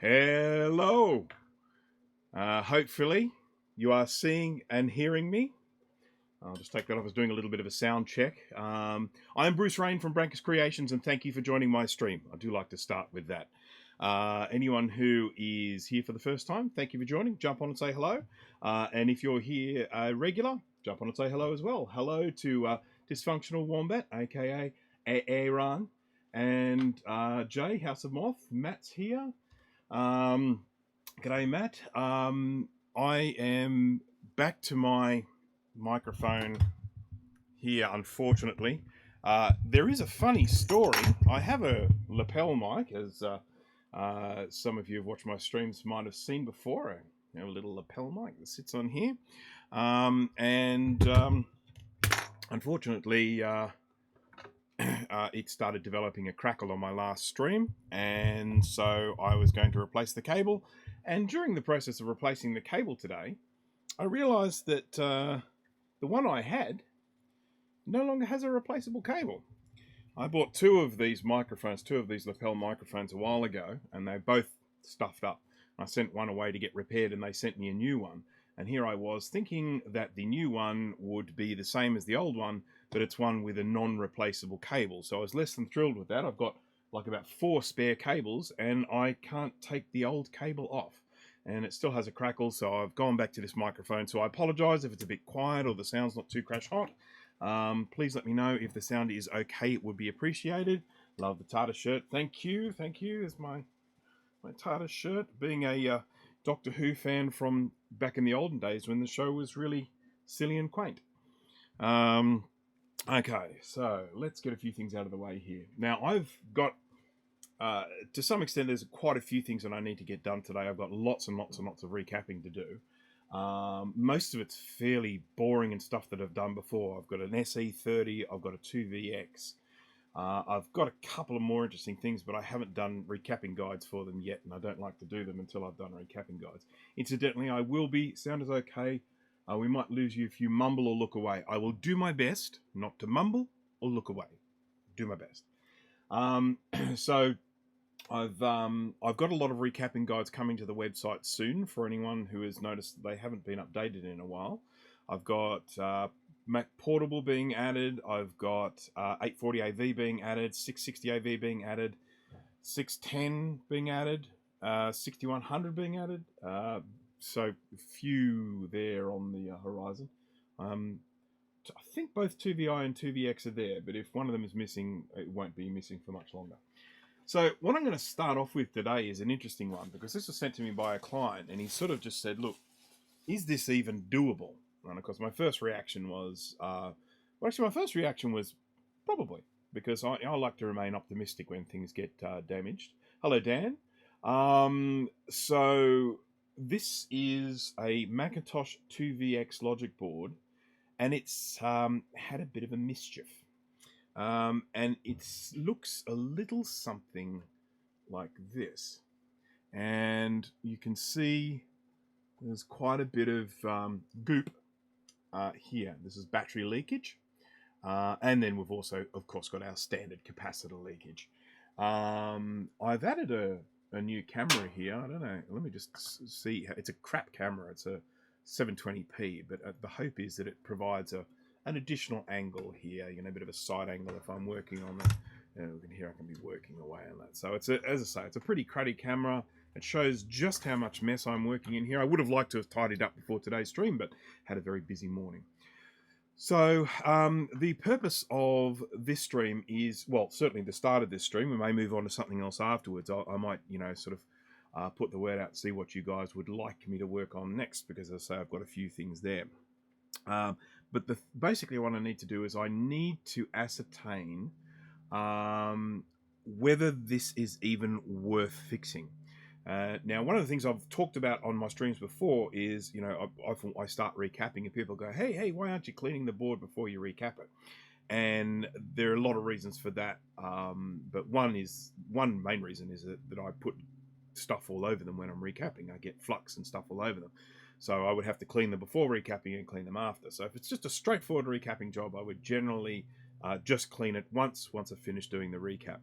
Hello. Hopefully you are seeing and hearing me. I'll just take that off as doing a little bit of a sound check. I'm Bruce Rain from Brankus Creations, and thank you for joining my stream. I do like to start with that. Anyone who is here for the first time, thank you for joining. Jump on and say hello. And if you're here regular, jump on and say hello as well. Hello to Dysfunctional Wombat, aka Aaron, and Jay, House of Moth. Matt's here. G'day, Matt. I am back to my microphone here, unfortunately. There is a funny story. I have a lapel mic, as some of you have watched my streams might have seen before. I have a little lapel mic that sits on here. Unfortunately, it started developing a crackle on my last stream, and so I was going to replace the cable. And during the process of replacing the cable today, I realized that the one I had no longer has a replaceable cable. I bought two of these lapel microphones a while ago, and they both stuffed up. I sent one away to get repaired, and they sent me a new one. And here I was thinking that the new one would be the same as the old one, but it's one with a non-replaceable cable. So I was less than thrilled with that. I've got like about 4 spare cables, and I can't take the old cable off. And it still has a crackle, so I've gone back to this microphone. So I apologize if it's a bit quiet or the sound's not too crash hot. Please let me know if the sound is okay. It would be appreciated. Love the Tata shirt. Thank you. Thank you. It's my Tata shirt. Being a Doctor Who fan from back in the olden days when the show was really silly and quaint. Okay, so let's get a few things out of the way here. Now, I've got, to some extent, there's quite a few things that I need to get done today. I've got lots and lots and lots of recapping to do. Most of it's fairly boring and stuff that I've done before. I've got an SE30, I've got a 2VX. I've got a couple of more interesting things, but I haven't done recapping guides for them yet, and I don't like to do them until I've done recapping guides. Incidentally, I will be, sound is okay. We might lose you if you mumble or look away. I will do my best not to mumble or look away. Do my best. So I've got a lot of recapping guides coming to the website soon for anyone who has noticed that they haven't been updated in a while. I've got Mac Portable being added. I've got 840 AV being added, 660 AV being added, 610 being added, 6100 being added. So few there on the horizon. I think both 2VI and 2VX are there, but if one of them is missing, it won't be missing for much longer. So what I'm going to start off with today is an interesting one, because this was sent to me by a client, and he sort of just said, look, is this even doable? And of course, my first reaction was, probably, because I like to remain optimistic when things get damaged. Hello, Dan. So this is a Macintosh 2VX logic board, and it's had a bit of a mischief. And it looks a little something like this. And you can see there's quite a bit of goop here. This is battery leakage. And then we've also, of course, got our standard capacitor leakage. I've added a new camera here. I don't know. Let me just see. It's a crap camera. It's a 720p, but the hope is that it provides an additional angle here, a bit of a side angle if I'm working on it. You can hear I can be working away on that. So it's as I say, it's a pretty cruddy camera. It shows just how much mess I'm working in here. I would have liked to have tidied up before today's stream, but had a very busy morning. So the purpose of this stream is, well, certainly the start of this stream. We may move on to something else afterwards. I might, sort of put the word out, see what you guys would like me to work on next, because as I say, I've got a few things there. But basically what I need to do is I need to ascertain whether this is even worth fixing. Now, one of the things I've talked about on my streams before is, often I start recapping and people go, hey, why aren't you cleaning the board before you recap it? And there are a lot of reasons for that. But one main reason is that I put stuff all over them when I'm recapping. I get flux and stuff all over them. So I would have to clean them before recapping and clean them after. So if it's just a straightforward recapping job, I would generally just clean it once I've finished doing the recap.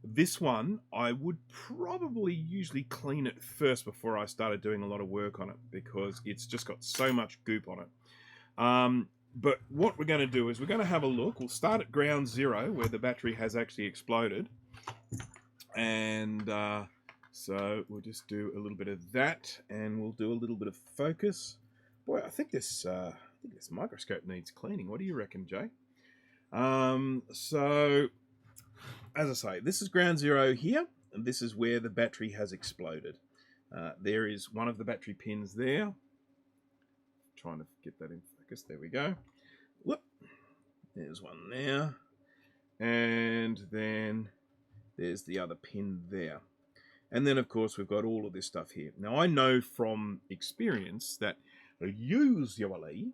This one, I would probably usually clean it first before I started doing a lot of work on it, because it's just got so much goop on it. But what we're going to do is we're going to have a look. We'll start at ground zero, where the battery has actually exploded. And so we'll just do a little bit of that, and we'll do a little bit of focus. Boy, I think this microscope needs cleaning. What do you reckon, Jay? So, as I say, this is ground zero here, and this is where the battery has exploded. There is one of the battery pins there. Trying to get that in focus. There we go. Whoop. There's one there. And then there's the other pin there. And then, of course, we've got all of this stuff here. Now, I know from experience that usually...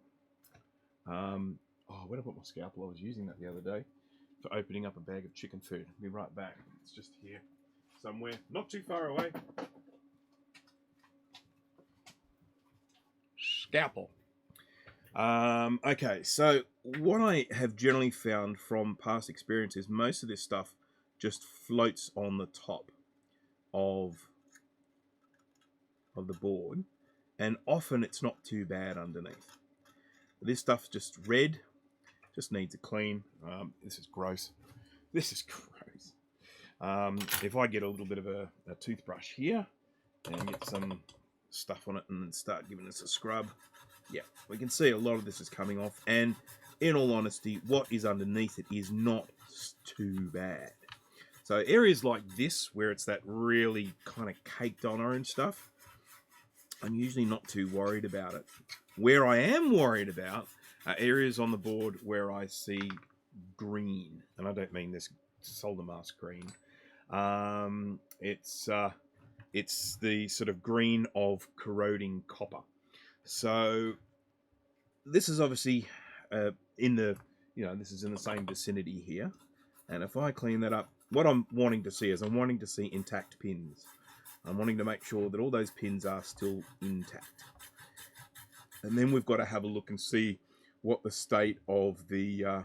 where did I put my scalpel? I was using that the other day for opening up a bag of chicken food. I'll be right back. It's just here somewhere. Not too far away. Scalpel. Okay, so what I have generally found from past experience is most of this stuff just floats on the top of the board, and often it's not too bad underneath. This stuff's just red, just needs a clean. This is gross. This is gross. If I get a little bit of a toothbrush here and get some stuff on it and then start giving this a scrub, yeah, we can see a lot of this is coming off, and in all honesty, what is underneath it is not too bad. So areas like this, where it's that really kind of caked on orange stuff, I'm usually not too worried about it. Where I am worried about are areas on the board where I see green, and I don't mean this solder mask green. It's the sort of green of corroding copper. So this is obviously this is in the same vicinity here. And if I clean that up, what I'm wanting to see is I'm wanting to see intact pins. I'm wanting to make sure that all those pins are still intact. And then we've got to have a look and see what the state of the...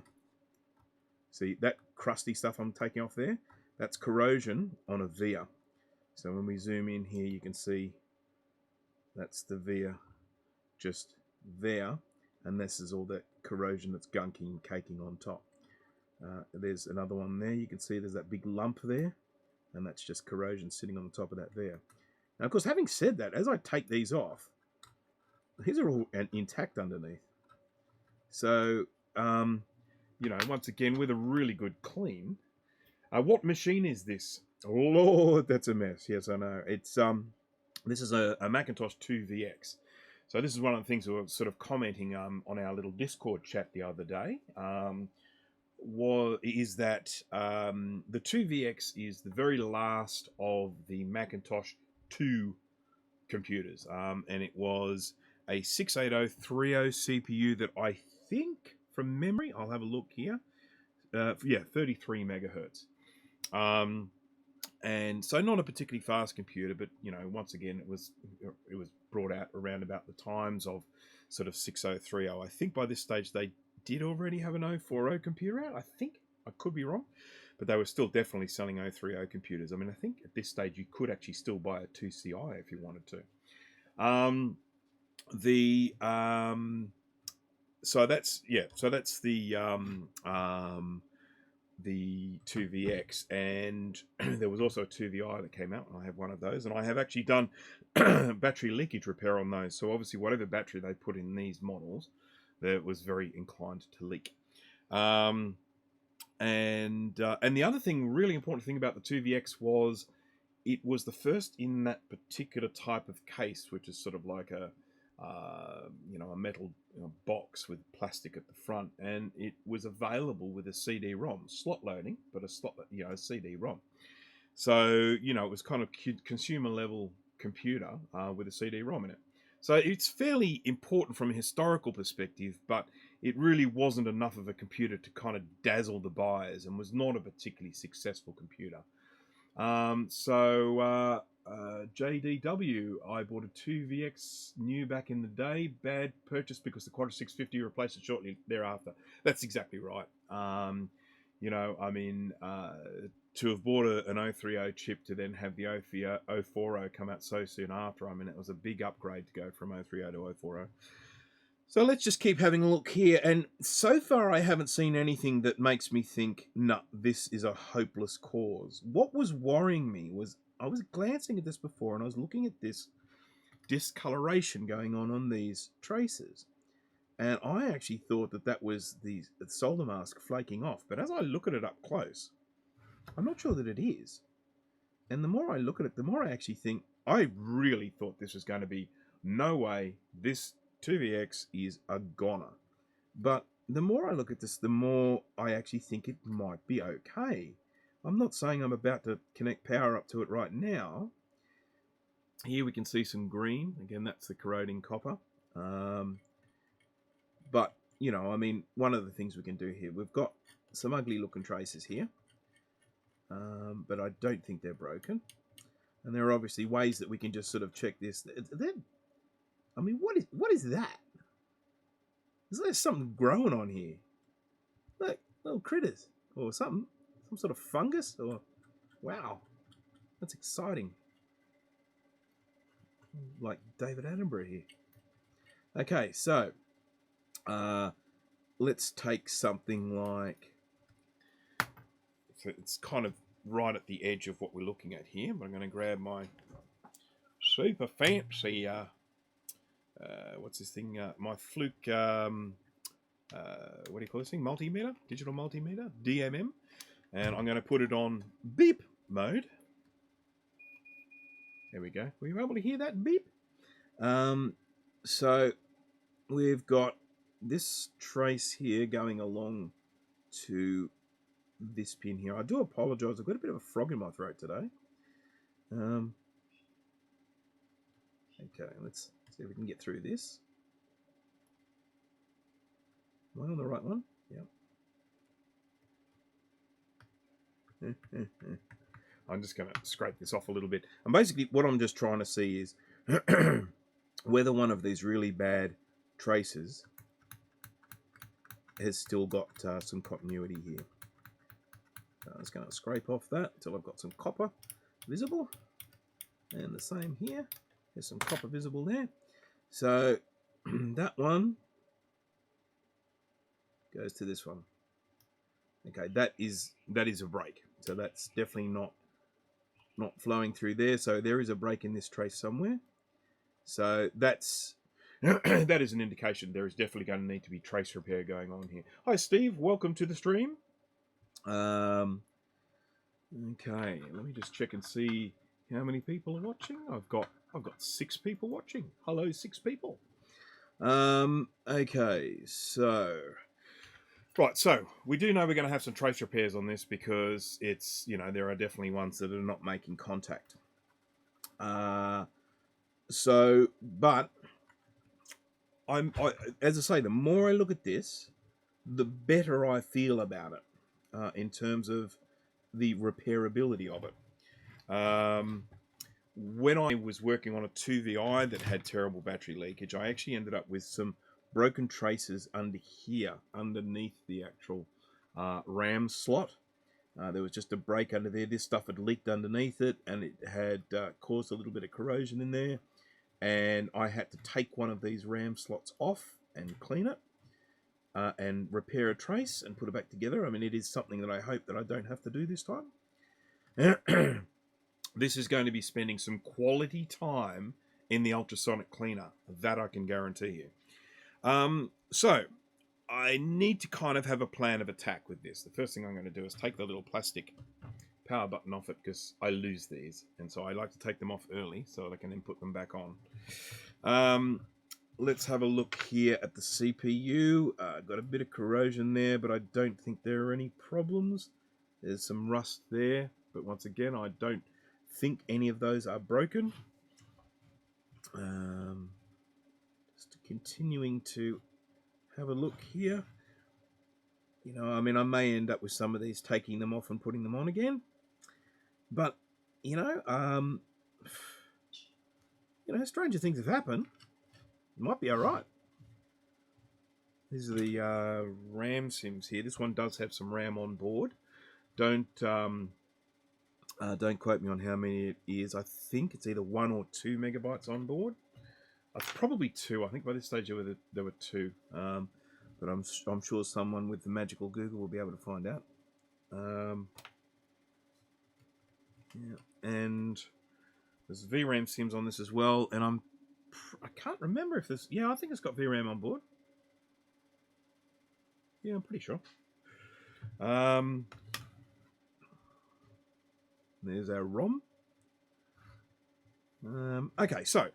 see, that crusty stuff I'm taking off there? That's corrosion on a via. So when we zoom in here, you can see that's the via just there. And this is all that corrosion that's gunking and caking on top. There's another one there. You can see there's that big lump there, and that's just corrosion sitting on the top of that there. Now, of course, having said that, as I take these off, these are all intact underneath. So, once again, with a really good clean. What machine is this? Lord, that's a mess. Yes, I know. It's this is a Macintosh 2VX. So this is one of the things we were sort of commenting on our little Discord chat the other day. Is that the 2VX is the very last of the Macintosh 2 computers, and it was a 68030 CPU that I think, from memory, I'll have a look here, 33 megahertz, and so not a particularly fast computer, but once again, it was brought out around about the times of sort of 6030. I think by this stage they did already have an 040 computer out. I think, I could be wrong, but they were still definitely selling 030 computers. I mean, I think at this stage you could actually still buy a 2CI if you wanted to. So that's the 2VX, and there was also a 2VI that came out, and I have one of those, and I have actually done battery leakage repair on those. So obviously whatever battery they put in these models, that was very inclined to leak. And the other thing, really important thing about the 2VX was it was the first in that particular type of case, which is sort of like a metal box with plastic at the front, and it was available with a CD-ROM, slot loading, but a CD-ROM. So it was kind of consumer level computer with a CD-ROM in it. So it's fairly important from a historical perspective, but it really wasn't enough of a computer to kind of dazzle the buyers, and was not a particularly successful computer. JDW, I bought a 2VX new back in the day. Bad purchase because the Quadra 650 replaced it shortly thereafter. That's exactly right. You know, I mean, to have bought an 030 chip to then have the 040 come out so soon after, I mean, it was a big upgrade to go from 030 to 040. So let's just keep having a look here. And so far, I haven't seen anything that makes me think, no, this is a hopeless cause. What was worrying me was I was glancing at this before and I was looking at this discoloration going on these traces. And I actually thought that that was the solder mask flaking off. But as I look at it up close, I'm not sure that it is. And the more I look at it, the more I actually think, I really thought this was going to be, no way, this 2VX is a goner. But the more I look at this, the more I actually think it might be okay. I'm not saying I'm about to connect power up to it right now. Here we can see some green. Again, that's the corroding copper. But, you know, I mean, one of the things we can do here, we've got some ugly looking traces here. But I don't think they're broken. And there are obviously ways that we can just sort of check this. I mean, what is that? Is there something growing on here? Look, little critters or something. Some sort of fungus or... Wow, that's exciting. Like David Attenborough here. Okay, so let's take something like... So it's kind of right at the edge of what we're looking at here, but I'm going to grab my super fancy... what's this thing? My Fluke... what do you call this thing? Multimeter? Digital multimeter? DMM. And I'm going to put it on beep mode. There we go. Were you able to hear that beep? So we've got this trace here going along to this pin here. I do apologise. I've got a bit of a frog in my throat today. Okay, let's see if we can get through this. Am I on the right one? Yep. I'm just going to scrape this off a little bit. And basically what I'm just trying to see is whether one of these really bad traces has still got some continuity here. So I'm just going to scrape off that until I've got some copper visible. And the same here. There's some copper visible there. So that one goes to this one. Okay, that is a break. So that's definitely not flowing through there. So there is a break in this trace somewhere. So that's that is an indication there is definitely going to need to be trace repair going on here. Hi Steve, welcome to the stream. Okay, let me just check and see how many people are watching. I've got 6 people watching. Hello, 6 people. Okay, so right, so we do know we're going to have some trace repairs on this because it's, you know, there are definitely ones that are not making contact. But as I say, the more I look at this, the better I feel about it in terms of the repairability of it. When I was working on a 2VI that had terrible battery leakage, I actually ended up with some broken traces under here, underneath the actual RAM slot. There was just a break under there. This stuff had leaked underneath it, and it had caused a little bit of corrosion in there. And I had to take one of these RAM slots off and clean it and repair a trace and put it back together. I mean, it is something that I hope that I don't have to do this time. This is going to be spending some quality time in the ultrasonic cleaner. That I can guarantee you. So I need to kind of have a plan of attack with this. The first thing I'm going to do is take the little plastic power button off it because I lose these, and so I like to take them off early so that I can then put them back on. Let's have a look here at the CPU. Got a bit of corrosion there, but I don't think there are any problems. There's some rust there, but once again, I don't think any of those are broken. Just continuing to have a look here. You know, I mean, I may end up with some of these taking them off and putting them on again. But, you know, stranger things have happened. It might be all right. These are the RAM sims here. This one does have some RAM on board. Don't quote me on how many it is. I think it's either 1 or 2 megabytes on board. Probably 2. I think by this stage there were 2. But I'm sure someone with the magical Google will be able to find out. Yeah, and there's VRAM sims on this as well. And I can't remember if this. Yeah, I think it's got VRAM on board. Yeah, I'm pretty sure. There's our ROM. Okay, so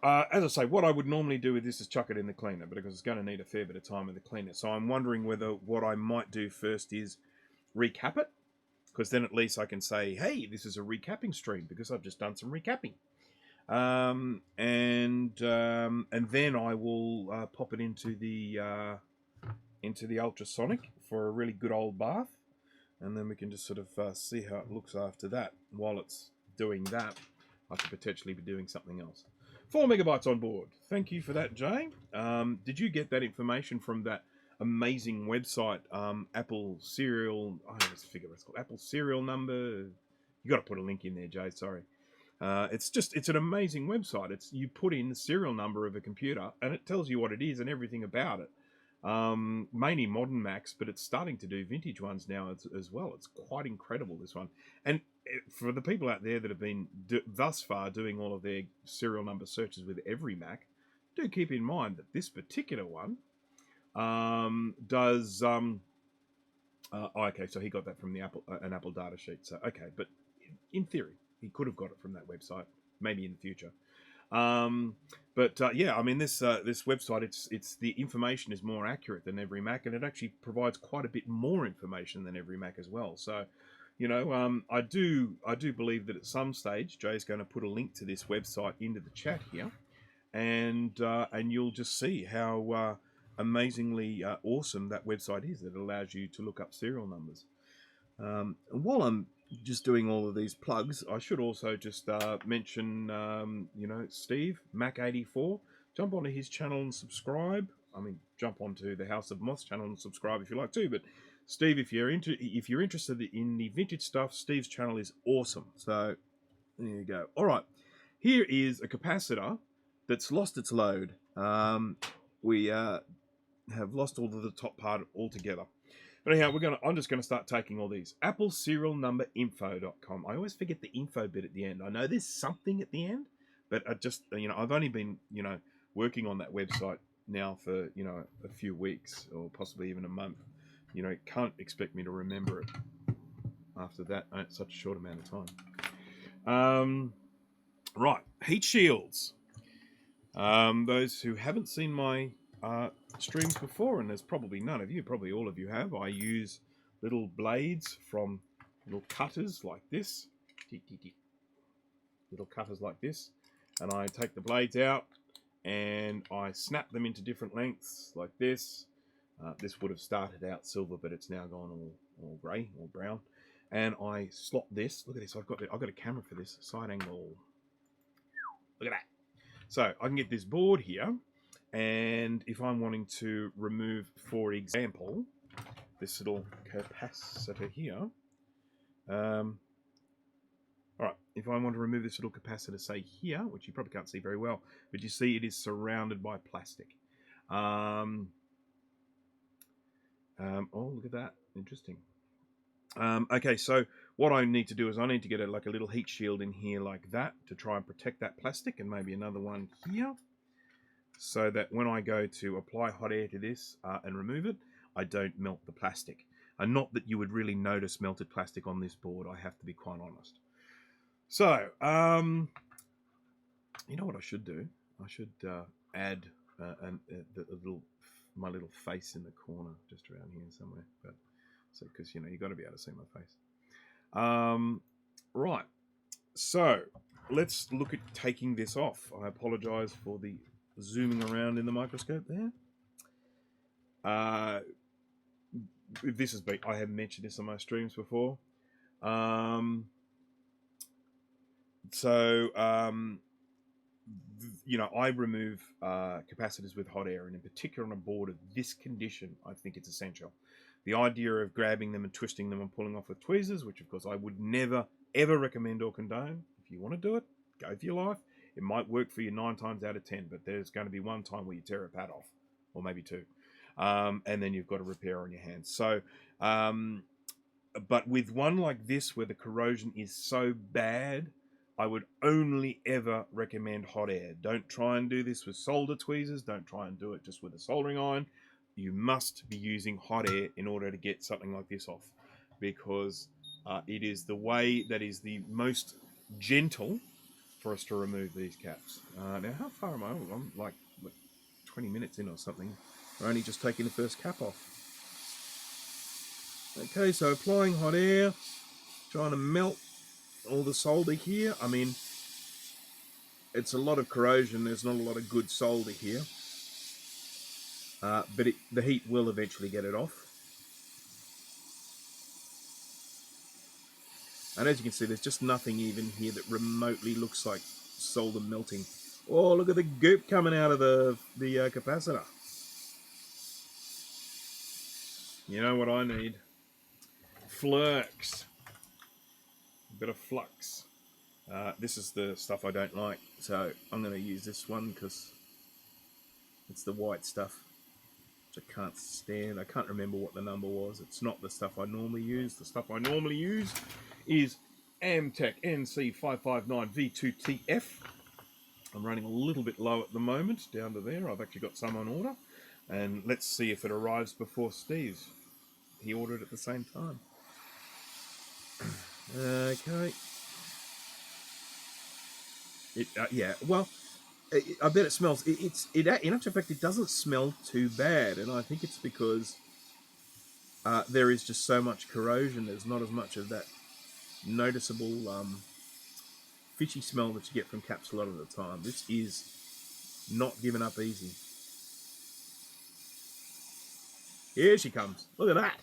as I say, what I would normally do with this is chuck it in the cleaner, because it's going to need a fair bit of time in the cleaner. So I'm wondering whether what I might do first is recap it, because then at least I can say, hey, this is a recapping stream because I've just done some recapping. And then I will pop it into the ultrasonic for a really good old bath, and then we can just sort of see how it looks after that. While it's doing that, I could potentially be doing something else. 4 megabytes on board. Thank you for that, Jay. Did you get that information from that amazing website, Apple Serial? I always figure it's called Apple Serial Number. You got to put a link in there, Jay. Sorry. It's an amazing website. You put in the serial number of a computer, and it tells you what it is and everything about it. Mainly modern Macs, but it's starting to do vintage ones now as well. It's quite incredible, this one. And for the people out there that have been thus far doing all of their serial number searches with every Mac, do keep in mind that this particular one does. Okay, so he got that from the an Apple data sheet. So okay, but in theory, he could have got it from that website, maybe in the future. Yeah, I mean, this website, it's the information is more accurate than every Mac, and it actually provides quite a bit more information than every Mac as well. So, you know, I do believe that at some stage Jay's going to put a link to this website into the chat here, and you'll just see how amazingly awesome that website is. It allows you to look up serial numbers. And while I'm just doing all of these plugs, I should also just mention, you know, Steve, Mac84. Jump onto his channel and subscribe. I mean, jump onto the House of Moss channel and subscribe if you like too. But Steve, if you're interested in the vintage stuff, Steve's channel is awesome. So there you go. All right, here is a capacitor that's lost its load. We have lost all of the top part altogether. But anyhow, I'm just going to start taking all these. AppleSerialNumberInfo.com. I always forget the info bit at the end. I know there's something at the end, but I've only been, working on that website now for, a few weeks or possibly even a month. Can't expect me to remember it after that. It's such a short amount of time. Right, heat shields. Those who haven't seen my streams before, and there's probably none of you, probably all of you have, I use little blades from little cutters like this, little cutters like this, and I take the blades out and I snap them into different lengths like this. This would have started out silver, but it's now gone all grey or brown, and I slot this. Look at this, I've got a camera for this, side angle. Look at that. So I can get this board here, and if I'm wanting to remove, for example, this little capacitor here, all right, if I want to remove this little capacitor, say here, which you probably can't see very well, but you see it is surrounded by plastic. Oh, look at that, interesting. Okay, so what I need to do is I need to get a little heat shield in here like that to try and protect that plastic, and maybe another one here, so that when I go to apply hot air to this and remove it, I don't melt the plastic. And not that you would really notice melted plastic on this board, I have to be quite honest. So, you know what I should do? I should add my little face in the corner, just around here somewhere. But so, because you've got to be able to see my face. Right. So let's look at taking this off. I apologise for the zooming around in the microscope there. I have mentioned this on my streams before. you know, I remove capacitors with hot air, and in particular on a board of this condition, I think it's essential. The idea of grabbing them and twisting them and pulling off with tweezers, which of course I would never ever recommend or condone. If you want to do it, go for your life. It might work for you 9 times out of 10, but there's going to be one time where you tear a pad off, or maybe 2, and then you've got a repair on your hands. So, but with one like this, where the corrosion is so bad, I would only ever recommend hot air. Don't try and do this with solder tweezers. Don't try and do it just with a soldering iron. You must be using hot air in order to get something like this off, because it is the way that is the most gentle for us to remove these caps. Now, how far am I? I'm like 20 minutes in or something. We're only just taking the first cap off. Okay, so applying hot air, trying to melt all the solder here. I mean, it's a lot of corrosion. There's not a lot of good solder here. But the heat will eventually get it off. And as you can see, there's just nothing even here that remotely looks like solder melting. Oh, look at the goop coming out of the capacitor. You know what I need? Flux. A bit of flux. This is the stuff I don't like, so I'm going to use this one because it's the white stuff, which I can't stand. I can't remember what the number was. It's not the stuff I normally use. The stuff I normally use is Amtech NC559V2TF. I'm running a little bit low at the moment, down to there. I've actually got some on order, and let's see if it arrives before Steve's. He ordered at the same time. Okay. Yeah, well, I bet it smells. In actual fact, it doesn't smell too bad, and I think it's because there is just so much corrosion. There's not as much of that noticeable fishy smell that you get from caps a lot of the time. This is not giving up easy. Here she comes. Look at that.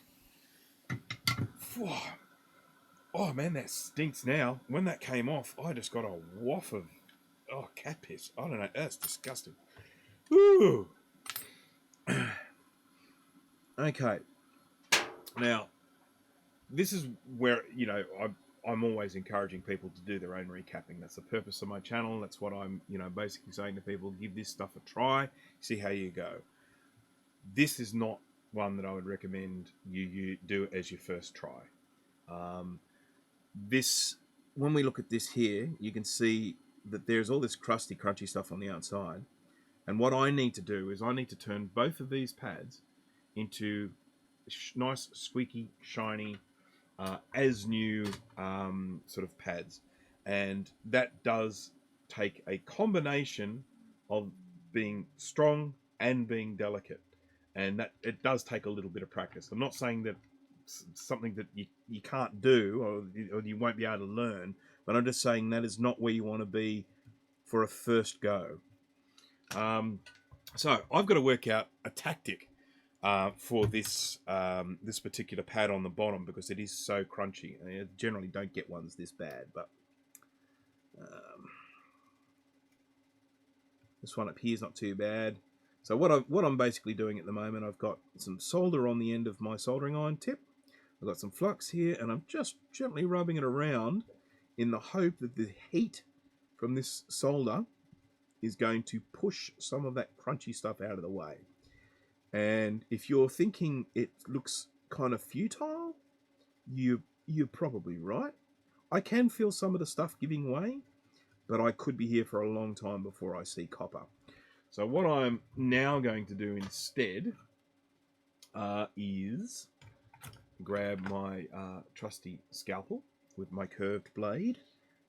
Oh man, that stinks now. When that came off, I just got a waft of cat piss. I don't know. That's disgusting. Ooh. Okay. Now, this is where, you know, I'm always encouraging people to do their own recapping. That's the purpose of my channel. That's what I'm, you know, basically saying to people: give this stuff a try, see how you go. This is not one that I would recommend you do as your first try. When we look at this here, you can see that there's all this crusty, crunchy stuff on the outside. And what I need to do is I need to turn both of these pads into nice, squeaky, shiny, as new sort of pads. And that does take a combination of being strong and being delicate. And that it does take a little bit of practice. I'm not saying that something that you can't do or you won't be able to learn, but I'm just saying that is not where you want to be for a first go. So I've got to work out a tactic for this this particular pad on the bottom, because it is so crunchy. I generally don't get ones this bad, but this one up here is not too bad. So what I'm basically doing at the moment, I've got some solder on the end of my soldering iron tip. I've got some flux here, and I'm just gently rubbing it around in the hope that the heat from this solder is going to push some of that crunchy stuff out of the way. And if you're thinking it looks kind of futile, you're probably right. I can feel some of the stuff giving way, but I could be here for a long time before I see copper. So what I'm now going to do instead is grab my trusty scalpel with my curved blade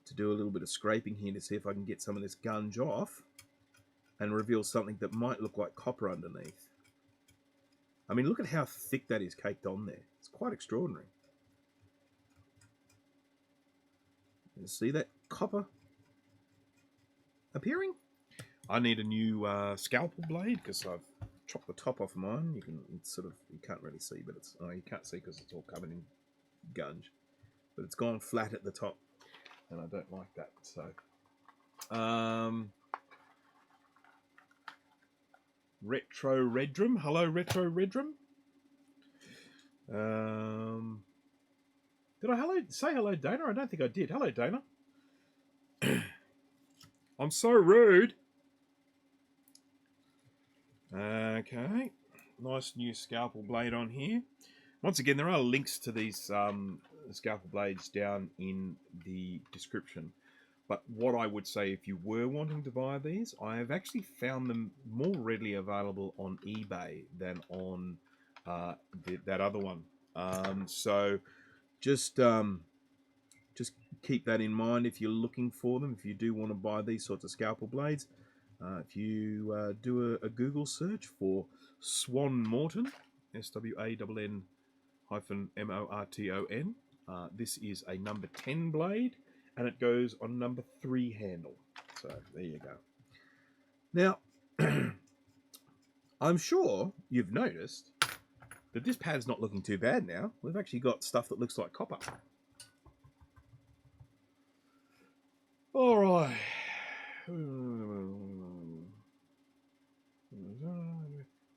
to do a little bit of scraping here to see if I can get some of this gunge off and reveal something that might look like copper underneath. I mean, look at how thick that is caked on there. It's quite extraordinary. You see that copper appearing? I need a new scalpel blade because I've chopped the top off mine. You can't really see, but it's you can't see because it's all covered in gunge. But it's gone flat at the top, and I don't like that. So, Retro Redrum. Hello, Retro Redrum. Did I say hello, Dana? I don't think I did. Hello, Dana. I'm so rude. Okay. Nice new scalpel blade on here. Once again, there are links to these scalpel blades down in the description. But what I would say, if you were wanting to buy these, I have actually found them more readily available on eBay than on that other one. So just keep that in mind if you're looking for them. If you do want to buy these sorts of scalpel blades, if you do a Google search for Swan Morton, SWANN -MORTON, this is a number 10 blade, and it goes on number 3 handle. So there you go. Now, I'm sure you've noticed that this pad's not looking too bad now. We've actually got stuff that looks like copper. All right.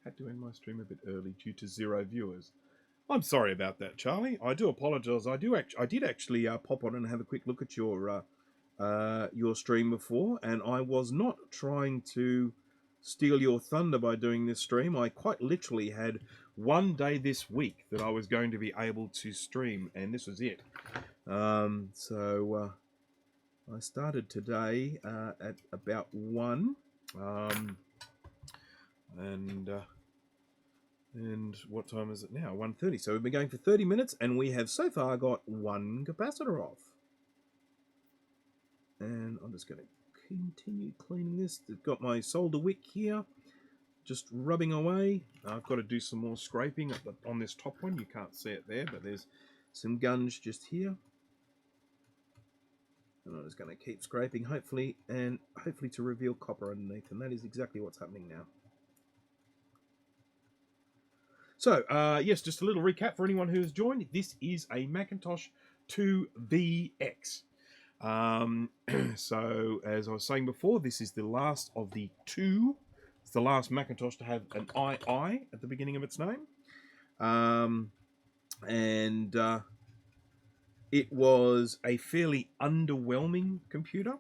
Had to end my stream a bit early due to 0 viewers. I'm sorry about that, Charlie. I do apologise. I did actually pop on and have a quick look at your stream before, and I was not trying to steal your thunder by doing this stream. I quite literally had one day this week that I was going to be able to stream, and this was it. So I started today at about 1, and what time is it now? 1:30. So we've been going for 30 minutes, and we have so far got 1 capacitor off. And I'm just going to continue cleaning this. I've got my solder wick here, just rubbing away. I've got to do some more scraping on this top one. You can't see it there, but there's some gunge just here. And I'm just going to keep scraping, hopefully to reveal copper underneath. And that is exactly what's happening now. So, yes, just a little recap for anyone who has joined. This is a Macintosh 2VX. So, as I was saying before, this is the last of the 2. It's the last Macintosh to have an II at the beginning of its name. It was a fairly underwhelming computer.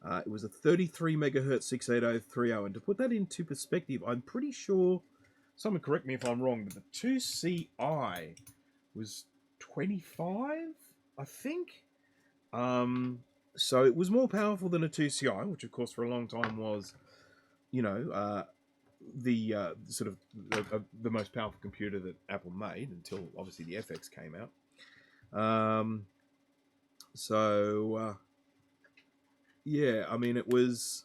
It was a 33 megahertz 68030, and to put that into perspective, I'm pretty sure, someone correct me if I'm wrong, but the 2CI was 25, I think. So it was more powerful than a 2CI, which of course for a long time was, the sort of the most powerful computer that Apple made until obviously the FX came out. Yeah, I mean, it was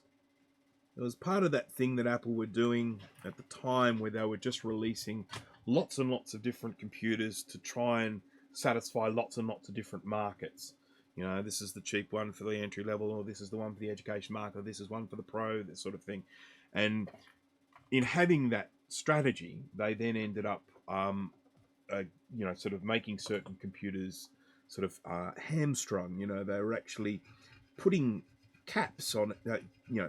part of that thing that Apple were doing at the time, where they were just releasing lots and lots of different computers to try and satisfy lots and lots of different markets. You know, this is the cheap one for the entry level, or this is the one for the education market, or this is one for the pro, this sort of thing. And in having that strategy, they then ended up, sort of making certain computers sort of hamstrung. You know, they were actually putting caps on it,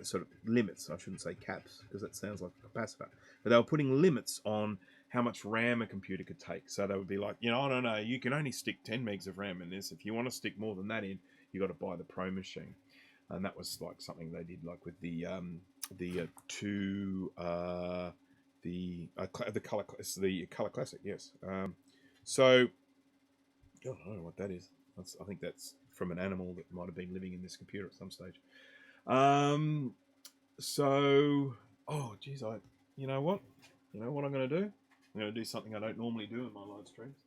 sort of limits. I shouldn't say caps because that sounds like a capacitor. But they were putting limits on how much RAM a computer could take. So they would be like, I don't know, you can only stick 10 megs of RAM in this. If you want to stick more than that in, you got to buy the Pro machine. And that was like something they did, like with the color classic, yes. So I don't know what that is. I think that's from an animal that might have been living in this computer at some stage. You know what I'm going to do? I'm going to do something I don't normally do in my live streams.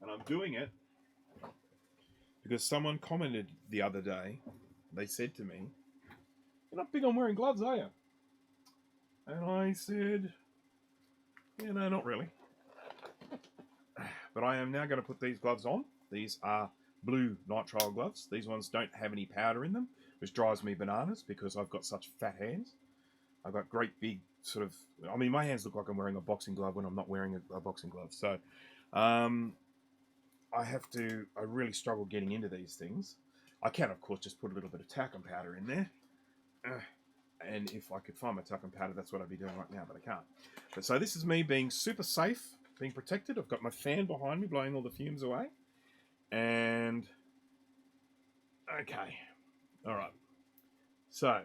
And I'm doing it because someone commented the other day. They said to me, "You're not big on wearing gloves, are you?" And I said, no, not really. But I am now going to put these gloves on. These are blue nitrile gloves. These ones don't have any powder in them, which drives me bananas because I've got such fat hands. I've got great big sort of... I mean, my hands look like I'm wearing a boxing glove when I'm not wearing a boxing glove. So I really struggle getting into these things. I can, of course, just put a little bit of talcum powder in there. And if I could find my talcum powder, that's what I'd be doing right now, but I can't. But so this is me being super safe, being protected. I've got my fan behind me blowing all the fumes away. And okay, all right. So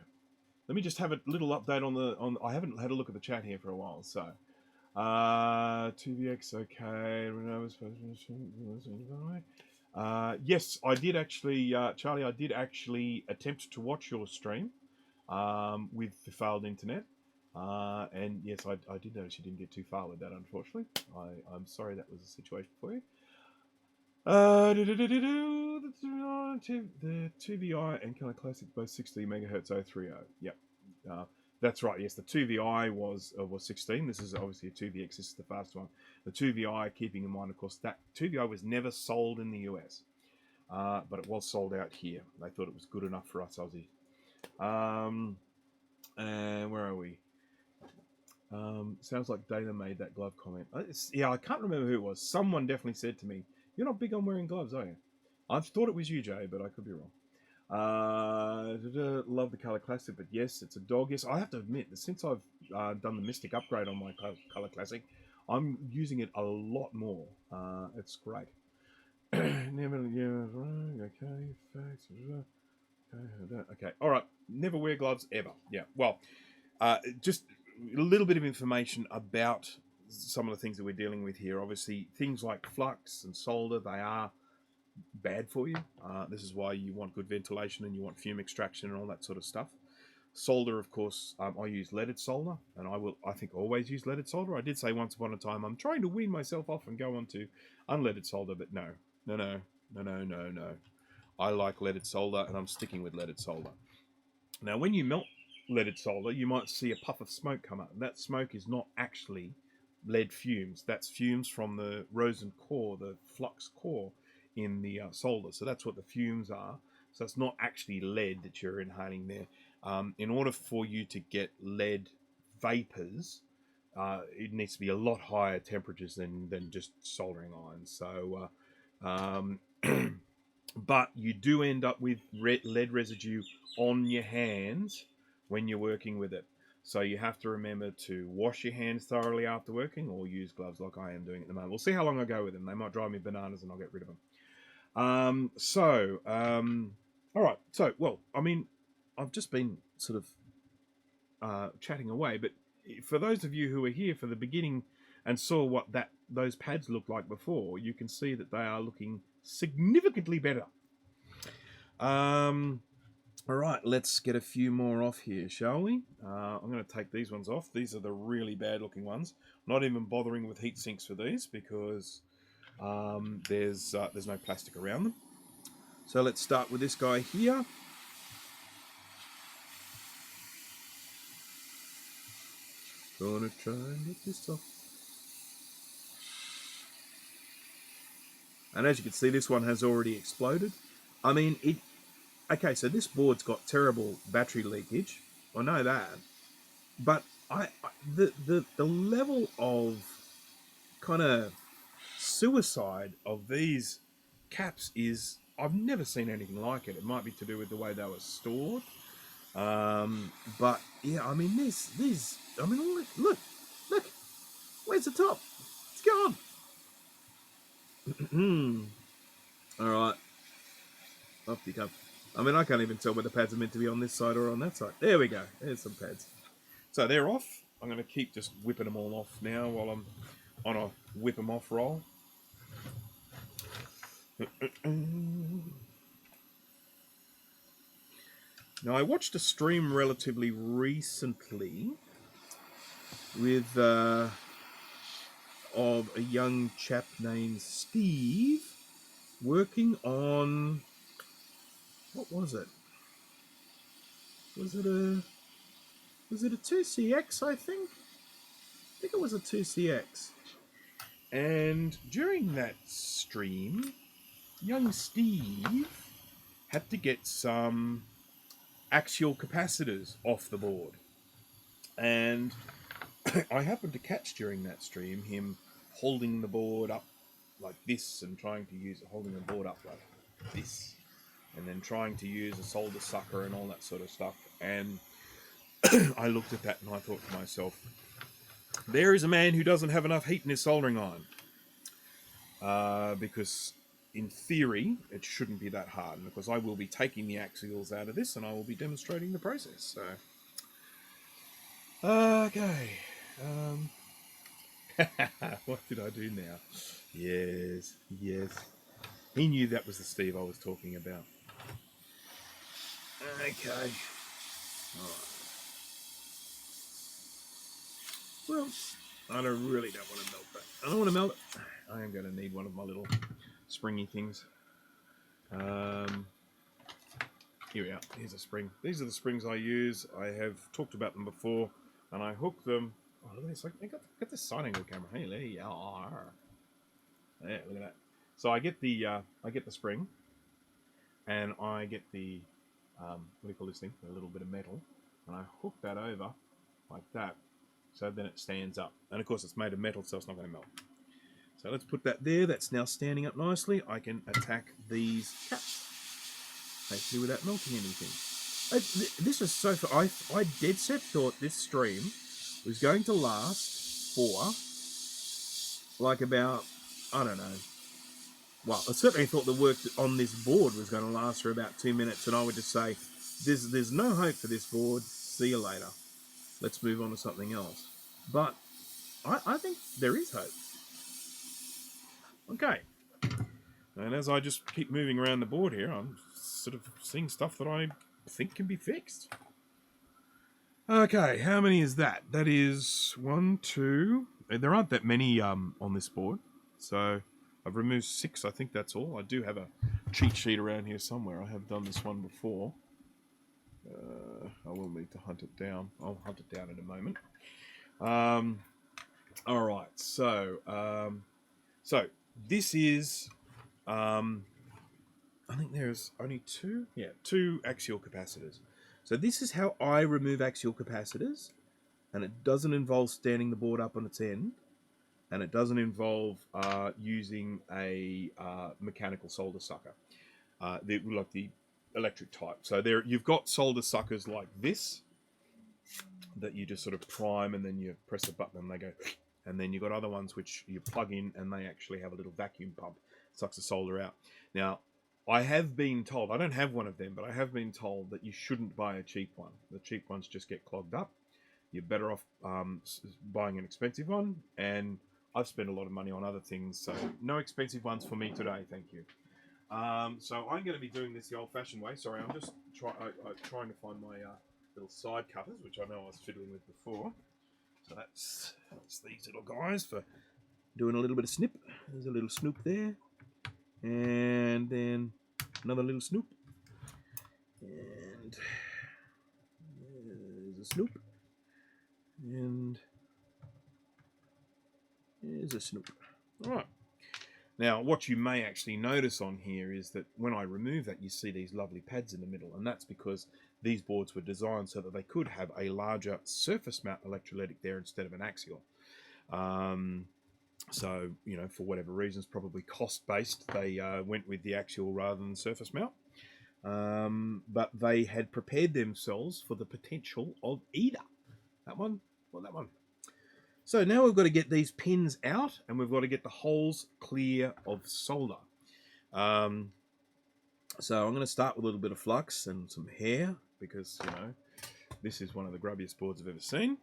let me just have a little update on. I haven't had a look at the chat here for a while. So 2VX, okay. Yes, I did actually, Charlie. I did actually attempt to watch your stream with the failed internet. And yes, I did notice you didn't get too far with that, unfortunately. I'm sorry that was a situation for you. The 2VI and kind of classic both 60 megahertz 030. Yep. That's right. Yes, the 2VI was 16. This is obviously a 2VX. This is the fast one. The 2VI, keeping in mind, of course, that 2VI was never sold in the US, but it was sold out here. They thought it was good enough for us Aussies. And where are we? Sounds like Dana made that glove comment. Yeah, I can't remember who it was. Someone definitely said to me, "You're not big on wearing gloves, are you?" I thought it was you, Jay, but I could be wrong. Love the Color Classic, but yes, it's a dog. Yes, I have to admit that since I've done the Mystic upgrade on my Color Classic, I'm using it a lot more. It's great. Never, yeah, okay, facts. Okay, all right. Never wear gloves ever. Yeah, well, just a little bit of information about some of the things that we're dealing with here. Obviously, things like flux and solder, they are bad for you. This is why you want good ventilation and you want fume extraction and all that sort of stuff. Solder, of course, I use leaded solder, and I think, always use leaded solder. I did say once upon a time I'm trying to wean myself off and go on to unleaded solder, but no. I like leaded solder, and I'm sticking with leaded solder. Now, when you melt leaded solder, you might see a puff of smoke come up. That smoke is not actually lead fumes. That's fumes from the rosin core, the flux core in the solder. So that's what the fumes are. So it's not actually lead that you're inhaling there. In order for you to get lead vapors, it needs to be a lot higher temperatures than just soldering irons. So, but you do end up with lead residue on your hands when you're working with it. So you have to remember to wash your hands thoroughly after working, or use gloves like I am doing at the moment. We'll see how long I go with them. They might drive me bananas and I'll get rid of them. All right. So, well, I mean, I've just been sort of chatting away, but for those of you who were here for the beginning and saw what those pads looked like before, you can see that they are looking significantly better. All right, let's get a few more off here, shall we? I'm going to take these ones off. These are the really bad looking ones. Not even bothering with heat sinks for these because there's no plastic around them. So let's start with this guy here. Gonna try and get this off. And as you can see, this one has already exploded. I mean, okay, so this board's got terrible battery leakage. I know that. But the level of kind of suicide of these caps is, I've never seen anything like it. It might be to do with the way they were stored. But yeah, I mean, these, I mean, look, where's the top? It's gone. All right, off you come. I mean, I can't even tell whether the pads are meant to be on this side or on that side. There we go. There's some pads. So they're off. I'm going to keep just whipping them all off now while I'm on a whip them off roll. Now, I watched a stream relatively recently with of a young chap named Steve working on, what was it? Was it a 2CX, I think? I think it was a 2CX. And during that stream, young Steve had to get some axial capacitors off the board. And I happened to catch during that stream him holding the board up like this and holding the board up like this, and then trying to use a solder sucker and all that sort of stuff. And I looked at that and I thought to myself, there is a man who doesn't have enough heat in his soldering iron. Because in theory, it shouldn't be that hard. And of course, I will be taking the axials out of this and I will be demonstrating the process. So, okay. What did I do now? Yes, yes. He knew that was the Steve I was talking about. Okay. Alright. Well, I really don't want to melt that. I don't want to melt it. I am going to need one of my little springy things. Here we are. Here's a spring. These are the springs I use. I have talked about them before, and I hook them. Oh, look at this! I got this side angle camera. Hey, there you are. Yeah, look at that. So I get the spring, and I get the what do you call this thing? A little bit of metal, and I hook that over like that. So then it stands up, and of course it's made of metal, so it's not going to melt. So let's put that there. That's now standing up nicely. I can attack these caps, hopefully without melting anything. This is so far. I dead set thought this stream was going to last for like about, I don't know. Well, I certainly thought the work on this board was going to last for about 2 minutes, and I would just say, there's no hope for this board. See you later. Let's move on to something else. But I think there is hope. Okay. And as I just keep moving around the board here, I'm sort of seeing stuff that I think can be fixed. Okay, how many is that? That is 1, 2. There aren't that many on this board, so I've removed 6. I think that's all. I do have a cheat sheet around here somewhere. I have done this one before. I will need to hunt it down. I'll hunt it down in a moment. All right, so this is. I think there's only 2. Yeah, 2 axial capacitors. So this is how I remove axial capacitors, and it doesn't involve standing the board up on its end, and it doesn't involve using a mechanical solder sucker, like the electric type. So there, you've got solder suckers like this that you just sort of prime, and then you press a button and they go, and then you've got other ones which you plug in and they actually have a little vacuum pump, sucks the solder out. Now, I have been told, I don't have one of them, but I have been told that you shouldn't buy a cheap one. The cheap ones just get clogged up. You're better off buying an expensive one, and I've spent a lot of money on other things, so no expensive ones for me today, thank you. So I'm going to be doing this the old-fashioned way. Sorry, I'm just trying to find my little side cutters, which I know I was fiddling with before. So that's these little guys for doing a little bit of snip. There's a little snoop there. And then another little snoop. And there's a snoop. And there's a snoop. All right. Now, what you may actually notice on here is that when I remove that, you see these lovely pads in the middle, and that's because these boards were designed so that they could have a larger surface mount electrolytic there instead of an axial. So, you know, for whatever reasons, probably cost-based, they went with the axial rather than surface mount. But they had prepared themselves for the potential of either. That one or that one. So now we've got to get these pins out, and we've got to get the holes clear of solder. So I'm going to start with a little bit of flux and some hair, because, you know, this is one of the grubbiest boards I've ever seen.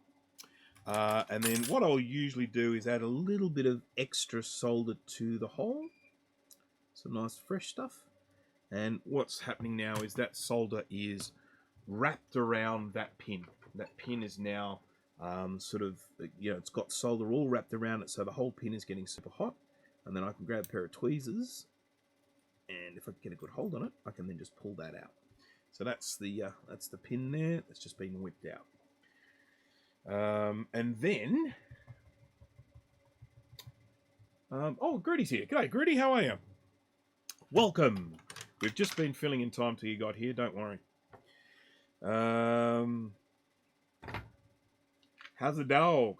And then what I'll usually do is add a little bit of extra solder to the hole. Some nice fresh stuff. And what's happening now is that solder is wrapped around that pin. That pin is now sort of, you know, it's got solder all wrapped around it, so the whole pin is getting super hot. And then I can grab a pair of tweezers, and if I can get a good hold on it, I can then just pull that out. So that's the pin there. That's just been whipped out. And then, oh, Grudy's here. G'day, Grudy. How are you? Welcome. We've just been filling in time till you got here. Don't worry. How's the dog?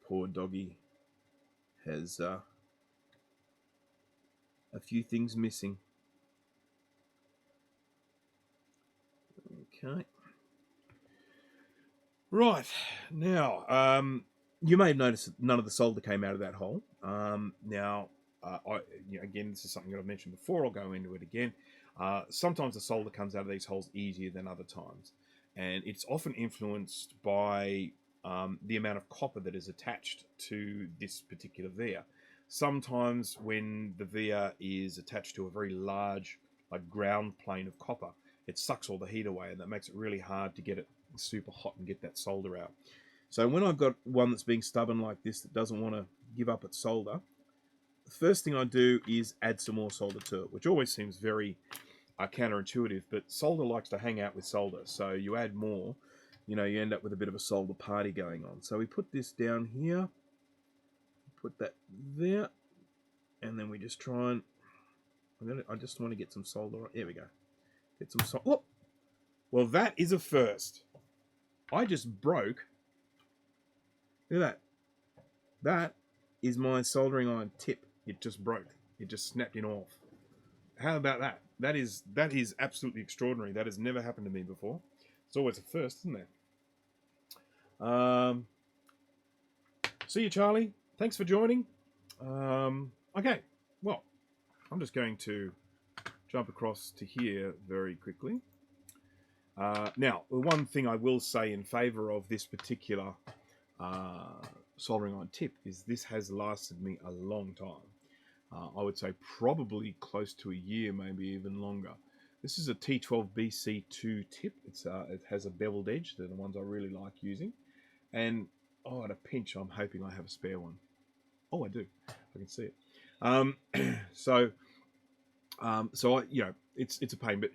Poor doggy has a few things missing. Okay. Right. Now, you may have noticed that none of the solder came out of that hole. Now, again, this is something that I've mentioned before. I'll go into it again. Sometimes the solder comes out of these holes easier than other times. And it's often influenced by the amount of copper that is attached to this particular via. Sometimes when the via is attached to a very large ground plane of copper, it sucks all the heat away, and that makes it really hard to get it super hot and get that solder out. So when I've got one that's being stubborn like this that doesn't want to give up its solder, the first thing I do is add some more solder to it, which always seems very counterintuitive, but solder likes to hang out with solder. So you add more, you end up with a bit of a solder party going on. So we put this down here, put that there, and then we just try and I just want to get some solder. There we go. Get some solder. Oh! Well, that is a first. I just broke. Look at that. That is my soldering iron tip. It just broke. It just snapped in off. How about that? That is absolutely extraordinary. That has never happened to me before. It's always a first, isn't it? See you, Charlie. Thanks for joining. Okay. Well, I'm just going to jump across to here very quickly. Now, the one thing I will say in favour of this particular soldering iron tip is this has lasted me a long time. I would say probably close to a year, maybe even longer. This is a T12BC2 tip. It has a beveled edge. They're the ones I really like using. And, at a pinch, I'm hoping I have a spare one. Oh, I do. I can see it. So it's a pain, but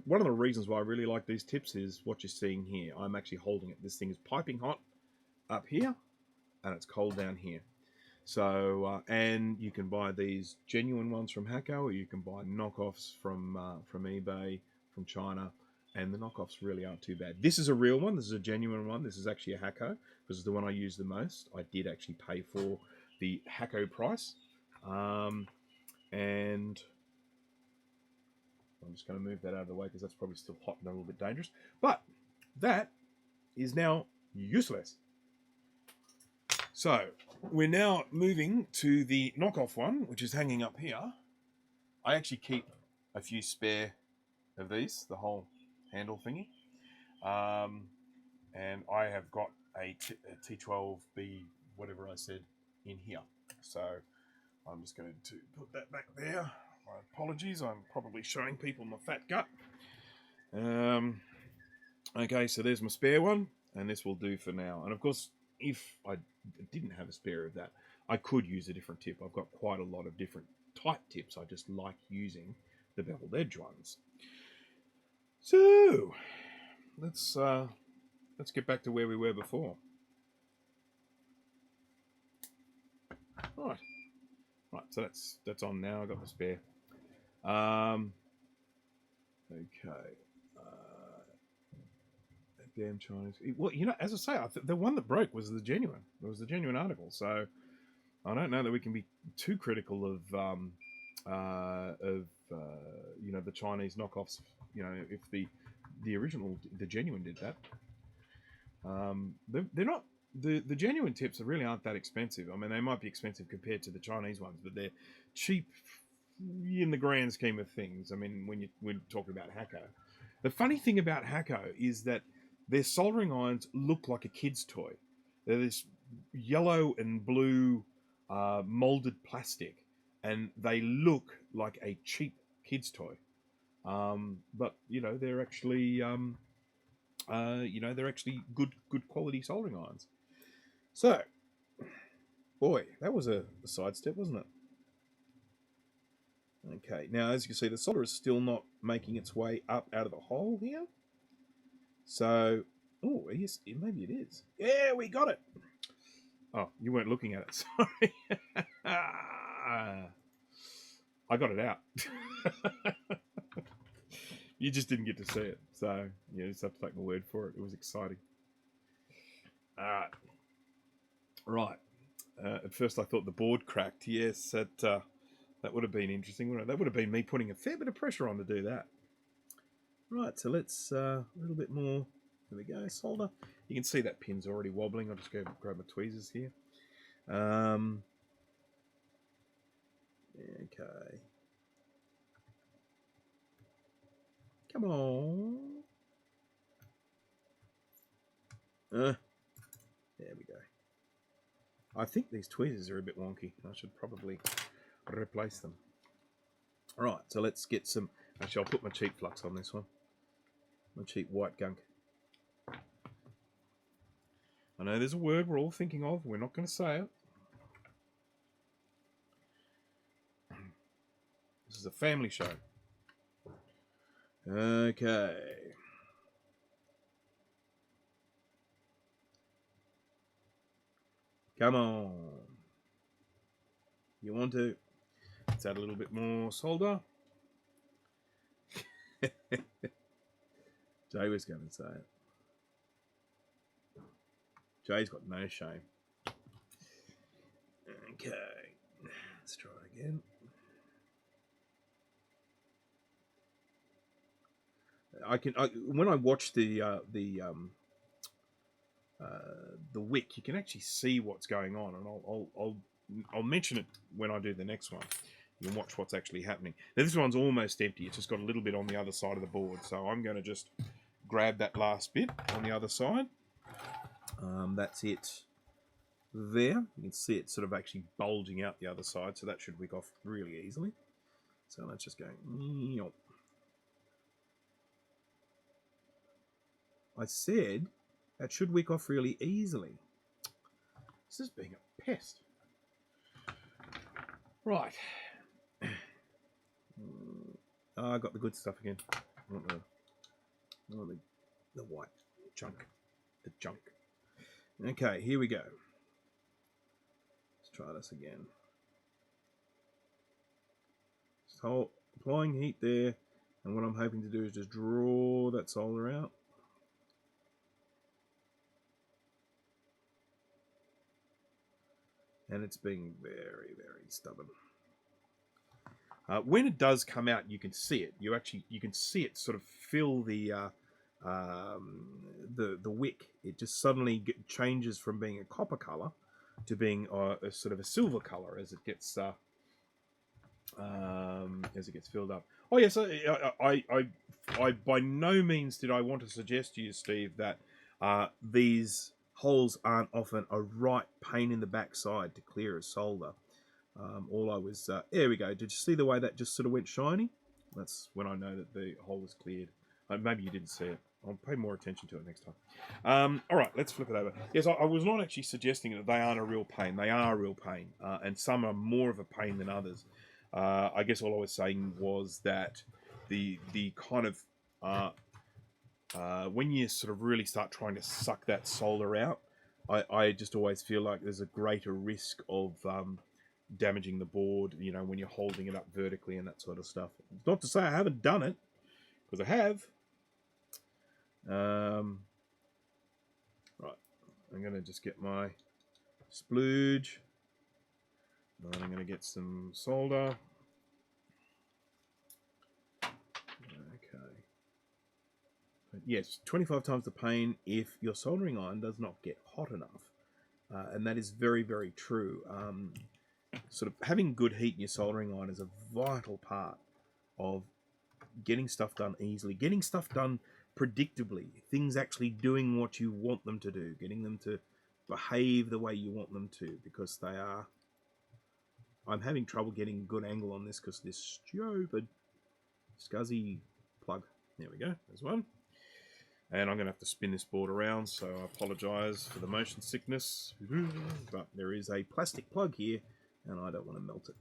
one of the reasons why I really like these tips is what you're seeing here. I'm actually holding it. This thing is piping hot up here, and it's cold down here. So, and you can buy these genuine ones from Hacko, or you can buy knockoffs from eBay, from China, and the knockoffs really aren't too bad. This is a real one. This is a genuine one. This is actually a Hacko. This is the one I use the most. I did actually pay for the Hacko price, and I'm just going to move that out of the way because that's probably still hot and a little bit dangerous. But that is now useless. So we're now moving to the knockoff one, which is hanging up here. I actually keep a few spare of these, the whole handle thingy. And I have got a T12B, whatever I said, in here. So I'm just going to put that back there. My apologies, I'm probably showing people my fat gut. Okay, so there's my spare one, and this will do for now. And of course, if I didn't have a spare of that, I could use a different tip. I've got quite a lot of different type tips. I just like using the beveled edge ones. So let's get back to where we were before. Right, so that's on now. I got the spare. Okay. Damn Chinese. Well, as I say, the one that broke was the genuine. It was the genuine article. So I don't know that we can be too critical of the Chinese knockoffs. If the original, the genuine did that. They're not. The genuine tips really aren't that expensive. I mean, they might be expensive compared to the Chinese ones, but they're cheap in the grand scheme of things. I mean, when we're talking about Hacko. The funny thing about Hacko is that their soldering irons look like a kid's toy. They're this yellow and blue molded plastic, and they look like a cheap kid's toy. But they're actually they're actually good quality soldering irons. So, boy, that was a sidestep, wasn't it? Okay, now as you can see, the solder is still not making its way up out of the hole here. So, oh, yes, maybe it is. Yeah, we got it. Oh, you weren't looking at it, sorry. I got it out. You just didn't get to see it. So, you just have to take my word for it. It was exciting. Right. At first I thought the board cracked. Yes, that would have been interesting. That would have been me putting a fair bit of pressure on to do that. Right, so let's a little bit more. There we go, solder. You can see that pin's already wobbling. I'll just go grab my tweezers here. Okay. Come on. There we go. I think these tweezers are a bit wonky. I should probably replace them. Alright, so let's get some... Actually, I'll put my cheap flux on this one. My cheap white gunk. I know there's a word we're all thinking of. We're not going to say it. This is a family show. Okay. Come on. You want to? Let's add a little bit more solder. Jay was going to say it. Jay's got no shame. Okay. Let's try it again. When I watch the wick, you can actually see what's going on, and I'll mention it when I do the next one. You can watch what's actually happening. Now this one's almost empty. It's just got a little bit on the other side of the board, so I'm going to just grab that last bit on the other side. That's it there. You can see it sort of actually bulging out the other side, so that should wick off really easily. So let's just go. I said that should wick off really easily. This is being a pest. Right. I got the good stuff again. I want the white junk. The junk. Okay, here we go. Let's try this again. So applying heat there, and what I'm hoping to do is just draw that solder out. And it's being very, very stubborn. When it does come out, you can see it. You can see it sort of fill the wick. It just suddenly changes from being a copper color to being a sort of a silver color as it gets filled up. Oh yes, I by no means did I want to suggest to you, Steve, that these holes aren't often a right pain in the backside to clear a solder. All I was there we go. Did you see the way that just sort of went shiny? That's when I know that the hole was cleared. Maybe you didn't see it. I'll pay more attention to it next time. All right, let's flip it over. Yes, I was not actually suggesting that they aren't a real pain. They are a real pain, and some are more of a pain than others. I guess all I was saying was that the kind of when you sort of really start trying to suck that solder out, I just always feel like there's a greater risk of damaging the board, you know, when you're holding it up vertically and that sort of stuff. Not to say I haven't done it, because I have. Right, I'm going to just get my splooge, and I'm going to get some solder. Okay. But yes, 25 times the pain if your soldering iron does not get hot enough. And that is very, very true. Sort of having good heat in your soldering iron is a vital part of getting stuff done easily, getting stuff done predictably, things actually doing what you want them to do, getting them to behave the way you want them to, because they are... I'm having trouble getting a good angle on this because this stupid scuzzy plug. There we go, there's one. And I'm going to have to spin this board around, so I apologise for the motion sickness. But there is a plastic plug here, and I don't want to melt it.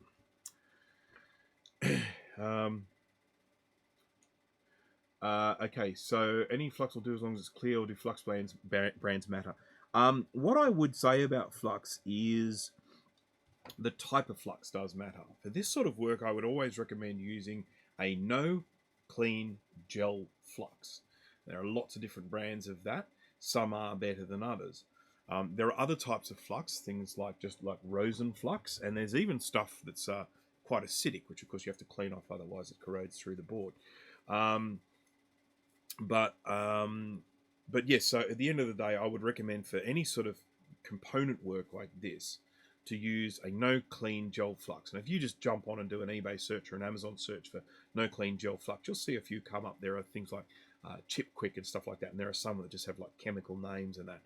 Okay, so any flux will do as long as it's clear, or do flux brands matter? What I would say about flux is the type of flux does matter. For this sort of work, I would always recommend using a no clean gel flux. There are lots of different brands of that. Some are better than others. There are other types of flux, things like just like rosin flux, and there's even stuff that's quite acidic, which of course you have to clean off, otherwise it corrodes through the board. But yes, so at the end of the day, I would recommend for any sort of component work like this to use a no clean gel flux. And if you just jump on and do an eBay search or an Amazon search for no clean gel flux, you'll see a few come up. There are things like Chip Quick and stuff like that, and there are some that just have like chemical names and that.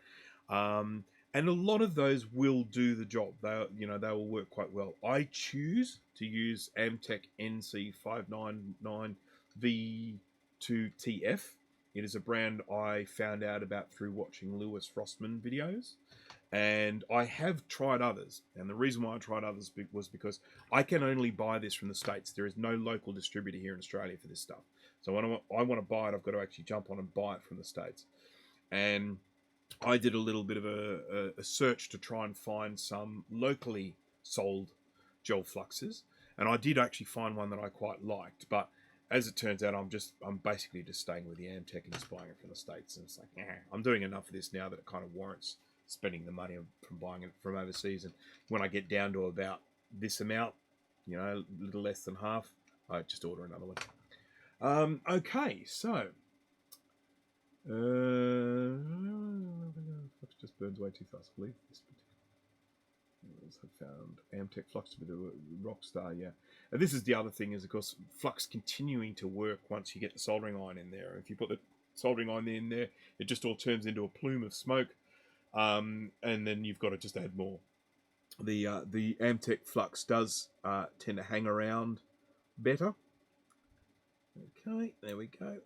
And a lot of those will do the job. They will work quite well. I choose to use Amtech NC599 V2TF. It is a brand I found out about through watching Lewis Rossman videos. And I have tried others. And the reason why I tried others was because I can only buy this from the States. There is no local distributor here in Australia for this stuff. So when I want to buy it, I've got to actually jump on and buy it from the States. And I did a little bit of a search to try and find some locally sold gel fluxes. And I did actually find one that I quite liked. But as it turns out, I'm basically just staying with the Amtech and just buying it from the States. And it's like, I'm doing enough of this now that it kind of warrants spending the money from buying it from overseas. And when I get down to about this amount, a little less than half, I just order another one. Okay, so flux just burns way too fast. I believe this particular found Amtech flux to be the rock star. Yeah, and this is the other thing is, of course, flux continuing to work once you get the soldering iron in there. If you put the soldering iron in there, it just all turns into a plume of smoke. And then you've got to just add more. The Amtech flux does tend to hang around better. Okay, there we go.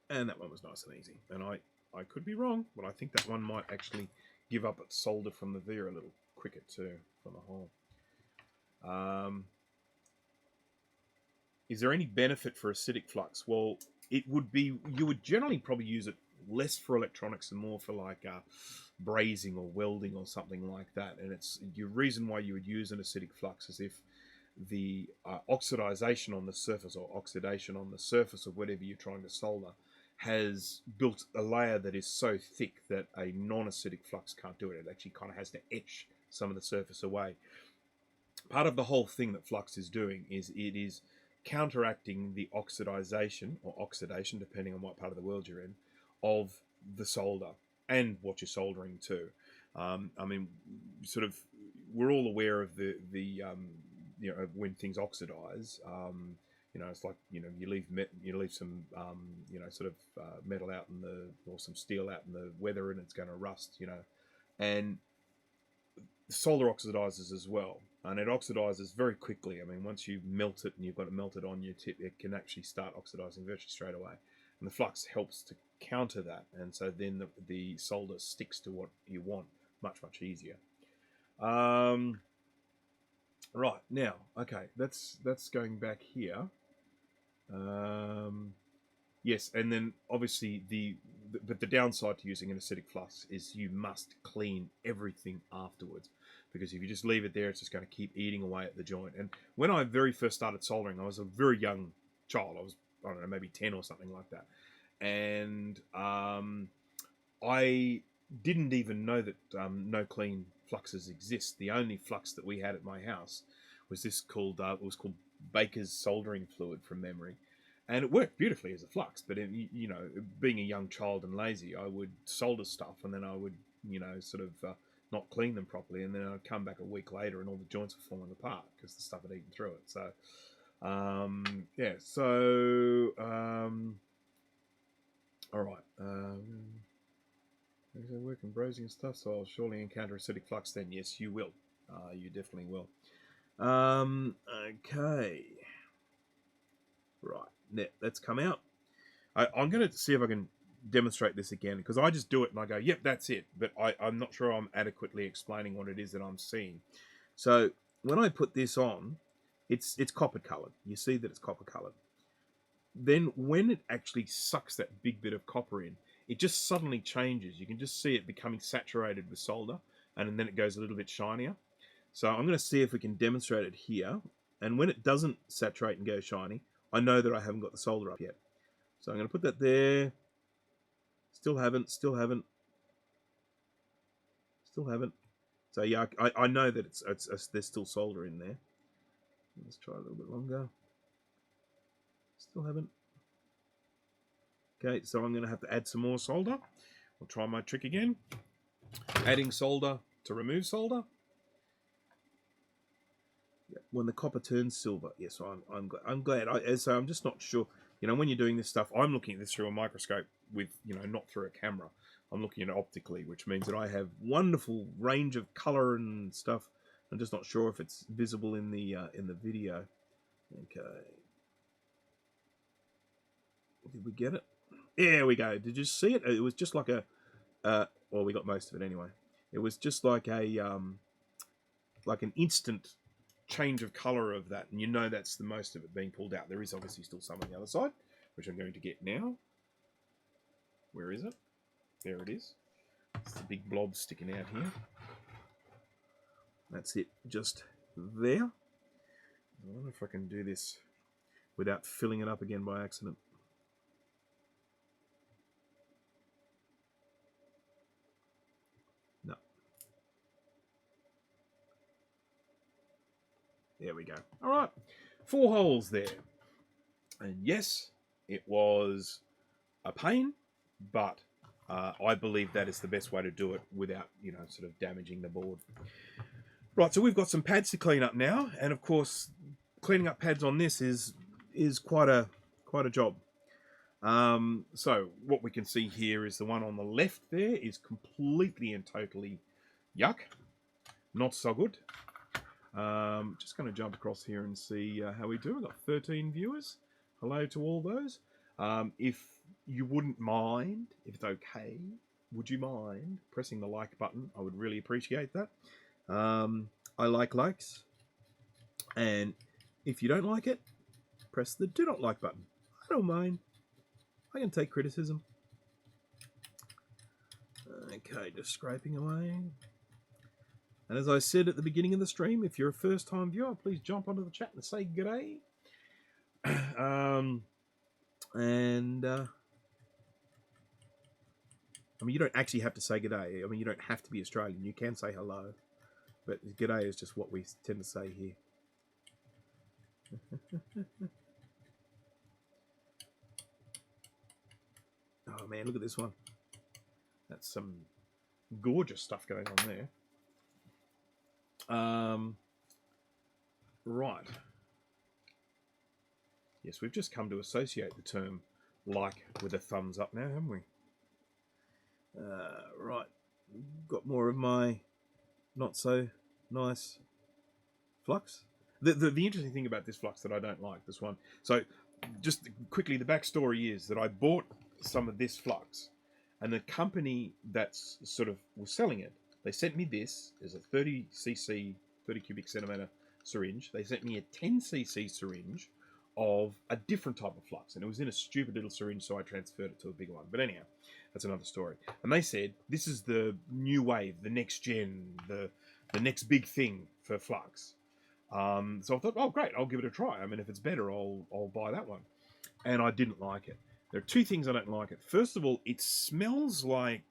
And that one was nice and easy. And I could be wrong, but I think that one might actually give up its solder from the Veer a little quicker too from the hole. Is there any benefit for acidic flux? Well, it would be, you would generally probably use it less for electronics and more for like brazing or welding or something like that. And it's the reason why you would use an acidic flux is if the oxidization on the surface or oxidation on the surface of whatever you're trying to solder has built a layer that is so thick that a non-acidic flux can't do it. It actually kind of has to etch some of the surface away. Part of the whole thing that flux is doing is it is counteracting the oxidization or oxidation, depending on what part of the world you're in, of the solder and what you're soldering to. I mean, sort of, we're all aware of the when things oxidize. It's like you leave some sort of metal out in the or some steel out in the weather and it's going to rust. And solder oxidizes as well, and it oxidizes very quickly. I mean, once you melt it and you've got it melted on your tip, it can actually start oxidizing virtually straight away. And the flux helps to counter that, and so then the solder sticks to what you want much easier. Right now, okay, that's going back here. Yes, and then obviously but the downside to using an acidic flux is you must clean everything afterwards, because if you just leave it there, it's just going to keep eating away at the joint. And when I very first started soldering, I was a very young child. I was, I don't know, maybe 10 or something like that. And I didn't even know that no clean fluxes exist. The only flux that we had at my house was this called it was called Baker's soldering fluid from memory, and it worked beautifully as a flux. But being a young child and lazy, I would solder stuff and then I would sort of not clean them properly, and then I'd come back a week later and all the joints were falling apart because the stuff had eaten through it. So yeah, so all right. If I work in brazing and stuff, so I'll surely encounter acidic flux then. Yes, you will. You definitely will. Okay. Right. That's come out. I'm going to see if I can demonstrate this again, because I just do it and I go, yep, that's it. But I'm not sure I'm adequately explaining what it is that I'm seeing. So when I put this on, it's copper colored. You see that it's copper colored. Then when it actually sucks that big bit of copper in, it just suddenly changes. You can just see it becoming saturated with solder, and then it goes a little bit shinier. So I'm going to see if we can demonstrate it here. And when it doesn't saturate and go shiny, I know that I haven't got the solder up yet. So I'm going to put that there. Still haven't. So yeah, I know that there's still solder in there. Let's try a little bit longer. Still haven't. Okay, so I'm going to have to add some more solder. I'll try my trick again. Adding solder to remove solder. When the copper turns silver. Yes, I'm glad. So I'm just not sure. You know, when you're doing this stuff, I'm looking at this through a microscope with, you know, not through a camera. I'm looking at it optically, which means that I have wonderful range of color and stuff. I'm just not sure if it's visible in the video. Okay. Did we get it? There we go. Did you see it? It was just like a. Well, we got most of it anyway. It was just like a like an instant change of color of that, and you know that's the most of it being pulled out. There is obviously still some on the other side, which I'm going to get now. Where is it? There it is. It's the big blob sticking out here. That's it, just there. I wonder if I can do this without filling it up again by accident. No. There we go. All right, 4 holes there. And yes, it was a pain, but I believe that is the best way to do it without, you know, sort of damaging the board. Right, so we've got some pads to clean up now, and of course, cleaning up pads on this is quite a job. So what we can see here is the one on the left there is completely and totally yuck, not so good. Just going to jump across here and see how we do. We've got 13 viewers. Hello to all those. If you wouldn't mind, if it's okay, would you mind pressing the like button? I would really appreciate that. I like likes. And if you don't like it, press the do not like button. I don't mind. I can take criticism. Okay, just scraping away. And as I said at the beginning of the stream, if you're a first-time viewer, please jump onto the chat and say g'day. I mean, you don't actually have to say g'day. I mean, you don't have to be Australian. You can say hello. But g'day is just what we tend to say here. Oh, man, look at this one. That's some gorgeous stuff going on there. Right. Yes, we've just come to associate the term like with a thumbs up now, haven't we? Right. Got more of my not so nice flux. The interesting thing about this flux that I don't like, this one. So just quickly, the backstory is that I bought some of this flux, and the company that's sort of was selling it, they sent me this as a 30cc, 30 cubic centimeter syringe. They sent me a 10cc syringe of a different type of flux, and it was in a stupid little syringe, so I transferred it to a bigger one. But anyhow, that's another story. And they said this is the new wave, the next gen, the next big thing for flux. So I thought, oh great, I'll give it a try. I mean, if it's better, I'll buy that one. And I didn't like it. There are 2 things I don't like it. First of all, it smells like,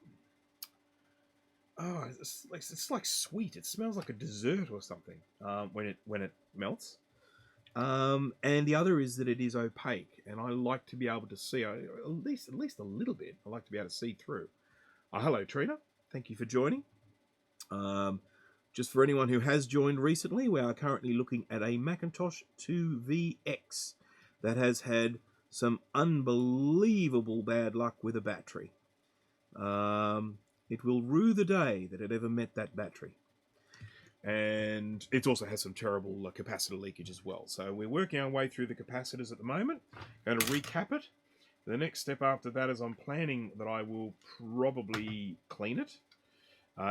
oh, it's like sweet. It smells like a dessert or something when it melts. And the other is that it is opaque, and I like to be able to see at least a little bit. I like to be able to see through. Hello, Trina. Thank you for joining. Just for anyone who has joined recently, we are currently looking at a Macintosh 2VX that has had some unbelievable bad luck with a battery. It will rue the day that it ever met that battery. And it also has some terrible capacitor leakage as well. So we're working our way through the capacitors at the moment. Going to recap it. The next step after that is I'm planning that I will probably clean it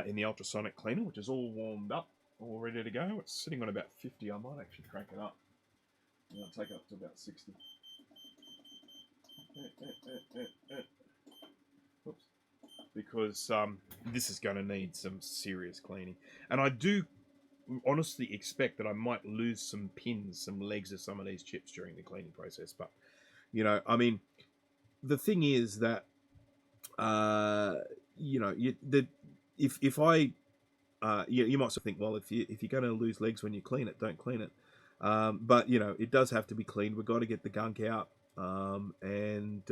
in the ultrasonic cleaner, which is all warmed up, all ready to go. It's sitting on about 50. I might actually crank it up. I'll take it up to about 60. Oops. Because this is going to need some serious cleaning. And I do honestly expect that I might lose some pins, some legs of some of these chips during the cleaning process. But, you know, I mean, the thing is that, you know, if I, you might think, well, if you're going to lose legs when you clean it, don't clean it. But, you know, it does have to be cleaned. We've got to get the gunk out. And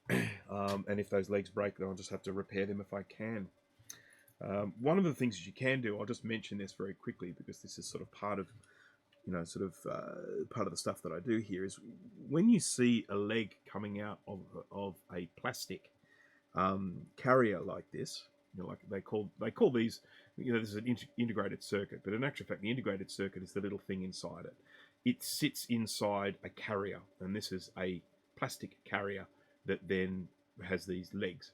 And if those legs break, then I'll just have to repair them if I can. One of the things that you can do, I'll just mention this very quickly because this is sort of part of, part of the stuff that I do here, is when you see a leg coming out of a plastic carrier like this, like they call these, this is an integrated circuit, but in actual fact, the integrated circuit is the little thing inside it. It sits inside a carrier, and this is a plastic carrier that then has these legs.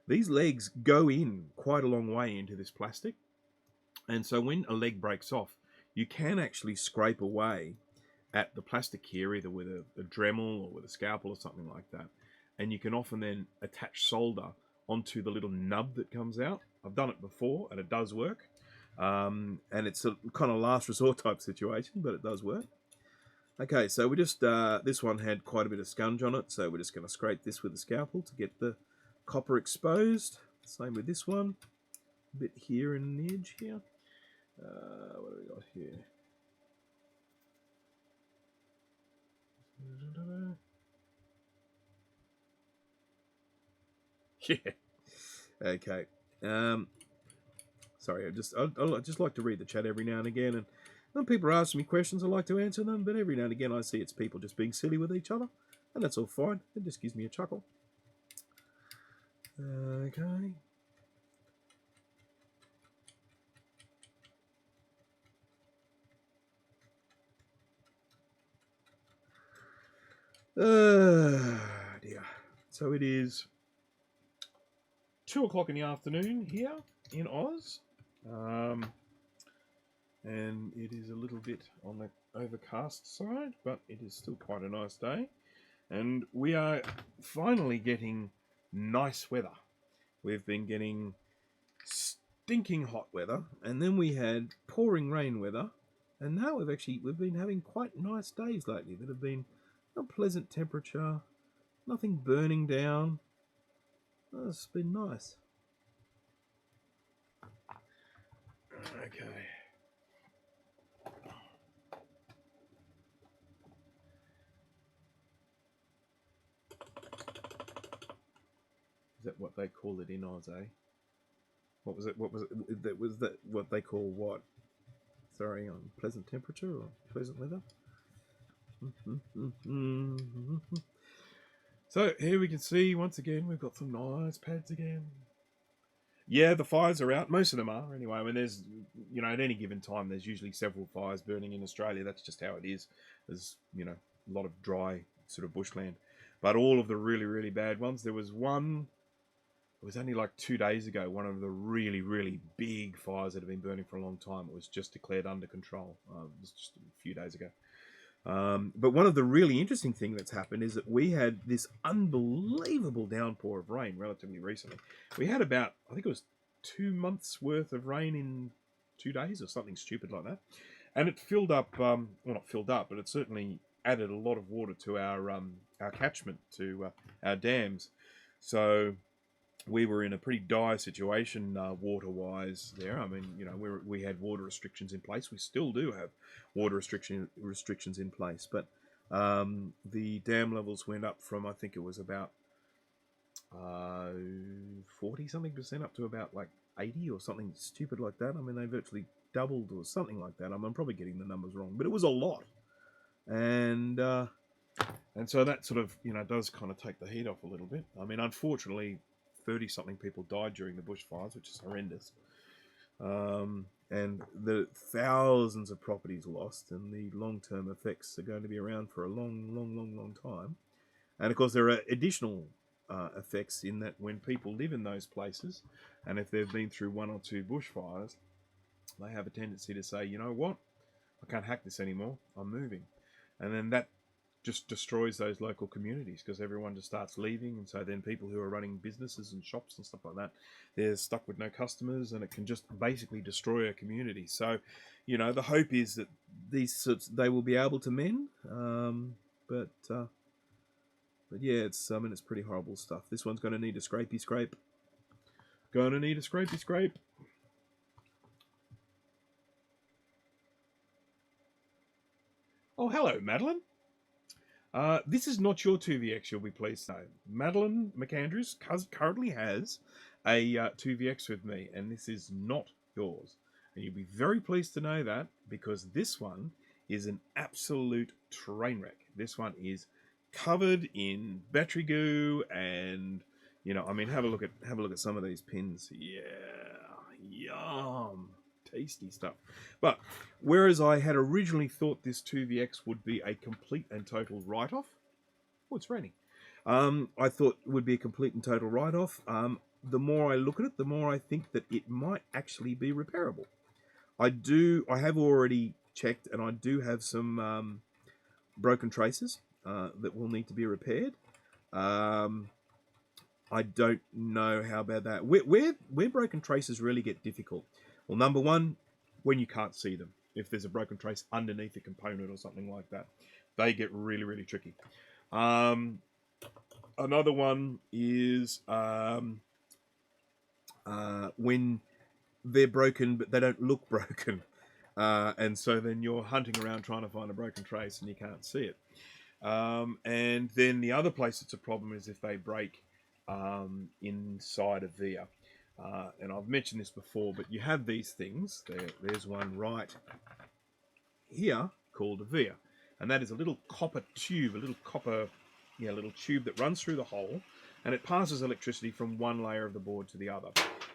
These legs go in quite a long way into this plastic, and so when a leg breaks off, you can actually scrape away at the plastic here, either with a Dremel or with a scalpel or something like that, and you can often then attach solder onto the little nub that comes out. I've done it before, and it does work, and it's a kind of last resort type situation, but it does work. Okay, so we just, this one had quite a bit of scunge on it, so we're just going to scrape this with a scalpel to get the copper exposed. Same with this one. A bit here in the edge here. What do we got here? Yeah. Okay. Sorry, I just like to read the chat every now and again, and when people ask me questions, I like to answer them, but every now and again I see it's people just being silly with each other, and that's all fine. It just gives me a chuckle. Okay. Dear. So it is 2 o'clock in the afternoon here in Oz. And it is a little bit on the overcast side, but it is still quite a nice day. And we are finally getting nice weather. We've been getting stinking hot weather, and then we had pouring rain weather, and now we've been having quite nice days lately that have been a pleasant temperature, nothing burning down. Oh, it's been nice. Okay. Is that what they call it in Oz, eh? What was it? Was that what they call what? Sorry, on pleasant temperature or pleasant weather? So here we can see once again we've got some nice pads again. Yeah, the fires are out. Most of them are anyway. I mean, there's, at any given time, there's usually several fires burning in Australia. That's just how it is. There's, a lot of dry sort of bushland. But all of the really, really bad ones, there was one, it was only like 2 days ago, one of the really, really big fires that have been burning for a long time. It was just declared under control. It was just a few days ago. But one of the really interesting things that's happened is that we had this unbelievable downpour of rain relatively recently. We had about, I think it was 2 months worth of rain in 2 days or something stupid like that. And it filled up, well, not filled up, but it certainly added a lot of water to our catchment, to our dams. So we were in a pretty dire situation water-wise there. I mean, we had water restrictions in place. We still do have water restrictions in place, but the dam levels went up from, I think it was about 40-something% up to about like 80 or something stupid like that. I mean, they virtually doubled or something like that. I'm probably getting the numbers wrong, but it was a lot. And so that sort of, does kind of take the heat off a little bit. I mean, unfortunately, 30-something people died during the bushfires, which is horrendous. And the thousands of properties lost, and the long-term effects are going to be around for a long time. And of course, there are additional effects in that when people live in those places, and if they've been through 1 or 2 bushfires, they have a tendency to say, you know what, I can't hack this anymore, I'm moving. And then that just destroys those local communities because everyone just starts leaving, and so then people who are running businesses and shops and stuff like that, they're stuck with no customers, and it can just basically destroy a community. So, the hope is that they will be able to mend, but yeah, it's pretty horrible stuff. This one's going to need a scrapey scrape. Going to need a scrapey scrape. Oh, hello, Madeline. This is not your 2VX, you'll be pleased to know. Madeline McAndrews currently has a 2VX with me, and this is not yours. And you'll be very pleased to know that, because this one is an absolute train wreck. This one is covered in battery goo, and I mean, have a look at some of these pins. Yeah, yum, tasty stuff. But whereas I had originally thought this 2VX would be a complete and total write-off. Oh, it's raining. I thought it would be a complete and total write-off. The more I look at it, the more I think that it might actually be repairable. I have already checked, and I do have some broken traces that will need to be repaired. I don't know how bad that... Where broken traces really get difficult? Well, number one, when you can't see them. If there's a broken trace underneath a component or something like that, they get really, really tricky. Another one is when they're broken, but they don't look broken. And so then you're hunting around trying to find a broken trace and you can't see it. And then the other place it's a problem is if they break inside a via. And I've mentioned this before, but you have these things. There's one right here called a via. And that is a little copper tube, little tube that runs through the hole, and it passes electricity from one layer of the board to the other.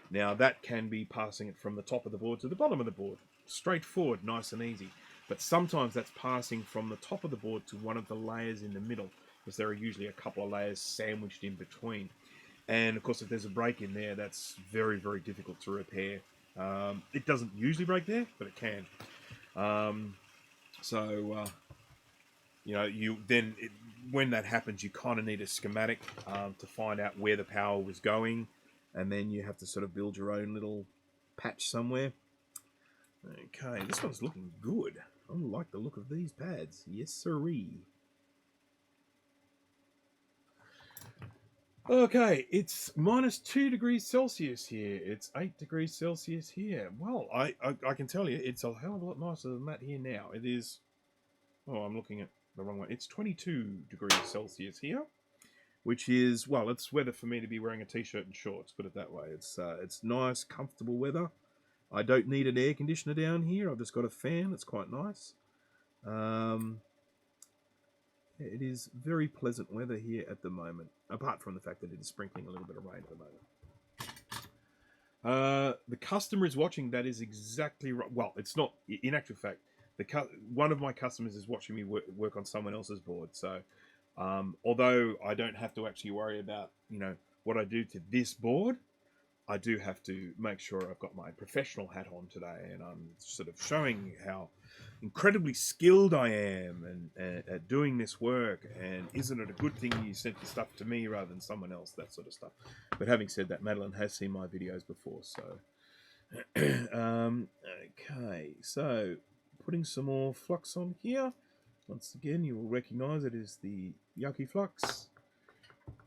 Now that can be passing it from the top of the board to the bottom of the board. Straightforward, nice and easy. But sometimes that's passing from the top of the board to one of the layers in the middle, because there are usually a couple of layers sandwiched in between. And of course, if there's a break in there, that's very, very difficult to repair. It doesn't usually break there, but it can. When that happens, you kind of need a schematic to find out where the power was going, and then you have to sort of build your own little patch somewhere. Okay, this one's looking good. I like the look of these pads. Yes, sirree. Okay, it's -2 degrees Celsius here. It's 8 degrees Celsius here. Well, I can tell you, it's a hell of a lot nicer than that here now. It is... Oh, I'm looking at the wrong one. It's 22 degrees Celsius here, which is, well, it's weather for me to be wearing a t-shirt and shorts, put it that way. It's nice, comfortable weather. I don't need an air conditioner down here. I've just got a fan. It's quite nice. It is very pleasant weather here at the moment, apart from the fact that it is sprinkling a little bit of rain at the moment. The customer is watching. That is exactly right. Well, it's not. In actual fact, one of my customers is watching me work on someone else's board. So, although I don't have to actually worry about what I do to this board, I do have to make sure I've got my professional hat on today, and I'm sort of showing how incredibly skilled I am at doing this work, and isn't it a good thing you sent the stuff to me rather than someone else, that sort of stuff. But having said that, Madeline has seen my videos before, so... okay, so putting some more flux on here. Once again, you will recognize it is the Yucky Flux,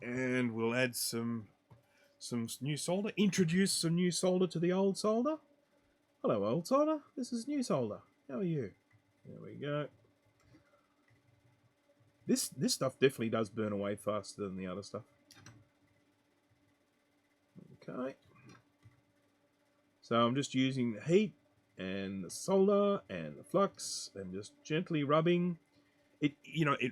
and we'll add some new solder. Introduce some new solder to the old solder. Hello, old solder. This is new solder. How are you? There we go. This stuff definitely does burn away faster than the other stuff. Okay. So I'm just using the heat and the solder and the flux and just gently rubbing. It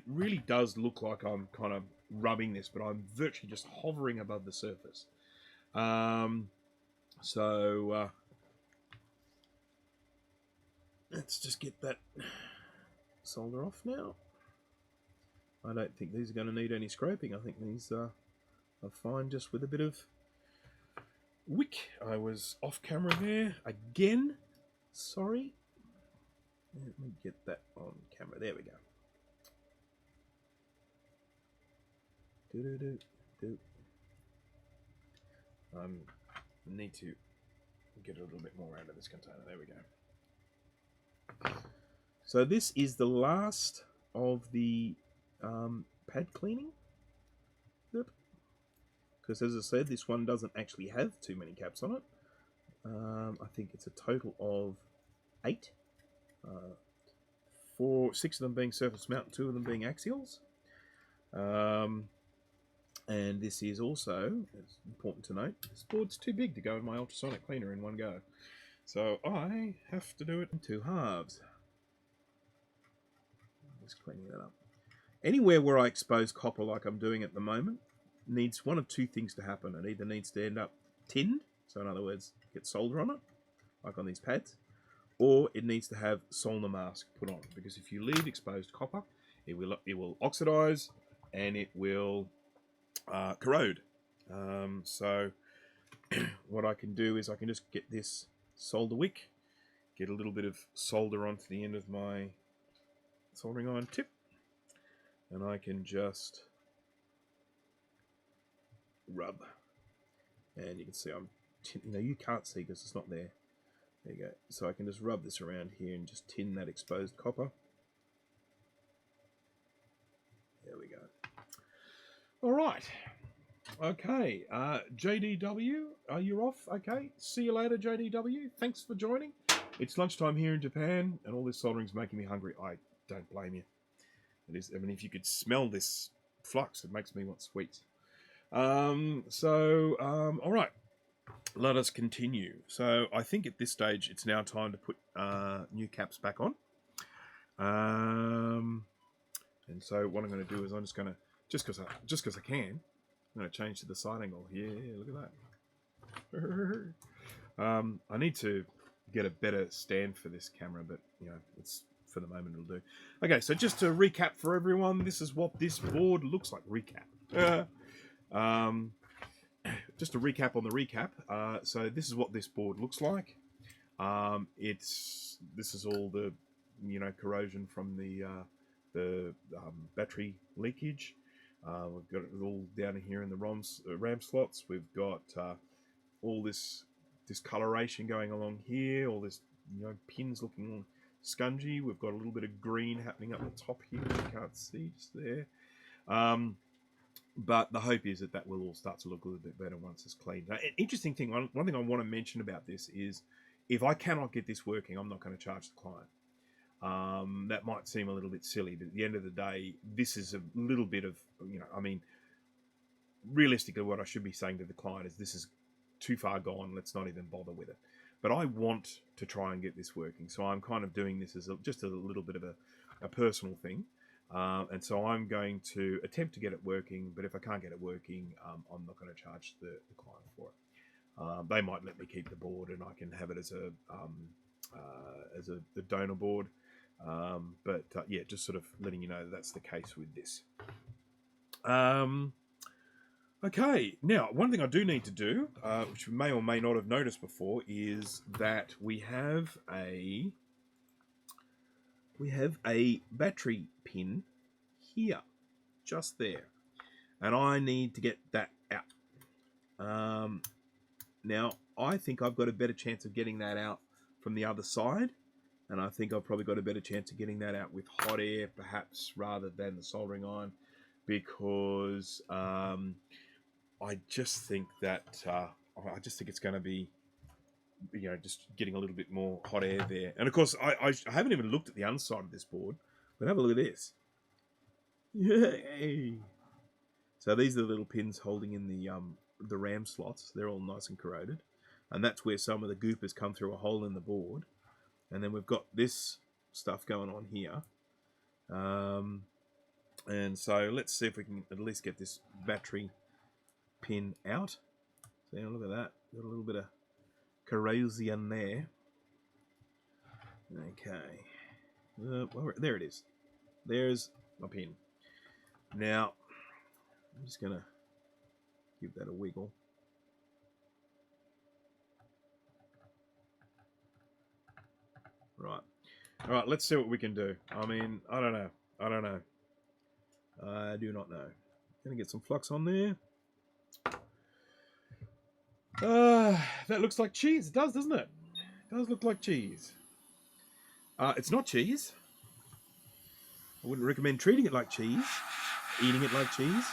really does look like I'm kind of rubbing this, but I'm virtually just hovering above the surface. Let's just get that solder off now. I don't think these are going to need any scraping. I think these are fine just with a bit of wick. I was off camera there again. Sorry. Let me get that on camera. There we go. Need to get a little bit more out of this container. There we go. So this is the last of the pad cleaning. Yep. Because as I said, this one doesn't actually have too many caps on it. I think it's a total of 8. 6 of them being surface mount, 2 of them being axials. And this is also, it's important to note, this board's too big to go in my ultrasonic cleaner in one go. So I have to do it in 2 halves. Just cleaning that up. Anywhere where I expose copper like I'm doing at the moment needs one of 2 things to happen. It either needs to end up tinned, so in other words, get solder on it, like on these pads, or it needs to have solder mask put on, because if you leave exposed copper, it will oxidize and it will corrode. So what I can do is I can just get this solder wick, get a little bit of solder onto the end of my soldering iron tip, and I can just rub. And you can see you can't see because it's not there. There you go. So I can just rub this around here and just tin that exposed copper. There we go. All right. Okay. JDW, you're off. Okay. See you later, JDW. Thanks for joining. It's lunchtime here in Japan, and all this soldering's making me hungry. I don't blame you. It is. I mean, if you could smell this flux, it makes me want sweets. All right. Let us continue. So I think at this stage it's now time to put new caps back on. And so what I'm going to do is I'm just going to, just because I can, I'm going to change to the side angle. Yeah, look at that. I need to get a better stand for this camera, but it's for the moment it'll do. Okay, so just to recap for everyone, this is what this board looks like. Recap. Just to recap on the recap. So this is what this board looks like. This is all the corrosion from the battery leakage. We've got it all down here in the RAM slots. We've got all this discoloration going along here. All this pins looking scungy. We've got a little bit of green happening up the top here. You can't see just there. But the hope is that will all start to look a little bit better once it's cleaned. Now, an interesting thing, one thing I want to mention about this is, if I cannot get this working, I'm not going to charge the client. That might seem a little bit silly, but at the end of the day, this is a little bit of, I mean, realistically, what I should be saying to the client is, this is too far gone, let's not even bother with it. But I want to try and get this working, so I'm kind of doing this as just a little bit of a personal thing. And so I'm going to attempt to get it working, but if I can't get it working, I'm not going to charge the client for it. They might let me keep the board, and I can have it as a donor board. Yeah, just sort of letting you know that's the case with this. Okay, now one thing I do need to do, which you may or may not have noticed before, is that we have a battery pin here, just there, and I need to get that out. Now I think I've got a better chance of getting that out from the other side, and I think I've probably got a better chance of getting that out with hot air, perhaps, rather than the soldering iron, because I just think that it's going to be, just getting a little bit more hot air there. And of course, I haven't even looked at the underside of this board, but have a look at this. Yay! So these are the little pins holding in the RAM slots. They're all nice and corroded, and that's where some of the goop has come through a hole in the board. And then we've got this stuff going on here. And so let's see if we can at least get this battery pin out. So look at that. Got a little bit of corrosion there. Okay. Well, there it is. There's my pin. Now, I'm just going to give that a wiggle. Right. All right, let's see what we can do. I mean, I don't know. I do not know. Gonna get some flux on there. That looks like cheese. It does, doesn't it? It does look like cheese. It's not cheese. I wouldn't recommend treating it like cheese. Eating it like cheese.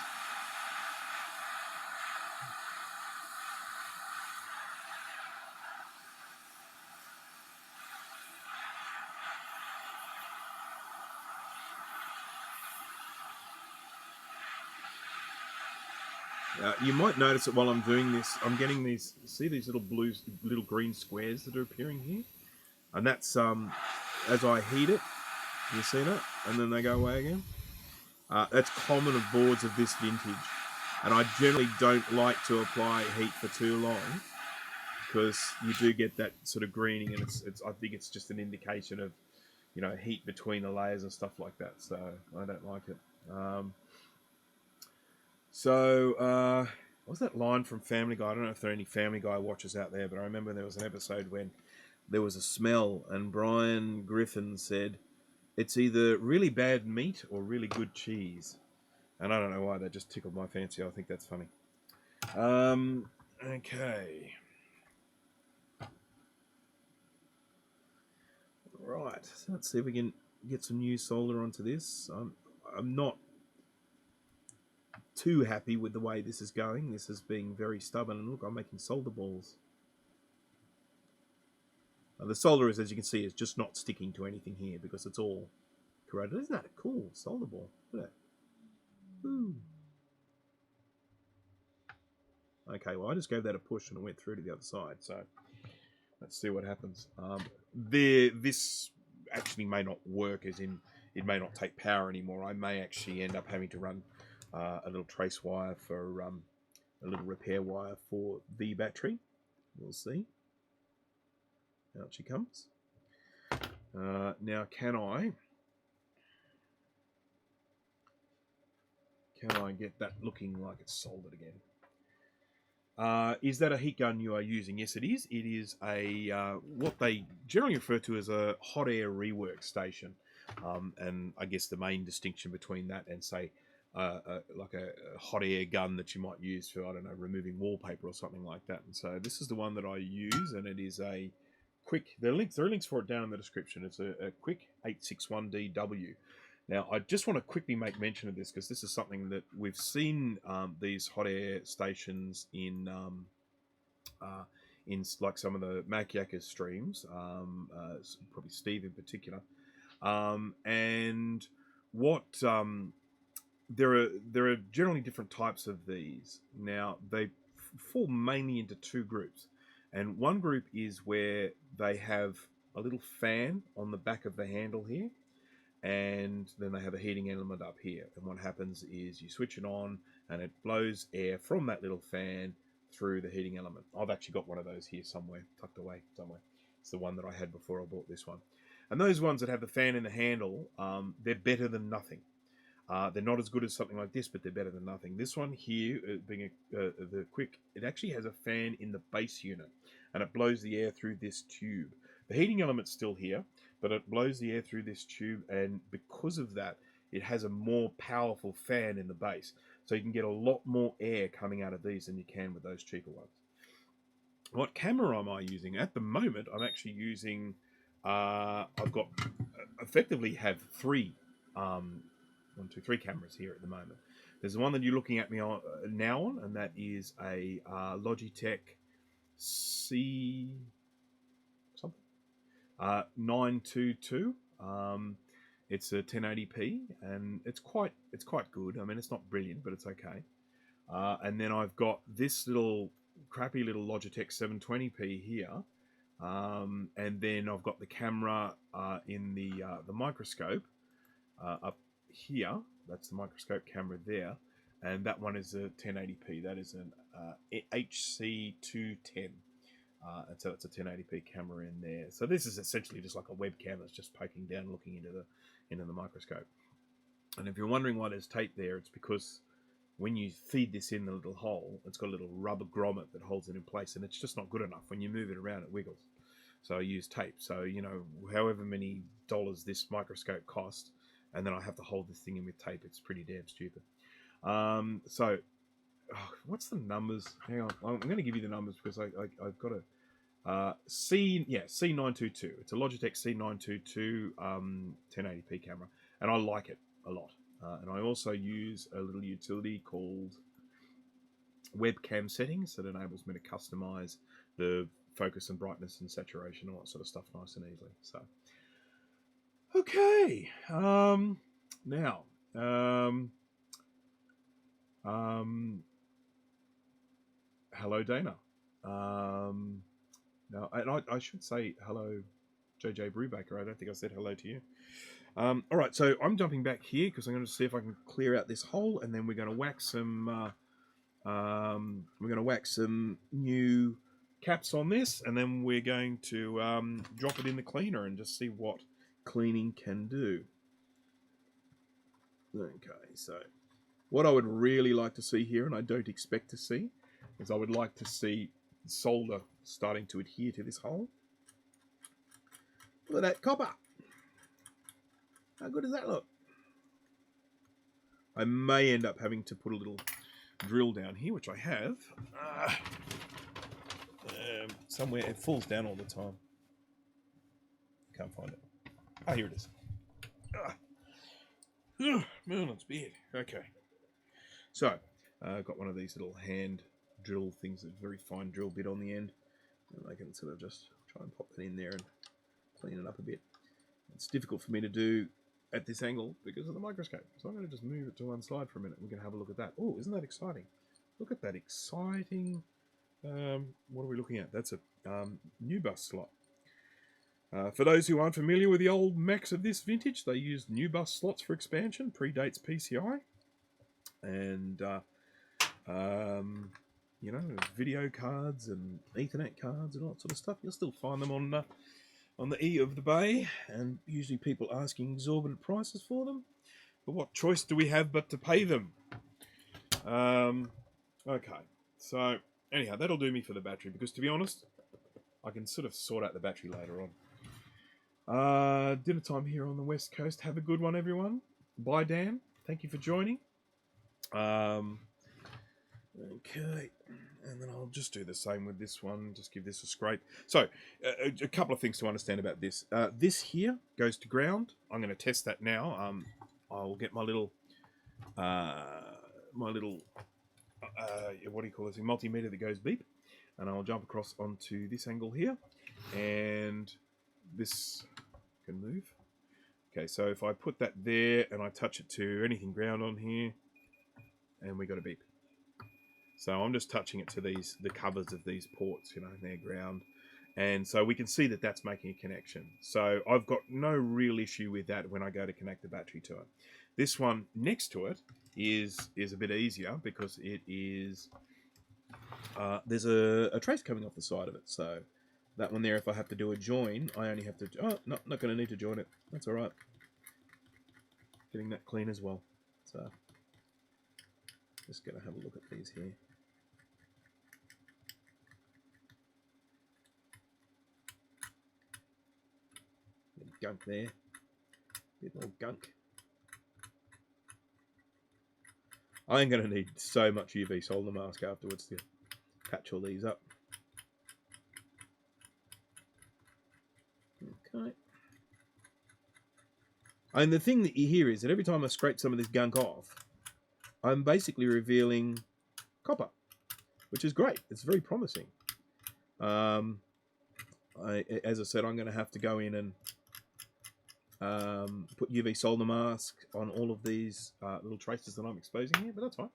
You might notice that while I'm doing this, I'm getting these. See these little blue, little green squares that are appearing here, and that's as I heat it. You see that, and then they go away again. That's common of boards of this vintage, and I generally don't like to apply heat for too long because you do get that sort of greening, and it's. I think it's just an indication of, you know, heat between the layers and stuff like that. So I don't like it. What's that line from Family Guy? I don't know if there are any Family Guy watchers out there, but I remember there was an episode when there was a smell, and Brian Griffin said, "It's either really bad meat or really good cheese." And I don't know why, that just tickled my fancy. I think that's funny. Okay. Right. So let's see if we can get some new solder onto this. I'm not too happy with the way this is going. This is being very stubborn. And look, I'm making solder balls. The solder is, as you can see, is just not sticking to anything here because it's all corroded. Isn't that a cool solder ball? Look at that. Ooh. Okay, well, I just gave that a push and it went through to the other side. So let's see what happens. This actually may not work, as in it may not take power anymore. I may actually end up having to run a little trace wire for a little repair wire for the battery. We'll see. Out she comes. Now, can I get that looking like it's soldered again? Is that a heat gun you are using? Yes, it is. It is a what they generally refer to as a hot air rework station, and I guess the main distinction between that and, say, like a hot air gun that you might use for, I don't know, removing wallpaper or something like that. And so this is the one that I use, and it is a quick. There are links for it down in the description. It's a quick 861DW. Now, I just want to quickly make mention of this because this is something that we've seen these hot air stations in like some of the Maciaca streams, probably Steve in particular, and what there are generally different types of these. Now, they fall mainly into two groups, and one group is where they have a little fan on the back of the handle here, and then they have a heating element up here. And what happens is you switch it on and it blows air from that little fan through the heating element. I've actually got one of those here somewhere, tucked away somewhere. It's the one that I had before I bought this one. And those ones that have the fan in the handle, they're better than nothing. They're not as good as something like this, but they're better than nothing. This one here, being the quick, it actually has a fan in the base unit, and it blows the air through this tube. The heating element's still here, but it blows the air through this tube, and because of that, it has a more powerful fan in the base. So you can get a lot more air coming out of these than you can with those cheaper ones. What camera am I using? At the moment, I'm actually using, I've got, effectively have three cameras here at the moment. There's the one that you're looking at me on now on, and that is a Logitech C something 922. It's a 1080p, and it's quite good. I mean, it's not brilliant, but it's okay. And then I've got this little crappy little Logitech 720p here, and then I've got the camera in the microscope up here. That's the microscope camera there, and that one is a 1080p. That is an HC210, and so it's a 1080p camera in there. So this is essentially just like a webcam that's just poking down, looking into the microscope. And if you're wondering why there's tape there, it's because when you feed this in the little hole, it's got a little rubber grommet that holds it in place, and it's just not good enough. When you move it around, it wiggles. So I use tape. So, you know, however many dollars this microscope cost, and then I have to hold this thing in with tape. It's pretty damn stupid. What's the numbers? Hang on, I'm going to give you the numbers because I've got a C922. It's a Logitech C922 1080p camera, and I like it a lot. And I also use a little utility called webcam settings that enables me to customize the focus and brightness and saturation, all that sort of stuff, nice and easily. So, okay, now, hello, Dana. No, and I should say hello, JJ Brubaker. I don't think I said hello to you. All right, so I'm jumping back here because I'm going to see if I can clear out this hole, and then we're going to whack some. We're going to whack some new caps on this, and then we're going to drop it in the cleaner and just see what cleaning can do. Okay, so what I would really like to see here, and I don't expect to see, is I would like to see solder starting to adhere to this hole. Look at that copper. How good does that look? I may end up having to put a little drill down here, which I have. Somewhere it falls down all the time. Can't find it. Ah, here it is. Man, it's bad. Okay. So, I've got one of these little hand drill things, a very fine drill bit on the end. And I can sort of just try and pop that in there and clean it up a bit. It's difficult for me to do at this angle because of the microscope. So I'm going to just move it to one side for a minute. We're going to have a look at that. Oh, isn't that exciting? Look at that exciting... what are we looking at? That's a new bus slot. For those who aren't familiar with the old Macs of this vintage, they used new bus slots for expansion, predates PCI. And, you know, video cards and Ethernet cards and all that sort of stuff. You'll still find them on the E of the Bay, and usually people asking exorbitant prices for them. But what choice do we have but to pay them? Okay, so anyhow, that'll do me for the battery, because to be honest, I can sort of sort out the battery later on. Dinner time here on the West Coast. Have a good one, everyone. Bye, Dan. Thank you for joining. Okay, and then I'll just do the same with this one. Just give this a scrape. So, a couple of things to understand about this. This here goes to ground. I'm going to test that now. I'll get my little, what do you call this? A multimeter that goes beep, and I'll jump across onto this angle here, and this can move. Okay, so if I put that there and I touch it to anything ground on here, and we got a beep. So I'm just touching it to the covers of these ports, you know, and they're ground. And so we can see that that's making a connection. So I've got no real issue with that when I go to connect the battery to it. This one next to it is a bit easier because it is, there's a trace coming off the side of it. So that one there, if I have to do a join, I only have to, oh, no, not going to need to join it. That's all right. Getting that clean as well. So just going to have a look at these here. Gunk there, bit more gunk. I'm going to need so much UV solder mask afterwards to patch all these up. Okay. And the thing that you hear is that every time I scrape some of this gunk off, I'm basically revealing copper, which is great. It's very promising. As I said, I'm going to have to go in and put UV solder mask on all of these little traces that I'm exposing here, but that's fine.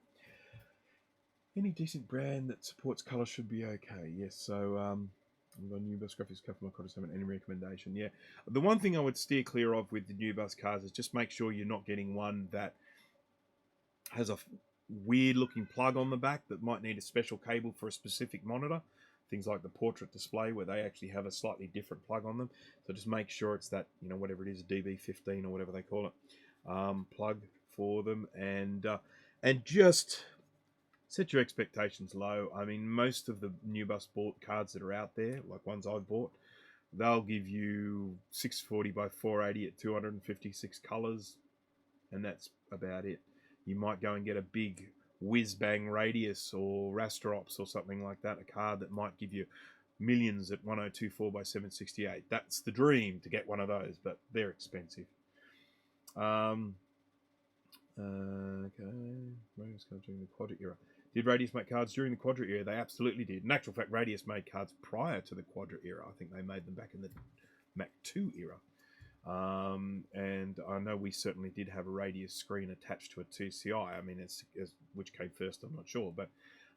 Any decent brand that supports colour should be okay. Yes, so I've got new bus graphics card for my Cortex 7. Any recommendation? Yeah, the one thing I would steer clear of with the new bus cards is just make sure you're not getting one that has a weird looking plug on the back that might need a special cable for a specific monitor. Things like the portrait display where they actually have a slightly different plug on them. So just make sure it's that, you know, whatever it is, DB15 or whatever they call it, plug for them, and just set your expectations low. I mean, most of the new bus bought cards that are out there, like ones I've bought, they'll give you 640 by 480 at 256 colors, and that's about it. You might go and get a big whiz-bang radius or rasterops or something like that, a card that might give you millions at 1024 by 768. That's the dream, to get one of those, but they're expensive. Okay, Radius cards during the Quadra era. Did Radius make cards during the Quadra era? They absolutely did. In actual fact, Radius made cards prior to the Quadra era. I think they made them back in the Mac 2 era. And I know we certainly did have a Radius screen attached to a TCI. I mean, which came first, I'm not sure, but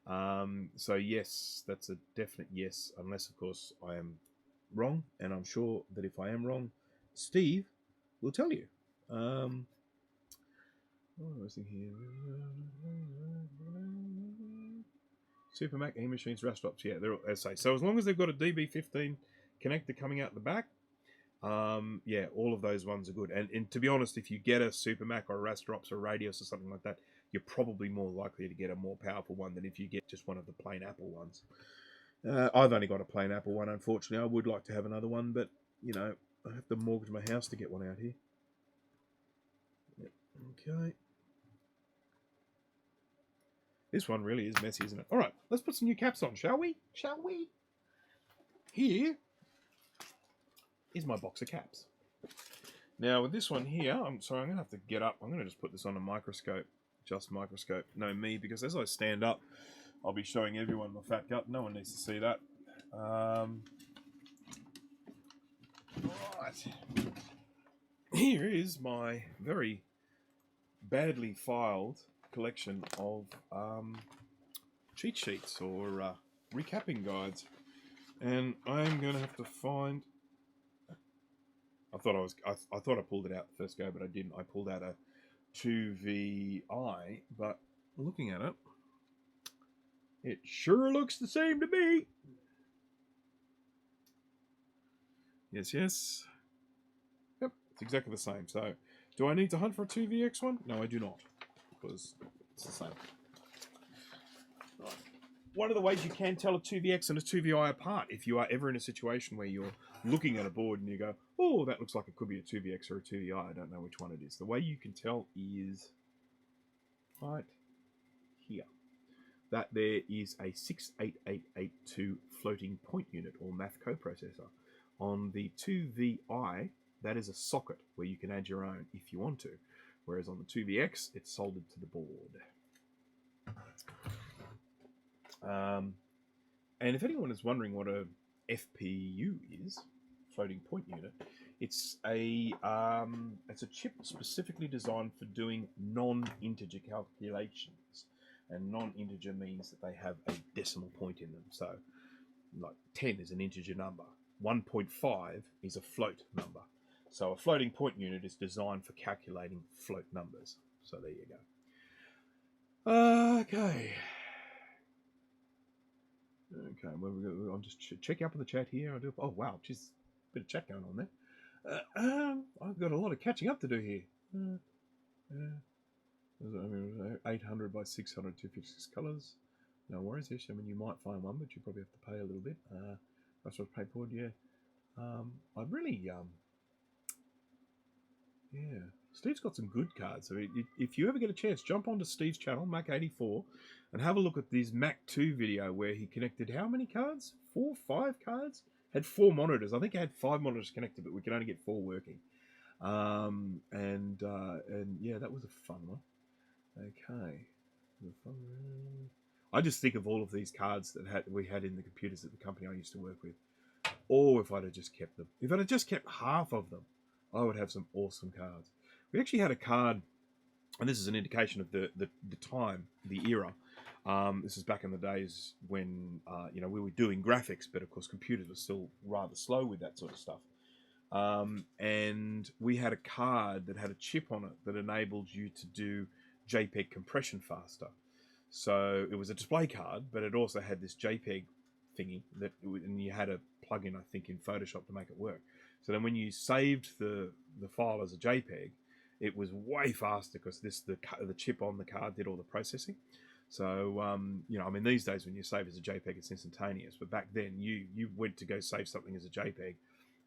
So yes, that's a definite yes, unless of course I am wrong, and I'm sure that if I am wrong, Steve will tell you. What was in here? Super Mac E-machines, Rastops, yeah, they're all, as I say. So as long as they've got a DB15 connector coming out the back, yeah, all of those ones are good. And to be honest, if you get a Super Mac or a Rastrops or a Radius or something like that, you're probably more likely to get a more powerful one than if you get just one of the plain Apple ones. I've only got a plain Apple one, unfortunately. I would like to have another one, but, you know, I have to mortgage my house to get one out here. Yep. Okay. This one really is messy, isn't it? All right, let's put some new caps on, shall we? Shall we? Here is my box of caps. Now, with this one here, I'm sorry, I'm going to have to get up. I'm going to just put this on a microscope. Just microscope. No, me, because as I stand up, I'll be showing everyone my fat gut. No one needs to see that. Right. Here is my very badly filed collection of cheat sheets or recapping guides, and I'm going to have to find. I thought I pulled it out the first go, but I didn't. I pulled out a 2VI, but looking at it, it sure looks the same to me. Yes, yes. Yep, it's exactly the same. So, do I need to hunt for a 2VX one? No, I do not, because it's the same. Right. One of the ways you can tell a 2VX and a 2VI apart, if you are ever in a situation where you're looking at a board and you go, oh, that looks like it could be a 2VX or a 2VI, I don't know which one it is. The way you can tell is right here. That there is a 68882 floating point unit or math coprocessor. On the 2VI, that is a socket where you can add your own if you want to. Whereas on the 2VX, it's soldered to the board. And if anyone is wondering what a FPU is, floating point unit, it's a chip specifically designed for doing non-integer calculations. And non-integer means that they have a decimal point in them. So, like 10 is an integer number. 1.5 is a float number. So a floating point unit is designed for calculating float numbers. So there you go. Okay. Okay, well, I'll just check up on the chat here. Oh, wow, just a bit of chat going on there. I've got a lot of catching up to do here. 800 by 600, 256 colours. No worries, Ish. I mean, you might find one, but you probably have to pay a little bit. That's what paperboard, yeah. I really, yeah. Steve's got some good cards. I mean, if you ever get a chance, jump onto Steve's channel, Mac84, and have a look at this Mac 2 video where he connected how many cards? 4, 5 cards? Had 4 monitors. I think he had 5 monitors connected, but we could only get 4 working. And yeah, that was a fun one. Okay. I just think of all of these cards that we had in the computers at the company I used to work with. Or if I'd have just kept them. If I'd have just kept half of them, I would have some awesome cards. We actually had a card, and this is an indication of the time, the era. This is back in the days when we were doing graphics, but of course computers were still rather slow with that sort of stuff. And we had a card that had a chip on it that enabled you to do JPEG compression faster. So it was a display card, but it also had this JPEG thingy and you had a plug-in, I think, in Photoshop to make it work. So then when you saved the file as a JPEG, it was way faster because the chip on the card did all the processing. So I mean, these days when you save as a JPEG, it's instantaneous. But back then, you went to go save something as a JPEG,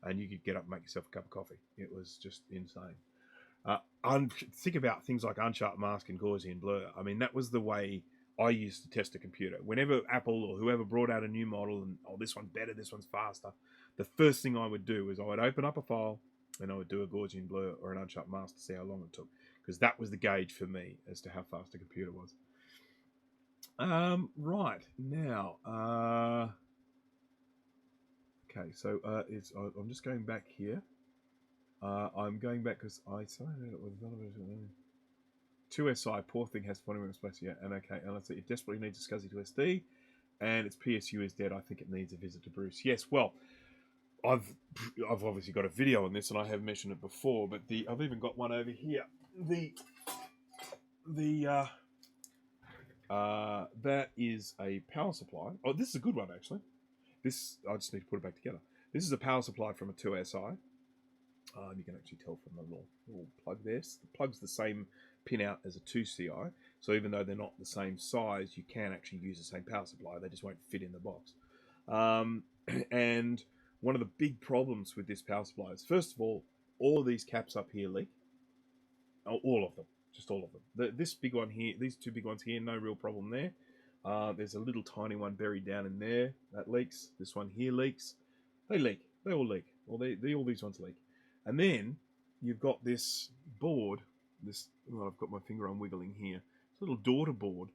and you could get up and make yourself a cup of coffee. It was just insane. Think about things like unsharp mask and Gaussian blur. I mean, that was the way I used to test a computer. Whenever Apple or whoever brought out a new model and, this one's better, this one's faster, the first thing I would do is I would open up a file and I would do a Gaussian blur or an unsharp mask to see how long it took, because that was the gauge for me as to how fast a computer was. Right, now, okay, so I'm just going back here. I'm going back because I signed it with 2SI, poor thing has 40 minutes space. Yeah, and okay, and let's see. It desperately needs a SCSI to SD, and its PSU is dead. I think it needs a visit to Bruce. Yes, well, I've obviously got a video on this, and I have mentioned it before, but I've even got one over here. That is a power supply. Oh, this is a good one actually. This I just need to put it back together. This is a power supply from a 2SI. You can actually tell from the little plug there. The plug's the same pin out as a 2CI, so even though they're not the same size, you can actually use the same power supply. They just won't fit in the box. And one of the big problems with this power supply is, first of all of these caps up here leak. Oh, all of them, just all of them. This big one here, these two big ones here, no real problem there. There's a little tiny one buried down in there that leaks. This one here leaks. They leak. They all leak. All these ones leak. And then you've got this board. I've got my finger on wiggling here. It's a little daughter board,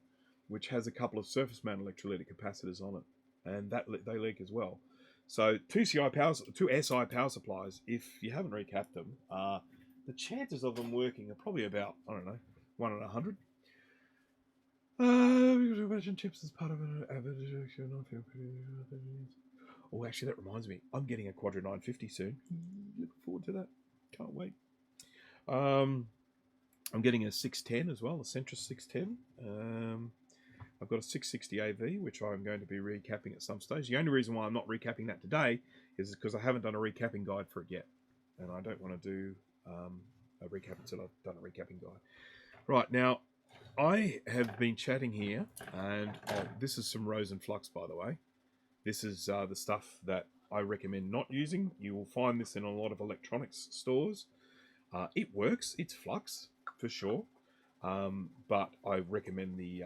which has a couple of surface mount electrolytic capacitors on it, and they leak as well. So 2SI power supplies, if you haven't recapped them, the chances of them working are probably about, I don't know, 1 in 100. Chips as part of an Oh, actually, that reminds me. I'm getting a Quadra 950 soon. Looking forward to that. Can't wait. I'm getting a 610 as well, a Centris 610. I've got a 660 AV, which I'm going to be recapping at some stage. The only reason why I'm not recapping that today is because I haven't done a recapping guide for it yet. And I don't want to do a recap until I've done a recapping guide. Right, now, I have been chatting here, and this is some Rosen flux, by the way. This is the stuff that I recommend not using. You will find this in a lot of electronics stores. It works. It's flux, for sure. But I recommend the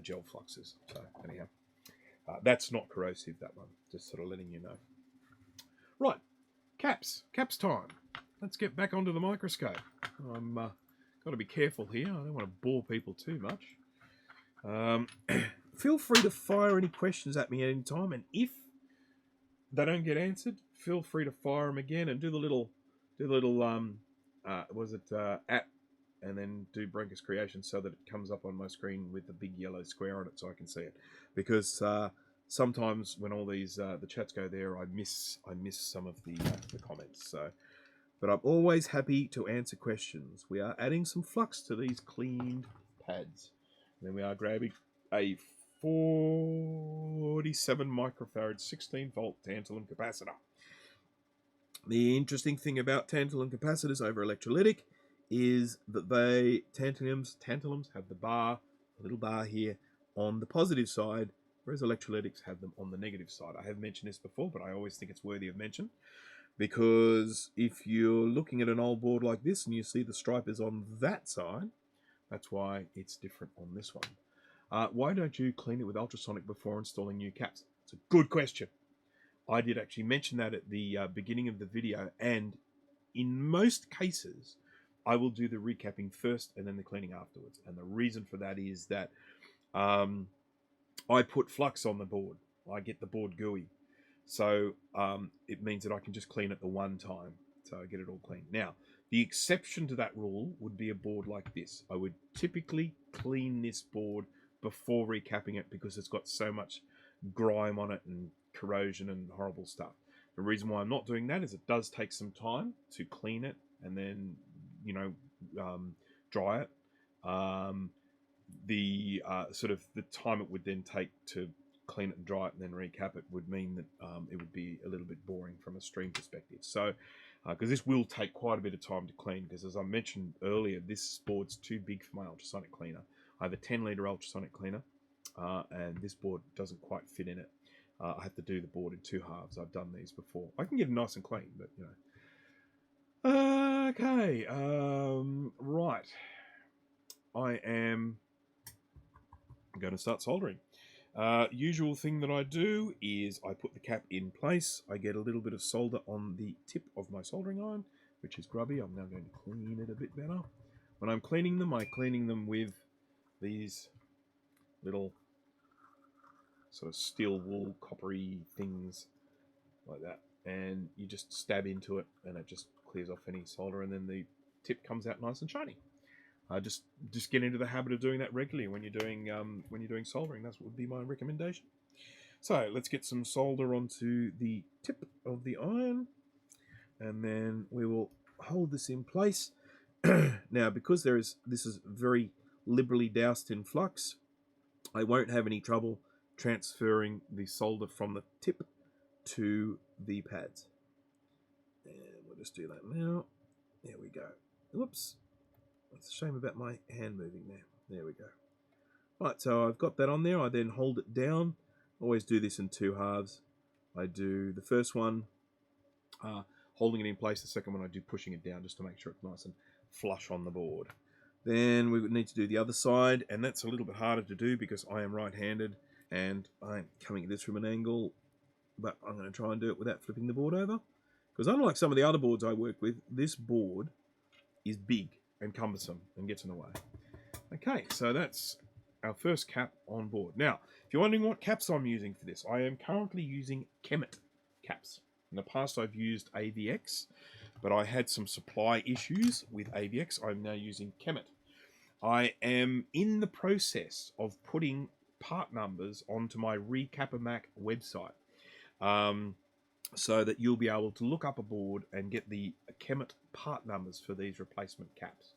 gel fluxes. So, anyhow, that's not corrosive, that one. Just sort of letting you know. Right, caps. Caps time. Let's get back onto the microscope. I'm got to be careful here. I don't want to bore people too much. Feel free to fire any questions at me at any time, and if they don't get answered, feel free to fire them again and do the little at, and then do Brenker's creation so that it comes up on my screen with the big yellow square on it so I can see it. Because sometimes when all these the chats go there, I miss some of the comments. So, but I'm always happy to answer questions. We are adding some flux to these cleaned pads, and then we are grabbing a 47 microfarad 16 volt tantalum capacitor. The interesting thing about tantalum capacitors over electrolytic is that tantalums have the little bar here on the positive side, whereas electrolytics have them on the negative side. I have mentioned this before, but I always think it's worthy of mention, because if you're looking at an old board like this and you see the stripe is on that side, that's why it's different on this one. Why don't you clean it with ultrasonic before installing new caps? It's a good question. I did actually mention that at the beginning of the video, and in most cases, I will do the recapping first and then the cleaning afterwards. And the reason for that is that I put flux on the board. I get the board gooey. So it means that I can just clean it the one time. So I get it all clean. Now, the exception to that rule would be a board like this. I would typically clean this board before recapping it because it's got so much grime on it and corrosion and horrible stuff. The reason why I'm not doing that is it does take some time to clean it and then, dry it. The time it would then take to clean it and dry it and then recap it would mean that it would be a little bit boring from a stream perspective. So, because this will take quite a bit of time to clean, because as I mentioned earlier, this board's too big for my ultrasonic cleaner. I have a 10-litre ultrasonic cleaner, and this board doesn't quite fit in it. I have to do the board in 2 halves. I've done these before. I can get it nice and clean, but okay, right. I am going to start soldering. Usual thing that I do is I put the cap in place. I get a little bit of solder on the tip of my soldering iron, which is grubby. I'm now going to clean it a bit better. When I'm cleaning them with these little sort of steel wool coppery things like that, and you just stab into it and it just clears off any solder, and then the tip comes out nice and shiny. Just get into the habit of doing that regularly when you're doing soldering. That would be my recommendation. So let's get some solder onto the tip of the iron, and then we will hold this in place. Now, because this is very liberally doused in flux, I won't have any trouble transferring the solder from the tip to the pads. And we'll just do that now. There we go. Whoops. It's a shame about my hand moving there. There we go. Right, so I've got that on there. I then hold it down. Always do this in two halves. I do the first one holding it in place. The second one I do pushing it down just to make sure it's nice and flush on the board. Then we would need to do the other side, and that's a little bit harder to do because I am right-handed and I'm coming at this from an angle, but I'm going to try and do it without flipping the board over. Because unlike some of the other boards I work with, this board is big and cumbersome and gets in the way. Okay, so that's our first cap on board. Now, if you're wondering what caps I'm using for this, I am currently using Chemet caps. In the past I've used AVX, but I had some supply issues with AVX. I'm now using Chemet. I am in the process of putting part numbers onto my Recapamac website, so that you'll be able to look up a board and get the Chemet part numbers for these replacement caps.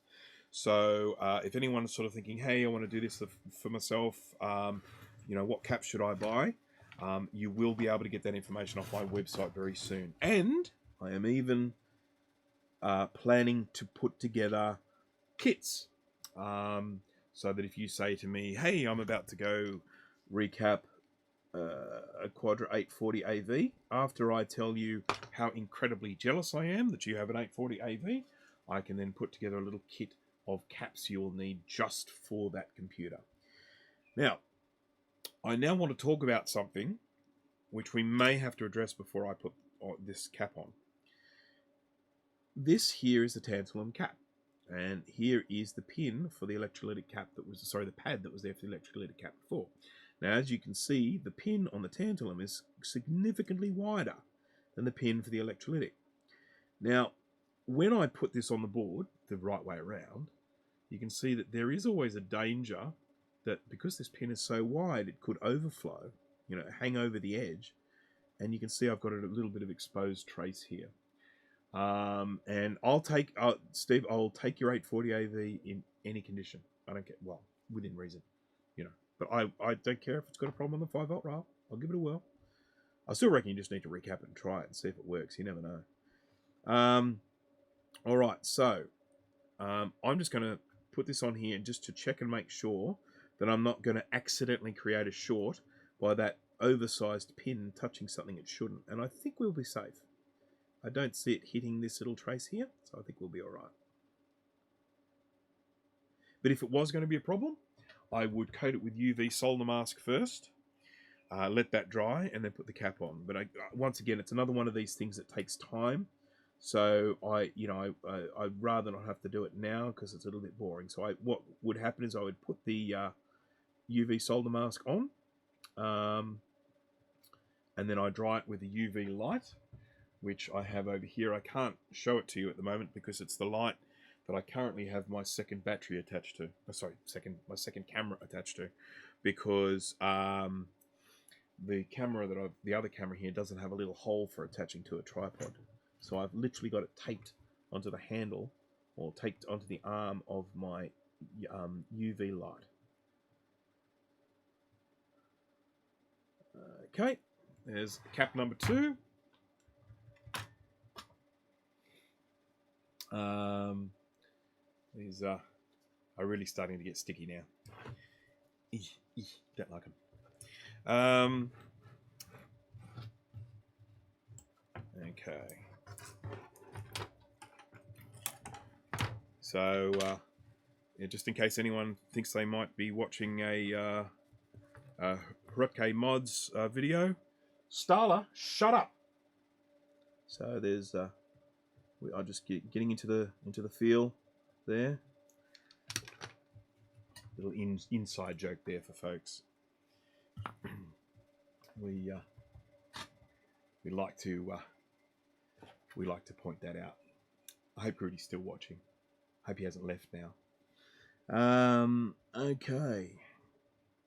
So if anyone's sort of thinking, hey, I want to do this for myself, what cap should I buy? You will be able to get that information off my website very soon. And I am even planning to put together kits, so that if you say to me, hey, I'm about to go recap a Quadra 840 AV, after I tell you how incredibly jealous I am that you have an 840 AV, I can then put together a little kit of caps you'll need just for that computer. Now, I now want to talk about something which we may have to address before I put this cap on. This here is the tantalum cap, and here is the pin for the electrolytic cap that was, the pad that was there for the electrolytic cap before. Now, as you can see, the pin on the tantalum is significantly wider than the pin for the electrolytic. Now, when I put this on the board the right way around, you can see that there is always a danger that because this pin is so wide, it could overflow, hang over the edge, and you can see I've got a little bit of exposed trace here. And I'll take, Steve, I'll take your 840 AV in any condition. I don't care, well, within reason, But I don't care if it's got a problem on the 5-volt rail. I'll give it a whirl. I still reckon you just need to recap it and try it and see if it works. You never know. All right, so I'm just going to put this on here just to check and make sure that I'm not going to accidentally create a short by that oversized pin touching something it shouldn't. And I think we'll be safe. I don't see it hitting this little trace here, so I think we'll be all right. But if it was going to be a problem, I would coat it with UV solder mask first, let that dry, and then put the cap on. But once again, it's another one of these things that takes time. So I'd rather not have to do it now because it's a little bit boring. So what would happen is I would put the UV solder mask on, and then I dry it with a UV light, which I have over here. I can't show it to you at the moment because it's the light that I currently have my second battery attached to. My second camera attached to, because the camera the other camera here doesn't have a little hole for attaching to a tripod. So I've literally got it taped onto the handle, or taped onto the arm of my UV light. Okay, there's cap number 2. These are really starting to get sticky now. Don't like them. Okay. So, just in case anyone thinks they might be watching a Hrutke Mods video, Starla, shut up. So there's we are just getting into the feel there. Little inside joke there for folks. We like to point that out. I hope Rudy's still watching. I hope he hasn't left now. Okay.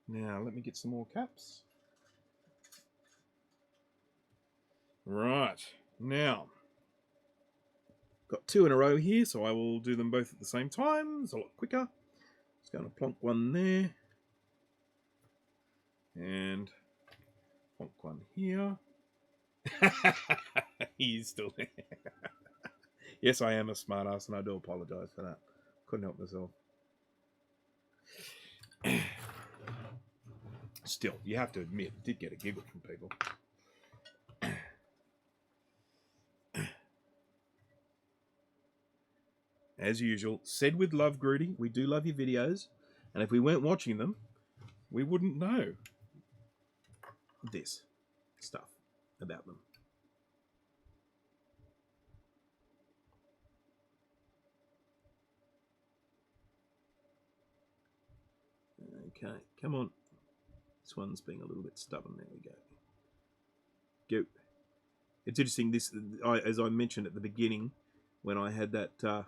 Now, let me get some more caps. Right. Now, got two in a row here, so I will do them both at the same time. It's a lot quicker. Just going to plonk one there. And plonk one here. He's still there. Yes, I am a smartass, and I do apologise for that. Couldn't help myself. Still, you have to admit, it did get a giggle from people. As usual, said with love, Groody, we do love your videos, and if we weren't watching them, we wouldn't know this stuff about them. Okay, come on. This one's being a little bit stubborn. There we go. Go. It's interesting. This, as I mentioned at the beginning, when I had that,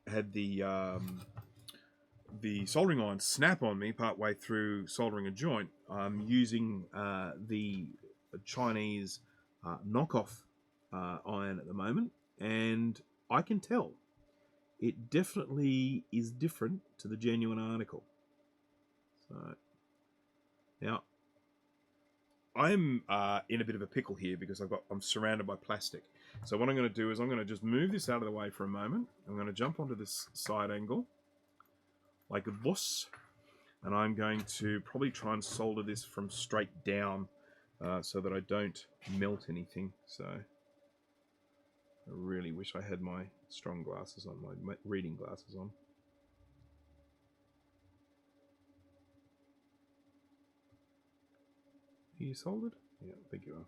had the soldering iron snap on me partway through soldering a joint. I'm using the Chinese knockoff iron at the moment, and I can tell it definitely is different to the genuine article. So now I'm in a bit of a pickle here because I'm surrounded by plastic. So what I'm going to do is I'm going to just move this out of the way for a moment. I'm going to jump onto this side angle like this, and I'm going to probably try and solder this from straight down so that I don't melt anything. So I really wish I had my strong glasses on, my reading glasses on. Are you soldered? Yeah, I think you are.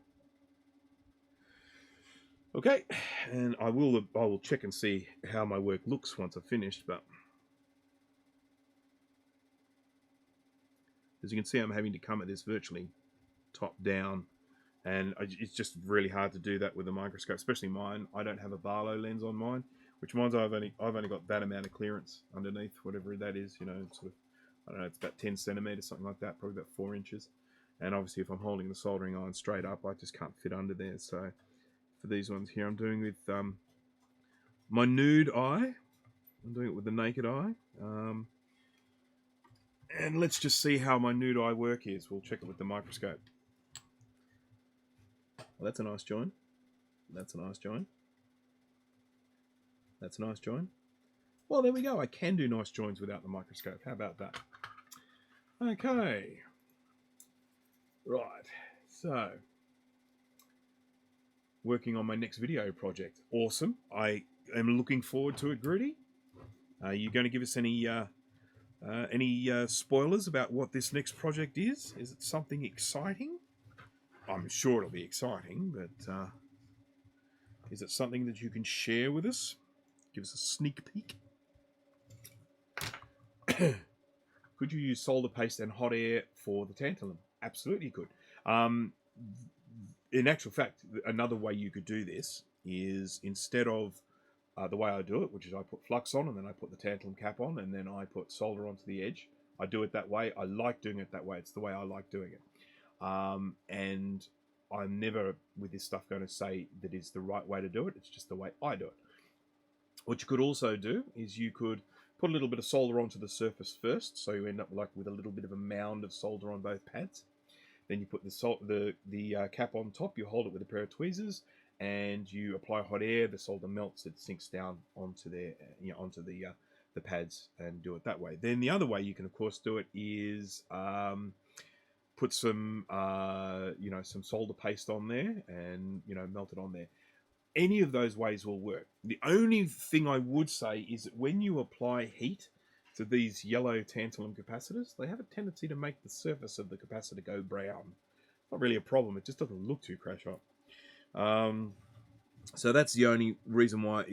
Okay, and I will check and see how my work looks once I've finished, but as you can see, I'm having to come at this virtually top down, and it's just really hard to do that with a microscope, especially mine. I don't have a Barlow lens on mine, which means I've only got that amount of clearance underneath, whatever that is, you know, sort of, I don't know, it's about 10 centimeters, something like that, probably about 4 inches. And obviously if I'm holding the soldering iron straight up, I just can't fit under there. So for these ones here, I'm doing with my nude eye. I'm doing it with the naked eye. And let's just see how my nude eye work is. We'll check it with the microscope. Well, that's a nice join. That's a nice join. That's a nice join. Well, there we go. I can do nice joins without the microscope. How about that? Okay. Right. So, working on my next video project. Awesome. I am looking forward to it, Groody. Are you going to give us any spoilers about what this next project is? Is it something exciting? I'm sure it'll be exciting, but is it something that you can share with us? Give us a sneak peek. Could you use solder paste and hot air for the tantalum? Absolutely you could. In actual fact, another way you could do this is instead of the way I do it, which is I put flux on and then I put the tantalum cap on and then I put solder onto the edge. I do it that way. I like doing it that way. It's the way I like doing it. And I'm never, with this stuff, going to say that is the right way to do it. It's just the way I do it. What you could also do is you could put a little bit of solder onto the surface first, so you end up like with a little bit of a mound of solder on both pads. Then you put the cap on top, you hold it with a pair of tweezers, and you apply hot air. The solder melts, it sinks down onto there, onto the pads, and do it that way. Then the other way you can of course do it is put some some solder paste on there, and melt it on there. Any of those ways will work. The only thing I would say is that when you apply heat to these yellow tantalum capacitors, they have a tendency to make the surface of the capacitor go brown. Not really a problem, it just doesn't look too crash up. So that's the only reason why,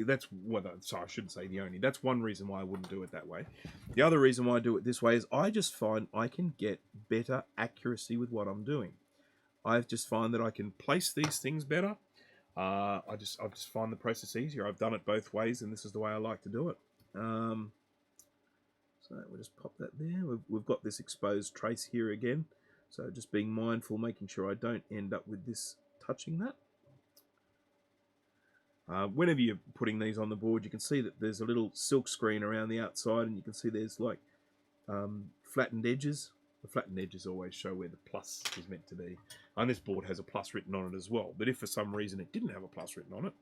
sorry, I shouldn't say the only, that's one reason why I wouldn't do it that way. The other reason why I do it this way is I just find I can get better accuracy with what I'm doing. I just find that I can place these things better. I just find the process easier. I've done it both ways, and this is the way I like to do it. So So we'll just pop that there. We've got this exposed trace here again. So just being mindful, making sure I don't end up with this touching that. Whenever you're putting these on the board, you can see that there's a little silk screen around the outside, and you can see there's like flattened edges. The flattened edges always show where the plus is meant to be. And this board has a plus written on it as well. But if for some reason it didn't have a plus written on it,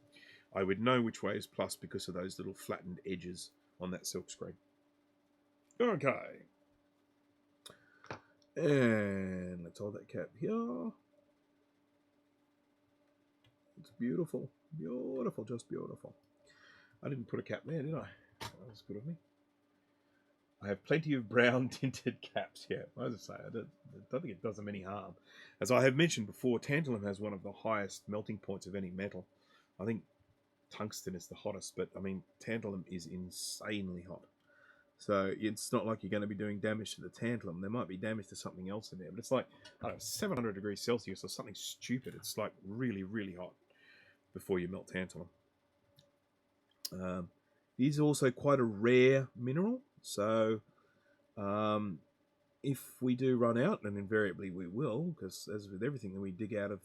I would know which way is plus because of those little flattened edges on that silk screen. Okay. And let's hold that cap here. It's beautiful. Beautiful, just beautiful. I didn't put a cap there, did I? That was good of me. I have plenty of brown tinted caps here. As I say, I don't think it does them any harm. As I have mentioned before, tantalum has one of the highest melting points of any metal. I think tungsten is the hottest, but I mean, tantalum is insanely hot. So it's not like you're going to be doing damage to the tantalum. There might be damage to something else in there, but it's like, I don't know, 700 degrees Celsius or something stupid. It's like really, really hot before you melt tantalum. It is also quite a rare mineral, so if we do run out, and invariably we will, because as with everything that we dig out of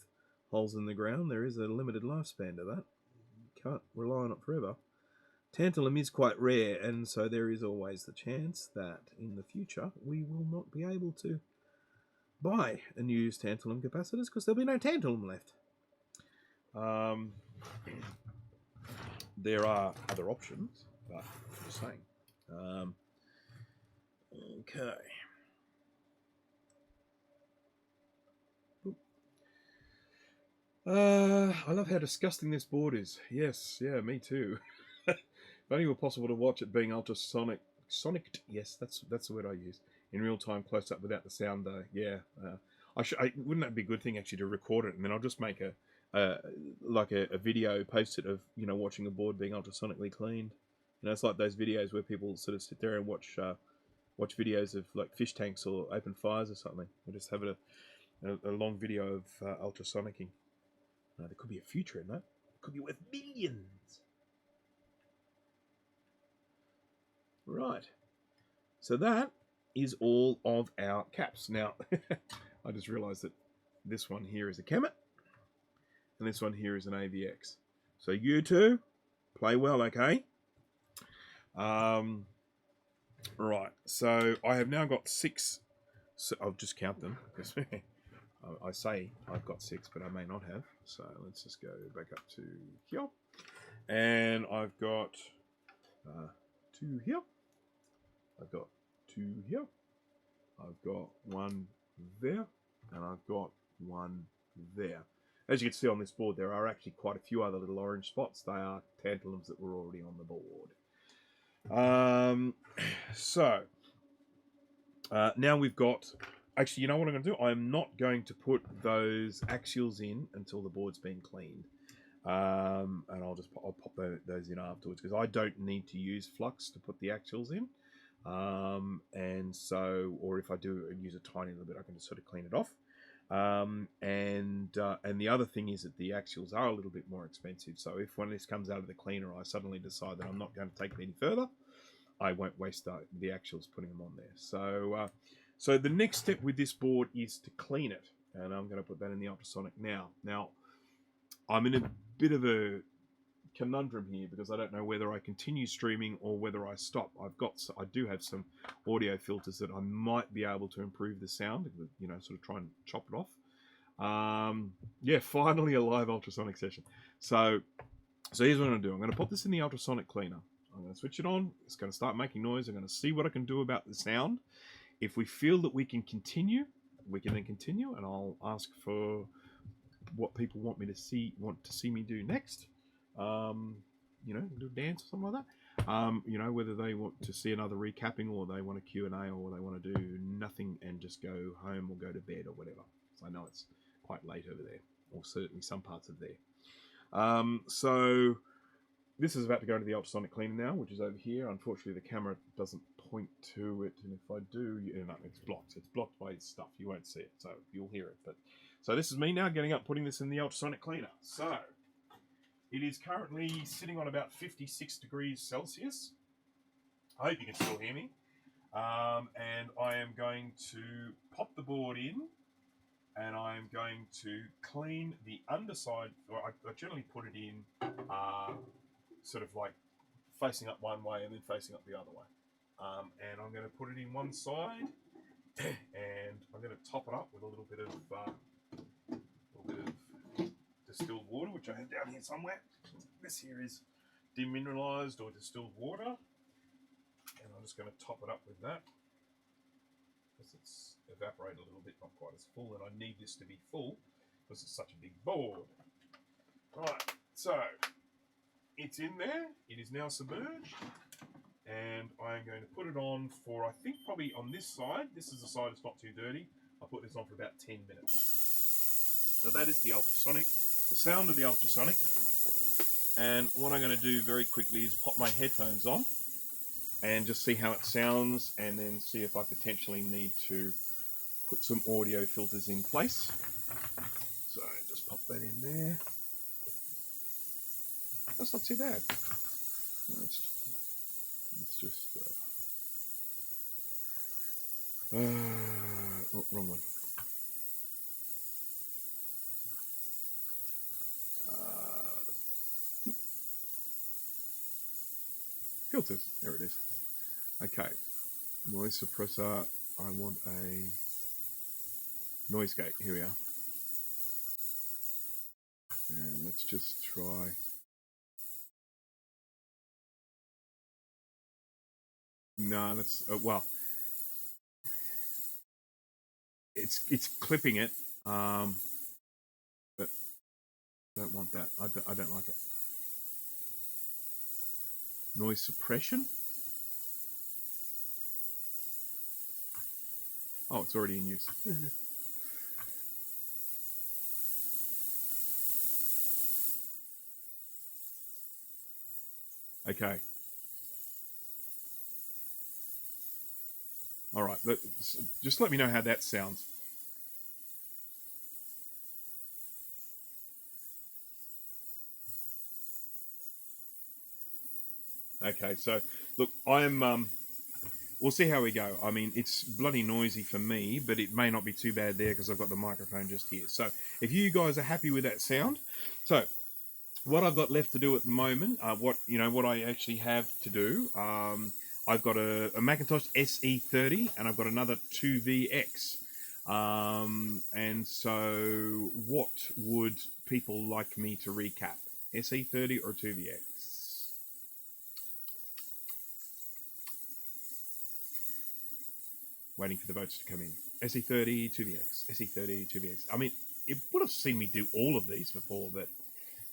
holes in the ground, there is a limited lifespan to that. You can't rely on it forever. Tantalum is quite rare, and so there is always the chance that in the future we will not be able to buy and use tantalum capacitors because there'll be no tantalum left. There are other options, but I'm just saying. Okay. I love how disgusting this board is. Yes, yeah, me too. If only it were possible to watch it being ultrasonic, yes, that's the word I use, in real time, close up without the sound though. Yeah, wouldn't that be a good thing actually to record it, and then I'll just make a video, post it of watching a board being ultrasonically cleaned. It's like those videos where people sort of sit there and watch videos of like fish tanks or open fires or something. Or just have a long video of ultrasonicking. There could be a future in that. It could be worth millions. Right. So that is all of our caps. Now, I just realised that this one here is a Kemet, and this one here is an AVX. So you two, play well, okay? Right. So I have now got 6. So I'll just count them. I say I've got 6, but I may not have. So let's just go back up to here. And I've got 2 here. I've got 2 here. I've got 1 there. And I've got 1 there. As you can see on this board, there are actually quite a few other little orange spots. They are tantalums that were already on the board. Now we've got... Actually, you know what I'm going to do? I'm not going to put those axials in until the board's been cleaned. And I'll pop those in afterwards, because I don't need to use flux to put the axials in. And so, or if I do use a tiny little bit, I can just sort of clean it off. And the other thing is that the axials are a little bit more expensive. So if when this comes out of the cleaner, I suddenly decide that I'm not going to take it any further, I won't waste the axials putting them on there. So the next step with this board is to clean it, and I'm going to put that in the ultrasonic now. Now, I'm in a bit of a conundrum here because I don't know whether I continue streaming or whether I stop. I do have some audio filters that I might be able to improve the sound, sort of try and chop it off. Yeah, finally a live ultrasonic session. So here's what I'm going to do. I'm going to put this in the ultrasonic cleaner. I'm going to switch it on. It's going to start making noise. I'm going to see what I can do about the sound. If we feel that we can continue, we can then continue, and I'll ask for what people want to see me do next. Do a dance or something like that. Whether they want to see another recapping, or they want a Q&A, or they want to do nothing and just go home or go to bed or whatever. So I know it's quite late over there, or certainly some parts of there. So this is about to go into the ultrasonic cleaner now, which is over here. Unfortunately, the camera doesn't point to it, and if I do, it's blocked. It's blocked by stuff. You won't see it, so you'll hear it. So this is me now getting up, putting this in the ultrasonic cleaner. So it is currently sitting on about 56 degrees Celsius. I hope you can still hear me. And I am going to pop the board in, and I am going to clean the underside. Or I generally put it in sort of like facing up one way and then facing up the other way. And I'm going to put it in one side, and I'm going to top it up with a little bit of distilled water, which I have down here somewhere. This here is demineralized or distilled water, and I'm just going to top it up with that because it's evaporated a little bit, not quite as full, and I need this to be full because it's such a big board. Right, so it's in there. It is now submerged, and I'm going to put it on for, I think probably on this side. This is the side that's not too dirty. I'll put this on for about 10 minutes. So that is the ultrasonic, the sound of the ultrasonic. And what I'm going to do very quickly is pop my headphones on and just see how it sounds, and then see if I potentially need to put some audio filters in place. So just pop that in there. That's not too bad. It's just oh, wrong one. Filters. There it is. Okay. Noise suppressor. I want a noise gate. Here we are. And let's just try. No, let's. Well, it's clipping it, but don't want that. I don't like it. Noise suppression. Oh, it's already in use. Okay. All right. Just let me know how that sounds. Okay. So, look, we'll see how we go. I mean, it's bloody noisy for me, but it may not be too bad there because I've got the microphone just here. So, if you guys are happy with that sound, so what I've got left to do at the moment, what I actually have to do, I've got a Macintosh SE30 and I've got another 2VX. And so what would people like me to recap? SE30 or 2VX? Waiting for the votes to come in. SE30, 2VX. SE30, 2VX. I mean, it would have seen me do all of these before, but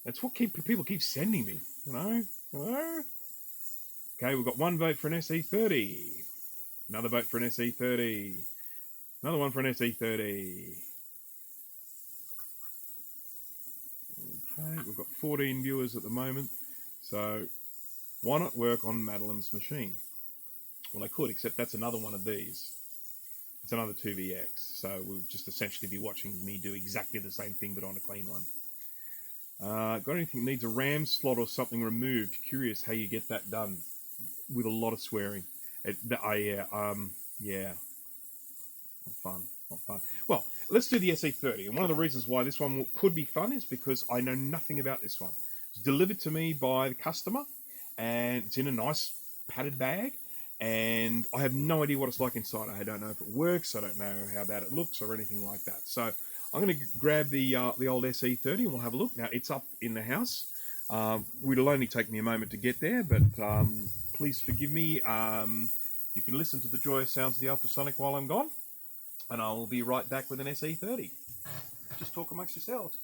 that's what people keep sending me, you know? Hello? Okay, we've got one vote for an SE30. Another vote for an SE30. Another one for an SE30. Okay, we've got 14 viewers at the moment. So, why not work on Madeline's machine? Well, I could, except that's another one of these. It's another 2VX. So, we'll just essentially be watching me do exactly the same thing, but on a clean one. Got anything that needs a RAM slot or something removed? Curious how you get that done. With a lot of swearing. Yeah. Not fun. Well, let's do the SE30. And one of the reasons why this one could be fun is because I know nothing about this one. It's delivered to me by the customer, and it's in a nice padded bag, and I have no idea what it's like inside. I don't know if it works. I don't know how bad it looks or anything like that. So I'm going to grab the old SE30 and we'll have a look. Now, it's up in the house. It'll only take me a moment to get there, but please forgive me. You can listen to the joyous sounds of the ultrasonic while I'm gone, and I'll be right back with an SE30. Just talk amongst yourselves.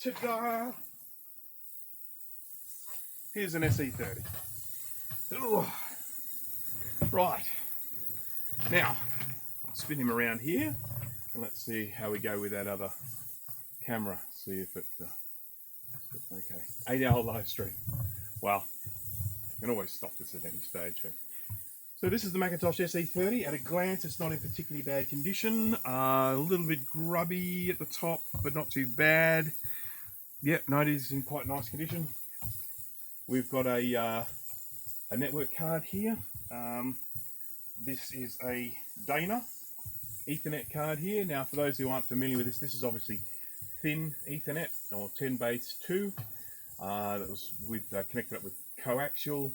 Ta-da! Here's an SE30. Ooh. Right. Now, I'll spin him around here, and let's see how we go with that other camera. See if it... okay. 8-hour live stream. Wow. You can always stop this at any stage. So this is the Macintosh SE30. At a glance, it's not in particularly bad condition. A little bit grubby at the top, but not too bad. Yep, no, it is in quite nice condition. We've got a network card here. This is a Dana Ethernet card here. Now, for those who aren't familiar with this, this is obviously thin Ethernet, or 10 base 2. That was with connected up with coaxial.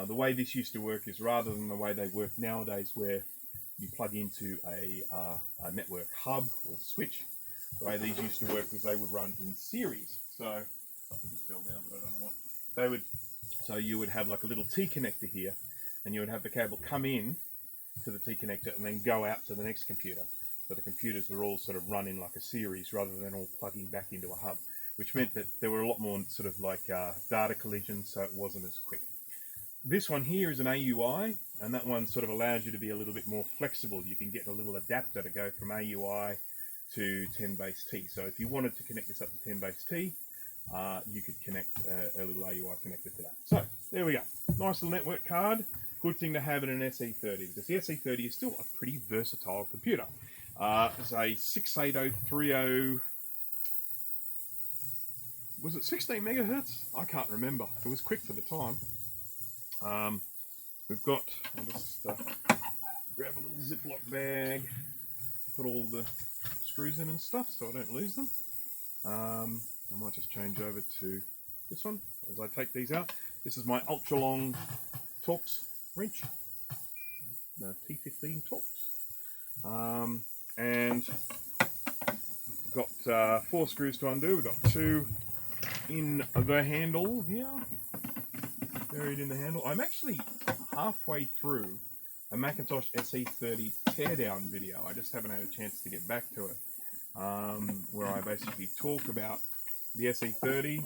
The way this used to work is rather than the way they work nowadays, where you plug into a network hub or switch. The way these used to work was they would run in series. So I can just fell down, but I don't know what they would. So you would have like a little T connector here, and you would have the cable come in to the T connector and then go out to the next computer. So the computers were all sort of run in like a series rather than all plugging back into a hub, which meant that there were a lot more sort of like data collisions, so it wasn't as quick. This one here is an AUI, and that one sort of allows you to be a little bit more flexible. You can get a little adapter to go from AUI to 10 base T. So if you wanted to connect this up to 10 base T, you could connect a little AUI connector to that. So there we go. Nice little network card. Good thing to have in an SE30, because the SE30 is still a pretty versatile computer. It's a 68030. Was it 16 megahertz? I can't remember. It was quick for the time. We've got, I'll just grab a little Ziploc bag, put all the screws in and stuff so I don't lose them. I might just change over to this one as I take these out. This is my ultra long Torx wrench, the T15 Torx. And got 4 screws to undo. We've got 2 in the handle here, buried in the handle. I'm actually halfway through a Macintosh SE30 teardown video. I just haven't had a chance to get back to it, where I basically talk about the SE30,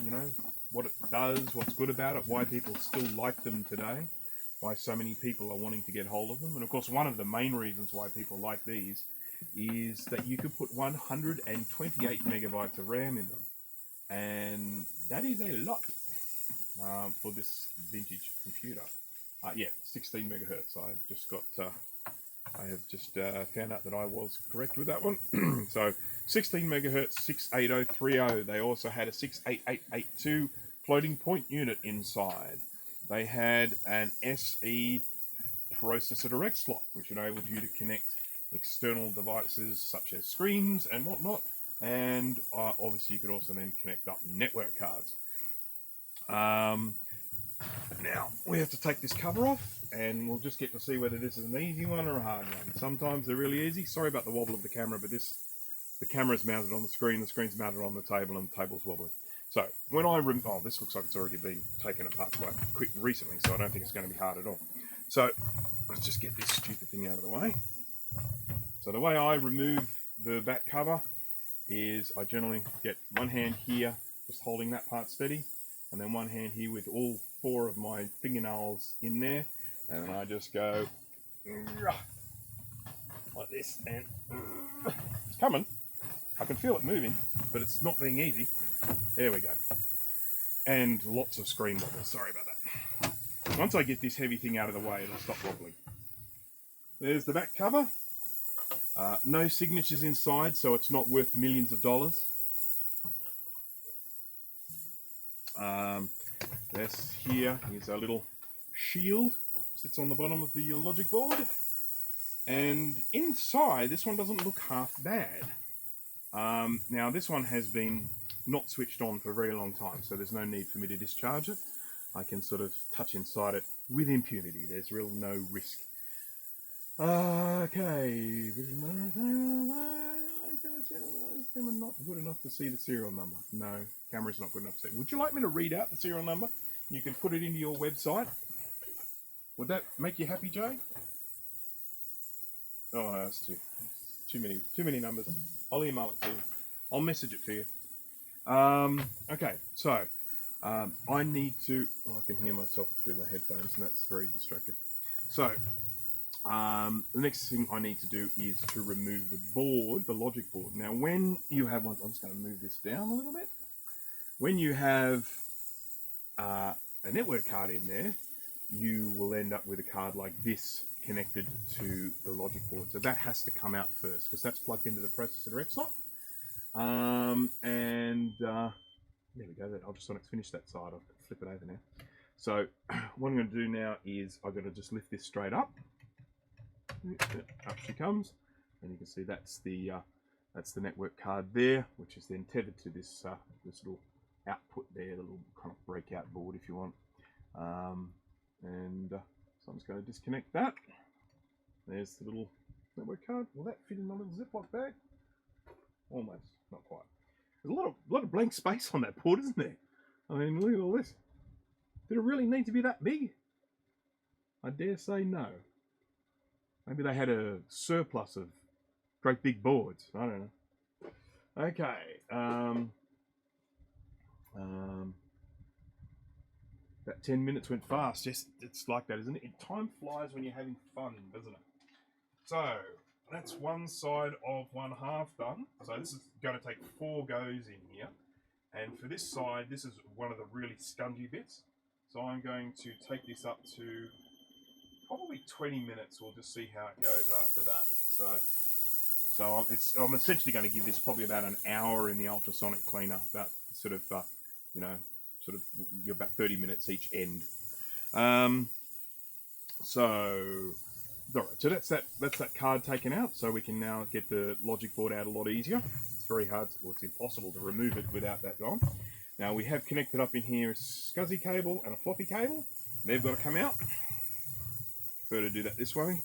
you know, what it does, what's good about it, why people still like them today, why so many people are wanting to get hold of them. And of course, one of the main reasons why people like these is that you could put 128 megabytes of RAM in them, and that is a lot for this vintage computer. Yeah, 16 megahertz. I've just got I have just found out that I was correct with that one. So 16 megahertz, 68030. They also had a 68882 floating point unit inside. They had an SE processor direct slot, which enabled you to connect external devices such as screens and whatnot. And obviously you could also then connect up network cards. Now we have to take this cover off, and we'll just get to see whether this is an easy one or a hard one. Sometimes they're really easy. Sorry about the wobble of the camera, but the camera's mounted on the screen's mounted on the table, and the table's wobbling. So when I oh, this looks like it's already been taken apart quite quick recently, so I don't think it's going to be hard at all. So let's just get this stupid thing out of the way. So the way I remove the back cover is I generally get one hand here, just holding that part steady, and then one hand here with all 4 of my fingernails in there, and I just go like this, and it's coming. I can feel it moving, but it's not being easy. There we go. And lots of screen wobble. Sorry about that. Once I get this heavy thing out of the way, it'll stop wobbling. There's the back cover. No signatures inside, so it's not worth millions of dollars. This here is a little shield, sits on the bottom of the logic board, and inside this one doesn't look half bad. Now this one has been not switched on for a very long time, so there's no need for me to discharge it. I can sort of touch inside it with impunity. There's real no risk. Okay. Camera not good enough to see the serial number. No, camera's not good enough to see. Would you like me to read out the serial number? You can put it into your website. Would that make you happy, Jay? Oh no, that's too many numbers. I'll email it to you. I'll message it to you. Okay, so I need to. Oh, I can hear myself through my headphones, and that's very distracting. So the next thing I need to do is to remove the board, the logic board. Now, when you have one, I'm just going to move this down a little bit. When you have a network card in there, you will end up with a card like this connected to the logic board. So that has to come out first because that's plugged into the processor X slot. There we go. Ultrasonic finished that side. I'll flip it over now. So what I'm going to do now is I'm going to just lift this straight up. Up she comes, and you can see that's the network card there, which is then tethered to this this little output there, the little kind of breakout board if you want. So I'm just going to disconnect that. There's the little network card. Will that fit in my little Ziploc bag? Almost, not quite. There's a lot of blank space on that board, isn't there? I mean, look at all this. Did it really need to be that big? I dare say no. Maybe they had a surplus of great big boards. I don't know. Okay. That 10 minutes went fast. Just it's like that, isn't it? Time flies when you're having fun, doesn't it? So that's one side of one half done. So this is going to take 4 goes in here. And for this side, this is one of the really scungy bits. So I'm going to take this up to probably 20 minutes. We'll just see how it goes after that. So I'm essentially going to give this probably about an hour in the ultrasonic cleaner. About sort of, you're about 30 minutes each end. So that's that card taken out. So we can now get the logic board out a lot easier. It's very hard, well, it's impossible to remove it without that gone. Now we have connected up in here a SCSI cable and a floppy cable. They've got to come out. Prefer to do that this way.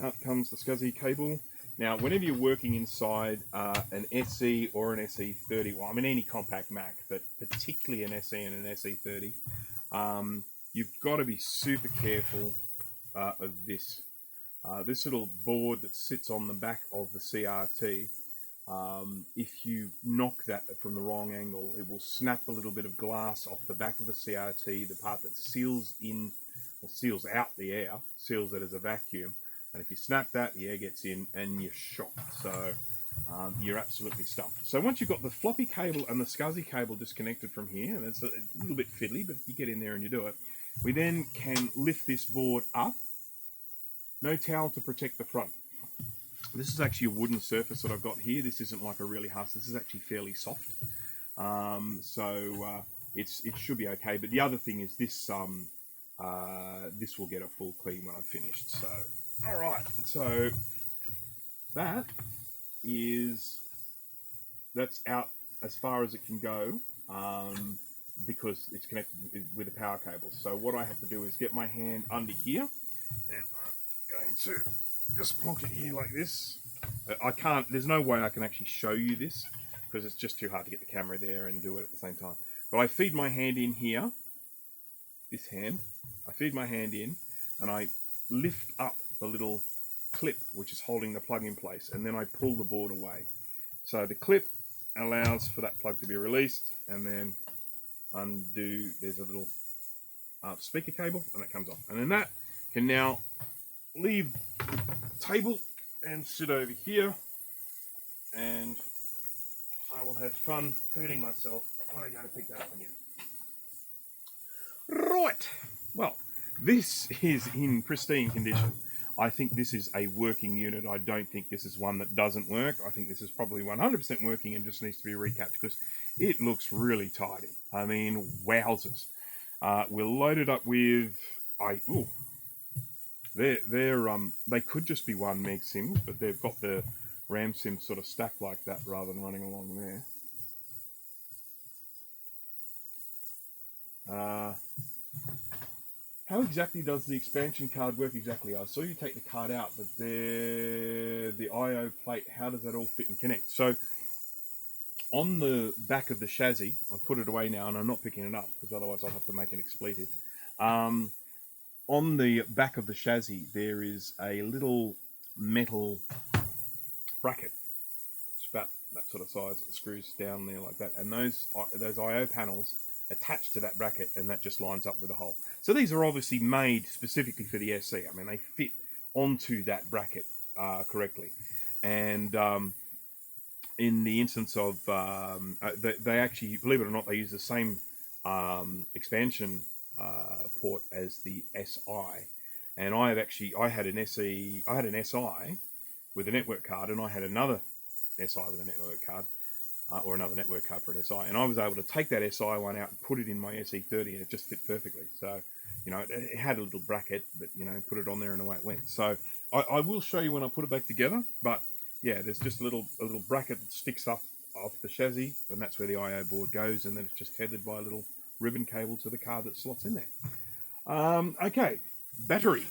Out comes the SCSI cable. Now, whenever you're working inside an SE or an SE30, well, I mean any compact Mac, but particularly an SE and an SE30, you've got to be super careful of this. This little board that sits on the back of the CRT, if you knock that from the wrong angle, it will snap a little bit of glass off the back of the CRT, the part that seals in, or seals out the air, seals it as a vacuum. And if you snap that, the air gets in and you're shocked. So you're absolutely stuffed. So once you've got the floppy cable and the SCSI cable disconnected from here, and it's a little bit fiddly, but you get in there and you do it, we then can lift this board up. No towel to protect the front. This is actually a wooden surface that I've got here. This isn't like a really harsh. This is actually fairly soft. It should be okay. But the other thing is this this will get a full clean when I've finished. So, all right. So that's out as far as it can go because it's connected with a power cable. So what I have to do is get my hand under here, and I'm going to just plonk it here like this. I can't. There's no way I can actually show you this because it's just too hard to get the camera there and do it at the same time. But I feed my hand in here. This hand. I feed my hand in, and I lift up the little clip which is holding the plug in place, and then I pull the board away. So the clip allows for that plug to be released, and then undo. There's a little speaker cable, and it comes off, and then that can now leave the table and sit over here, and I will have fun hurting myself when I go to pick that up again. Right. Well, this is in pristine condition. I think this is a working unit. I don't think this is one that doesn't work. I think this is probably 100% working and just needs to be recapped because it looks really tidy. I mean, wowzers. We'll load it up with... They could just be 1 meg sims, but they've got the RAM sims sort of stacked like that rather than running along there. How exactly does the expansion card work exactly? I saw you take the card out, but the I/O plate, how does that all fit and connect? So on the back of the chassis, I've put it away now and I'm not picking it up because otherwise I'll have to make an expletive. On the back of the chassis, there is a little metal bracket. It's about that sort of size, it screws down there like that, and those I/O panels attach to that bracket, and that just lines up with the hole. So these are obviously made specifically for the SE. I mean, they fit onto that bracket correctly, and in the instance of they actually, believe it or not, they use the same expansion port as the SI. And I had an SI with a network card, and I had another SI with a network card, or another network card for an SI, and I was able to take that SI one out and put it in my SE30, and it just fit perfectly. So, you know, it had a little bracket, but, you know, put it on there and away it went. So I will show you when I put it back together, but yeah, there's just a little bracket that sticks up off the chassis, and that's where the I/O board goes, and then it's just tethered by a little ribbon cable to the card that slots in there. Okay, battery.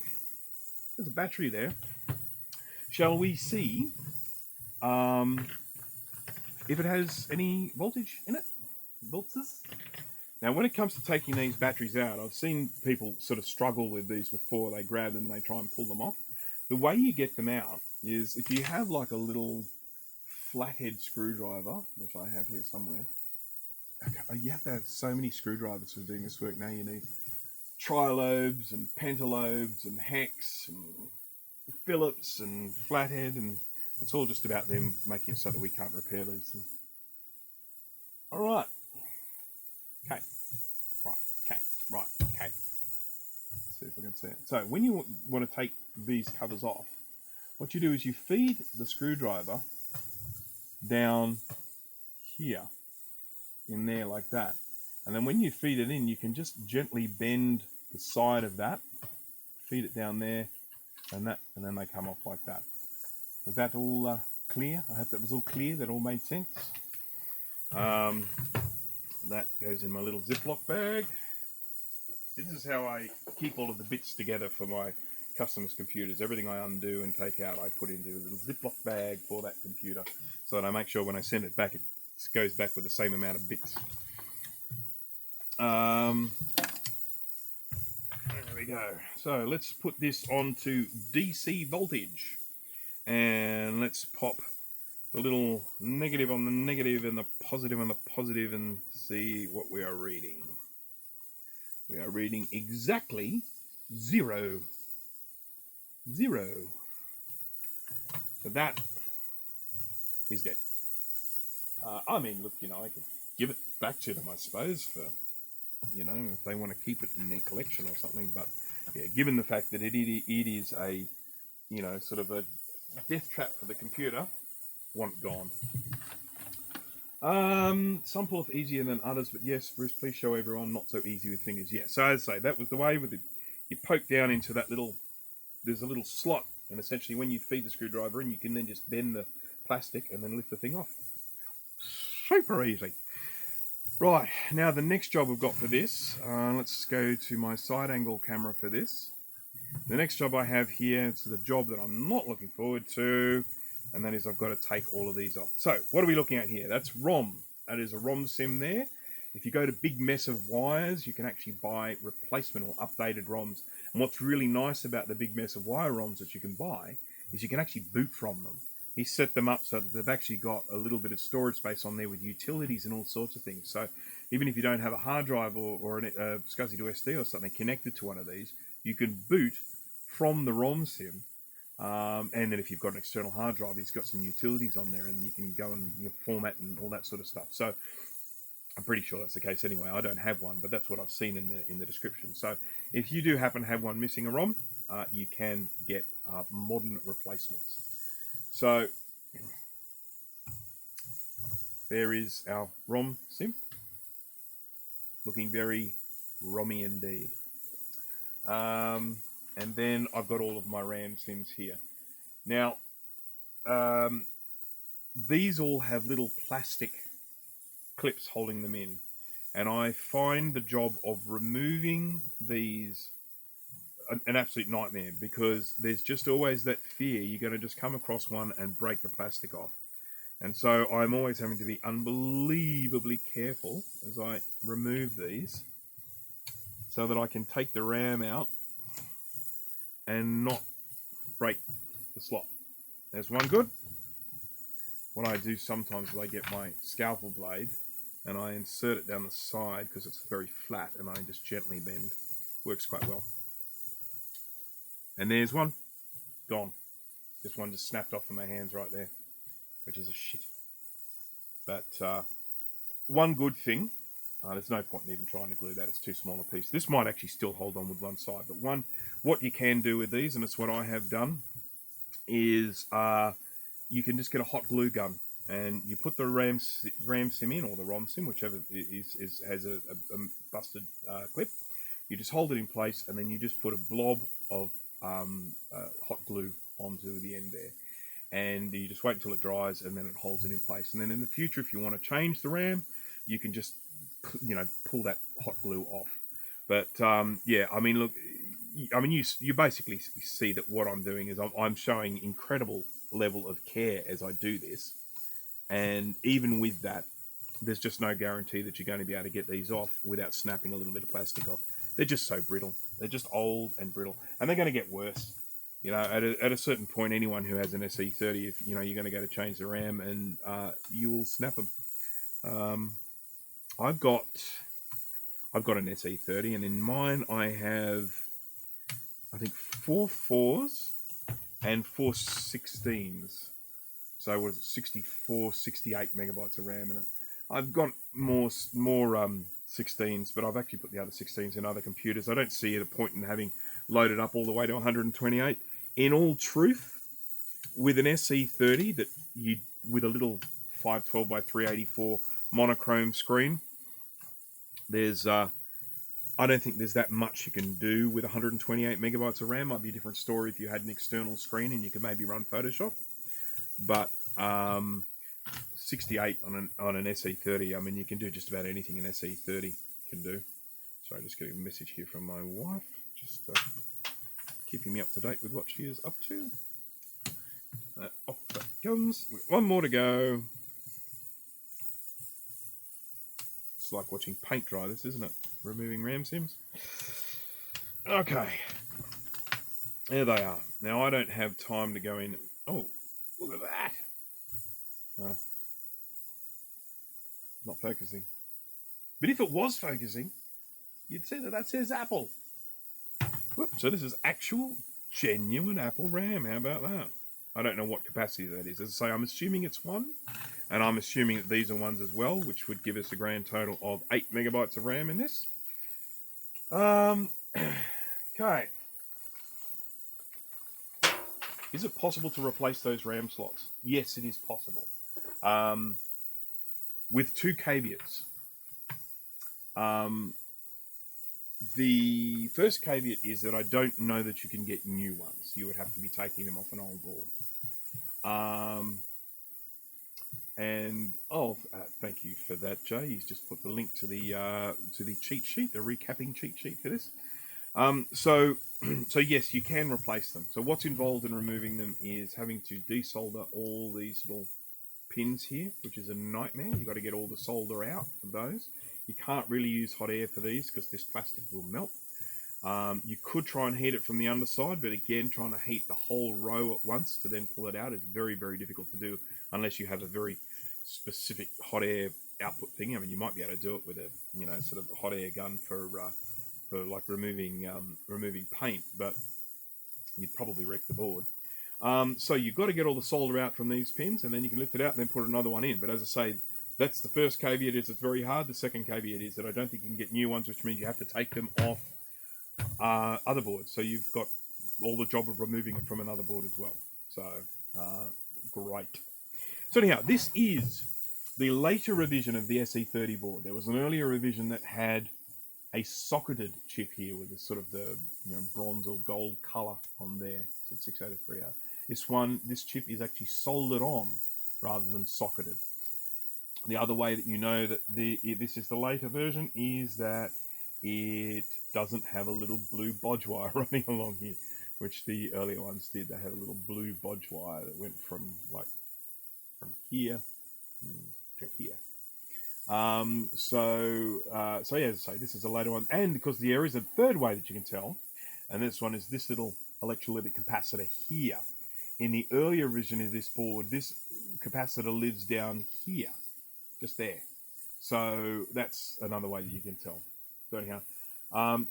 There's a battery there. Shall we see if it has any voltage in it? Volts? Now, when it comes to taking these batteries out, I've seen people sort of struggle with these before. They grab them and they try and pull them off. The way you get them out is if you have like a little flathead screwdriver, which I have here somewhere. Okay, you have to have so many screwdrivers for doing this work. Now you need trilobes and pentalobes and hex and Phillips and flathead, and it's all just about them making it so that we can't repair these things. All right. Okay. Right. Okay. Let's see if I can see it. So when you want to take these covers off, what you do is you feed the screwdriver down here, in there like that. And then when you feed it in, you can just gently bend the side of that, feed it down there, and then they come off like that. Was that all clear? I hope that was all clear. That all made sense. That goes in my little Ziploc bag. This is how I keep all of the bits together for my customers' computers. Everything I undo and take out, I put into a little Ziploc bag for that computer, so that I make sure when I send it back, it goes back with the same amount of bits. There we go. So let's put this onto DC voltage, and let's pop the little negative on the negative and the positive on the positive, and see what we are reading. We are reading exactly 0. So that is dead. I mean, look, you know, I could give it back to them, I suppose, for, you know, if they want to keep it in their collection or something. But yeah, given the fact that it is a, you know, sort of a death trap for the computer, want it gone. Some pull off easier than others, but yes, Bruce, please show everyone not so easy with fingers. Yeah, so as I say, that was the way with it. You poke down into that little, there's a little slot, and essentially when you feed the screwdriver in, you can then just bend the plastic and then lift the thing off. Super easy. Right, now the next job we've got for this, let's go to my side angle camera for this. The next job I have here, it's the job that I'm not looking forward to, and that is I've got to take all of these off. So, what are we looking at here? That's ROM. That is a ROM sim there. If you go to Big Mess of Wires, you can actually buy replacement or updated ROMs. And what's really nice about the Big Mess of Wire ROMs that you can buy is you can actually boot from them. He set them up so that they've actually got a little bit of storage space on there with utilities and all sorts of things. So even if you don't have a hard drive or a SCSI to SD or something connected to one of these, you can boot from the ROM sim. And then if you've got an external hard drive, it's got some utilities on there, and you can go and format and all that sort of stuff. So I'm pretty sure that's the case anyway. I don't have one, but that's what I've seen in the description. So if you do happen to have one missing a ROM, you can get modern replacements. So there is our ROM sim, looking very ROMmy indeed. And then I've got all of my RAM sims here. Now, these all have little plastic clips holding them in. And I find the job of removing these an absolute nightmare, because there's just always that fear you're going to just come across one and break the plastic off. And so I'm always having to be unbelievably careful as I remove these, so that I can take the RAM out and not break the slot. There's one good. what I do sometimes is I get my scalpel blade and I insert it down the side because it's very flat, and I just gently bend. Works quite well. And there's one. Gone. This one just snapped off of my hands right there, which is a shit. But one good thing, there's no point in even trying to glue that. It's too small a piece. This might actually still hold on with one side. But what you can do with these, and it's what I have done, is you can just get a hot glue gun. And you put the RAM sim in, or the ROM sim, whichever has a busted clip. You just hold it in place, and then you just put a blob of hot glue onto the end there. And you just wait until it dries, and then it holds it in place. And then in the future, if you want to change the RAM, you can just, pull that hot glue off. But yeah, I mean, look, you basically see that what I'm doing is I'm showing incredible level of care as I do this. And even with that, there's just no guarantee that you're going to be able to get these off without snapping a little bit of plastic off. They're just so brittle. They're just old and brittle, and they're going to get worse. At a certain point, anyone who has an SE30, if you're going to go to change the RAM, and you will snap them. I've got an SE30, and in mine I have, I think, 4 4s and 4 16s. So was it 64, 68 megabytes of RAM in it. I've got more 16s, but I've actually put the other 16s in other computers. I don't see a point in having loaded up all the way to 128. In all truth, with an SE30 with a little 512 by 384 monochrome screen, there's I don't think there's that much you can do with 128 megabytes of RAM. Might be a different story if you had an external screen and you could maybe run Photoshop. But 68 on an SE30, I mean, you can do just about anything an SE30 can do. Sorry, just getting a message here from my wife, just keeping me up to date with what she is up to. Off that comes. One more to go. It's like watching paint dry, this, isn't it? Removing RAM sims. Okay. There they are. Now, I don't have time to go in. Oh, look at that. Not focusing. But if it was focusing, you'd see that says Apple. Whoop, so this is actual, genuine Apple RAM. How about that? I don't know what capacity that is. As I say, I'm assuming it's 1. And I'm assuming that these are 1s as well, which would give us a grand total of 8 megabytes of RAM in this. Okay. Is it possible to replace those RAM slots? Yes, it is possible. With 2 caveats. The first caveat is that I don't know that you can get new ones. You would have to be taking them off an old board. Thank you for that, Jay. He's just put the link to the cheat sheet, the recapping cheat sheet for this. So yes, you can replace them. So what's involved in removing them is having to desolder all these little pins here, which is a nightmare. You've got to get all the solder out of those. You can't really use hot air for these because this plastic will melt. You could try and heat it from the underside, but again, trying to heat the whole row at once to then pull it out is very, very difficult to do unless you have a very specific hot air output thing. I mean, you might be able to do it with a sort of hot air gun for like removing paint, but you'd probably wreck the board. So you've got to get all the solder out from these pins, and then you can lift it out and then put another one in. But as I say, that's the first caveat, is it's very hard. The second caveat is that I don't think you can get new ones, which means you have to take them off other boards. So you've got all the job of removing them from another board as well. So great. So anyhow, this is the later revision of the SE30 board. There was an earlier revision that had a socketed chip here with a sort of the bronze or gold color on there. So 603R. This chip is actually soldered on rather than socketed. The other way that you know that this is the later version is that it doesn't have a little blue bodge wire running along here, which the earlier ones did. They had a little blue bodge wire that went from here to here. So yeah, as I say, this is a later one, and because there is a third way that you can tell, and this one is this little electrolytic capacitor here. In the earlier version of this board, this capacitor lives down here, just there. So that's another way that you can tell. So anyhow,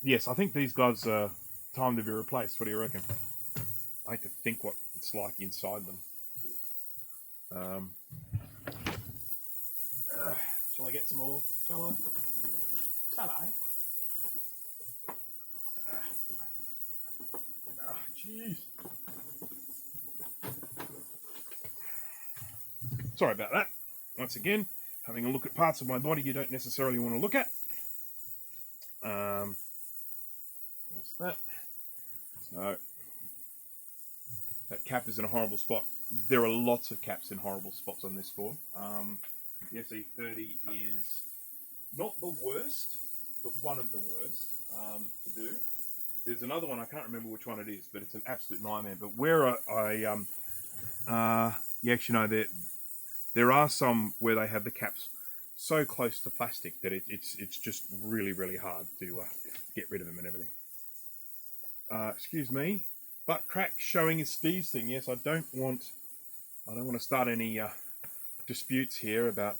yes, I think these gloves are time to be replaced. What do you reckon? I hate to think what it's like inside them. Shall I get some more? Shall I? Shall I? Jeez. Sorry about that. Once again, having a look at parts of my body you don't necessarily want to look at. What's that? So, that cap is in a horrible spot. There are lots of caps in horrible spots on this board. The SE30 is not the worst, but one of the worst to do. There's another one, I can't remember which one it is, but it's an absolute nightmare. But where you actually know there are some where they have the caps so close to plastic that it's just really, really hard to get rid of them and everything. Excuse me, butt crack showing is Steve's thing. Yes, I don't want to start any disputes here about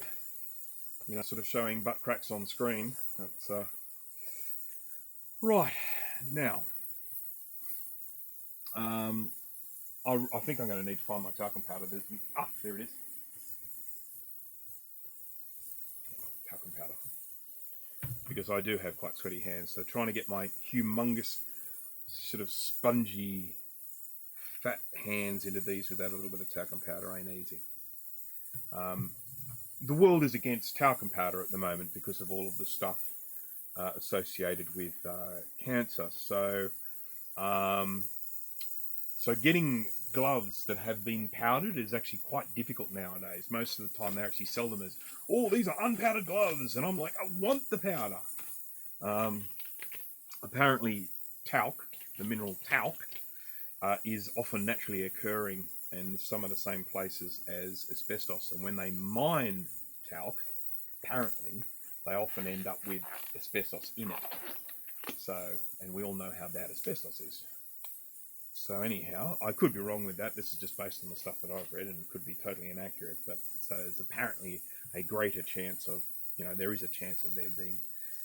sort of showing butt cracks on screen. That's right now. I think I'm going to need to find my talcum powder. There it is. Talcum powder. Because I do have quite sweaty hands, so trying to get my humongous, sort of spongy, fat hands into these without a little bit of talcum powder ain't easy. The world is against talcum powder at the moment because of all of the stuff associated with cancer. So, so getting gloves that have been powdered is actually quite difficult nowadays. Most of the time they actually sell them as, oh, these are unpowdered gloves, and I'm like, I want the powder. Apparently talc, the mineral talc, is often naturally occurring in some of the same places as asbestos, and when they mine talc, apparently they often end up with asbestos in it. So, and we all know how bad asbestos is. So anyhow, I could be wrong with that. This is just based on the stuff that I've read, and it could be totally inaccurate. But so there's apparently a greater chance of, there is a chance of there being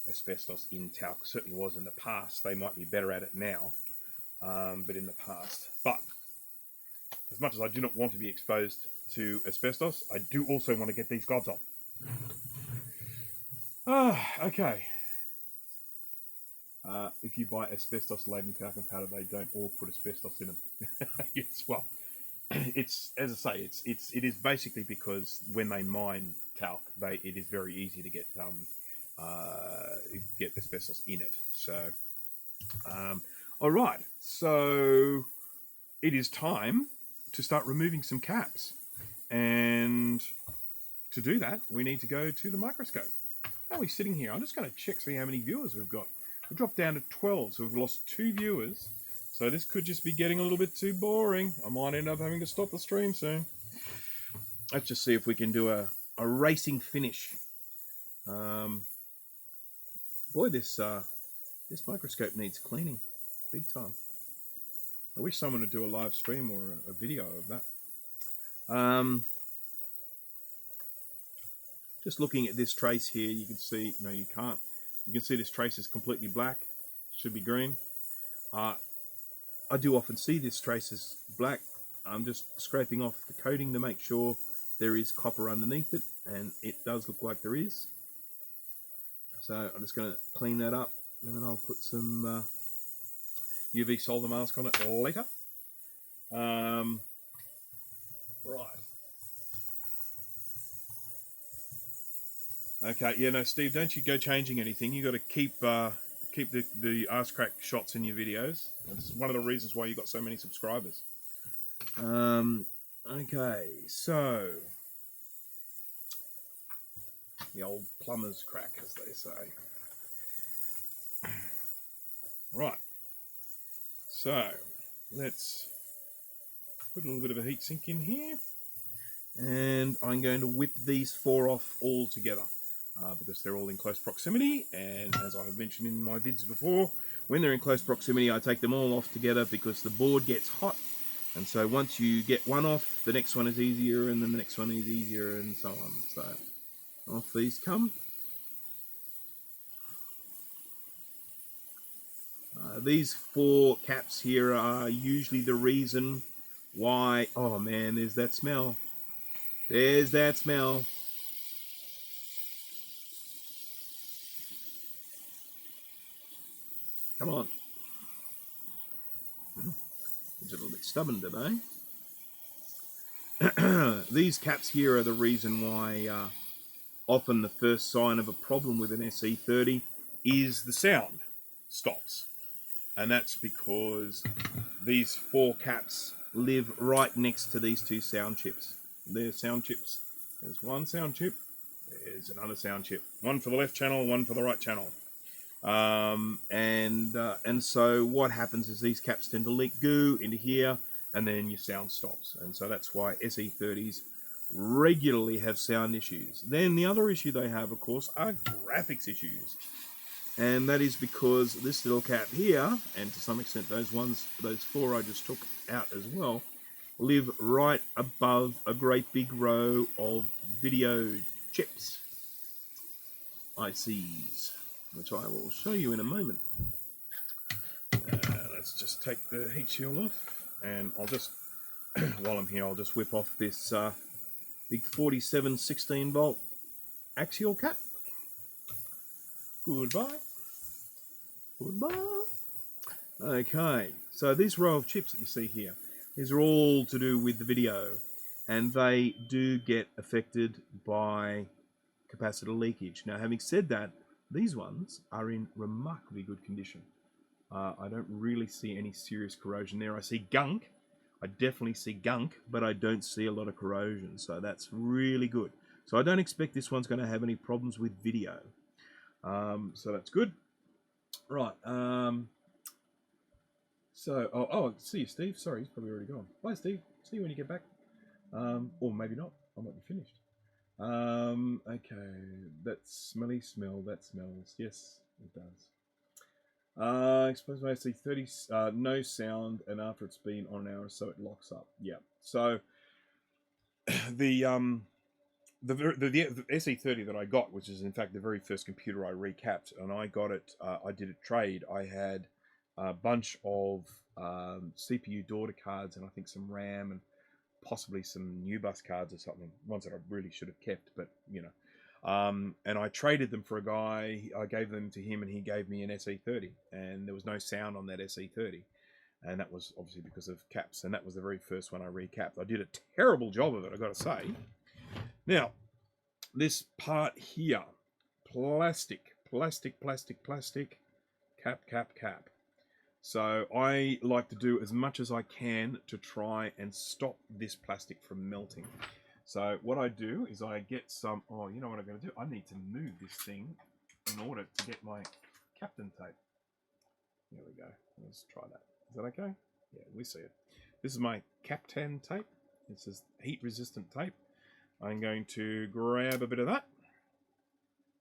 asbestos in talc. Certainly was in the past. They might be better at it now, but in the past. But as much as I do not want to be exposed to asbestos, I do also want to get these gloves on. Okay. If you buy asbestos-laden talcum powder, they don't all put asbestos in them. Yes, well, it's, as I say, it is basically because when they mine talc, it is very easy to get asbestos in it. So, all right, so it is time to start removing some caps, and to do that, we need to go to the microscope. How are we sitting here? I'm just going to check, see how many viewers we've got. We dropped down to 12, so we've lost 2 viewers. So this could just be getting a little bit too boring. I might end up having to stop the stream soon. Let's just see if we can do a racing finish. Boy, this microscope needs cleaning, big time. I wish someone would do a live stream or a video of that. Just looking at this trace here, you can see, no, you can't. You can see this trace is completely black, should be green. I do often see this trace is black. I'm just scraping off the coating to make sure there is copper underneath it, and it does look like there is. So I'm just going to clean that up, and then I'll put some UV solder mask on it later. Right. Okay, yeah, no, Steve, don't you go changing anything. You got to keep the ass crack shots in your videos. That's one of the reasons why you got so many subscribers. Okay, so the old plumber's crack, as they say. Right. So let's put a little bit of a heat sink in here, and I'm going to whip these 4 off all together. Because they're all in close proximity, and as I have mentioned in my vids before, when they're in close proximity I take them all off together because the board gets hot And so once you get one off, the next one is easier, and then the next one is easier, and so on. So off these come. These 4 caps here are usually the reason why... Oh man, there's that smell. There's that smell. Come on. It's a little bit stubborn today. These caps here are the reason why often the first sign of a problem with an SE30 is the sound stops. And that's because these 4 caps live right next to these 2 sound chips. They're sound chips. There's one sound chip. There's another sound chip. One for the left channel, one for the right channel. And so what happens is these caps tend to leak goo into here, and then your sound stops. And so that's why SE30s regularly have sound issues. Then the other issue they have, of course, are graphics issues. And that is because this little cap here, and to some extent those 4 I just took out as well, live right above a great big row of video chips, ICs, which I will show you in a moment. Let's just take the heat shield off, and I'll just, while I'm here, I'll just whip off this big 47 16-volt axial cap. Goodbye. Goodbye. Okay, so this row of chips that you see here, these are all to do with the video, and they do get affected by capacitor leakage. Now, having said that, these ones are in remarkably good condition. I don't really see any serious corrosion there. I see gunk. I definitely see gunk, but I don't see a lot of corrosion, so that's really good. So I don't expect this one's going to have any problems with video. So that's good. Right. See you, Steve. Sorry, he's probably already gone. Bye, Steve. See you when you get back. Or maybe not. I might be finished. Okay. That smelly smell. That smells. Yes, it does. Exposed by SE30, no sound, and after it's been on an hour or so, it locks up. Yeah. So the SE30 that I got, which is in fact the very first computer I recapped, and I got it. I did a trade. I had a bunch of CPU daughter cards, and I think some RAM, and possibly some new bus cards or something. Ones that I really should have kept, but you know. And I traded them for a guy. I gave them to him, and he gave me an SE30, and there was no sound on that SE30, and that was obviously because of caps. And that was the very first one I recapped. I did a terrible job of it, I got to say. Now, this part here, plastic, cap. So I like to do as much as I can to try and stop this plastic from melting. So what I do is I get some, oh, you know what I'm going to do? I need to move this thing in order to get my captain tape. There we go. Let's try that. Is that okay? Yeah, we see it. This is my captain tape. This is heat resistant tape. I'm going to grab a bit of that.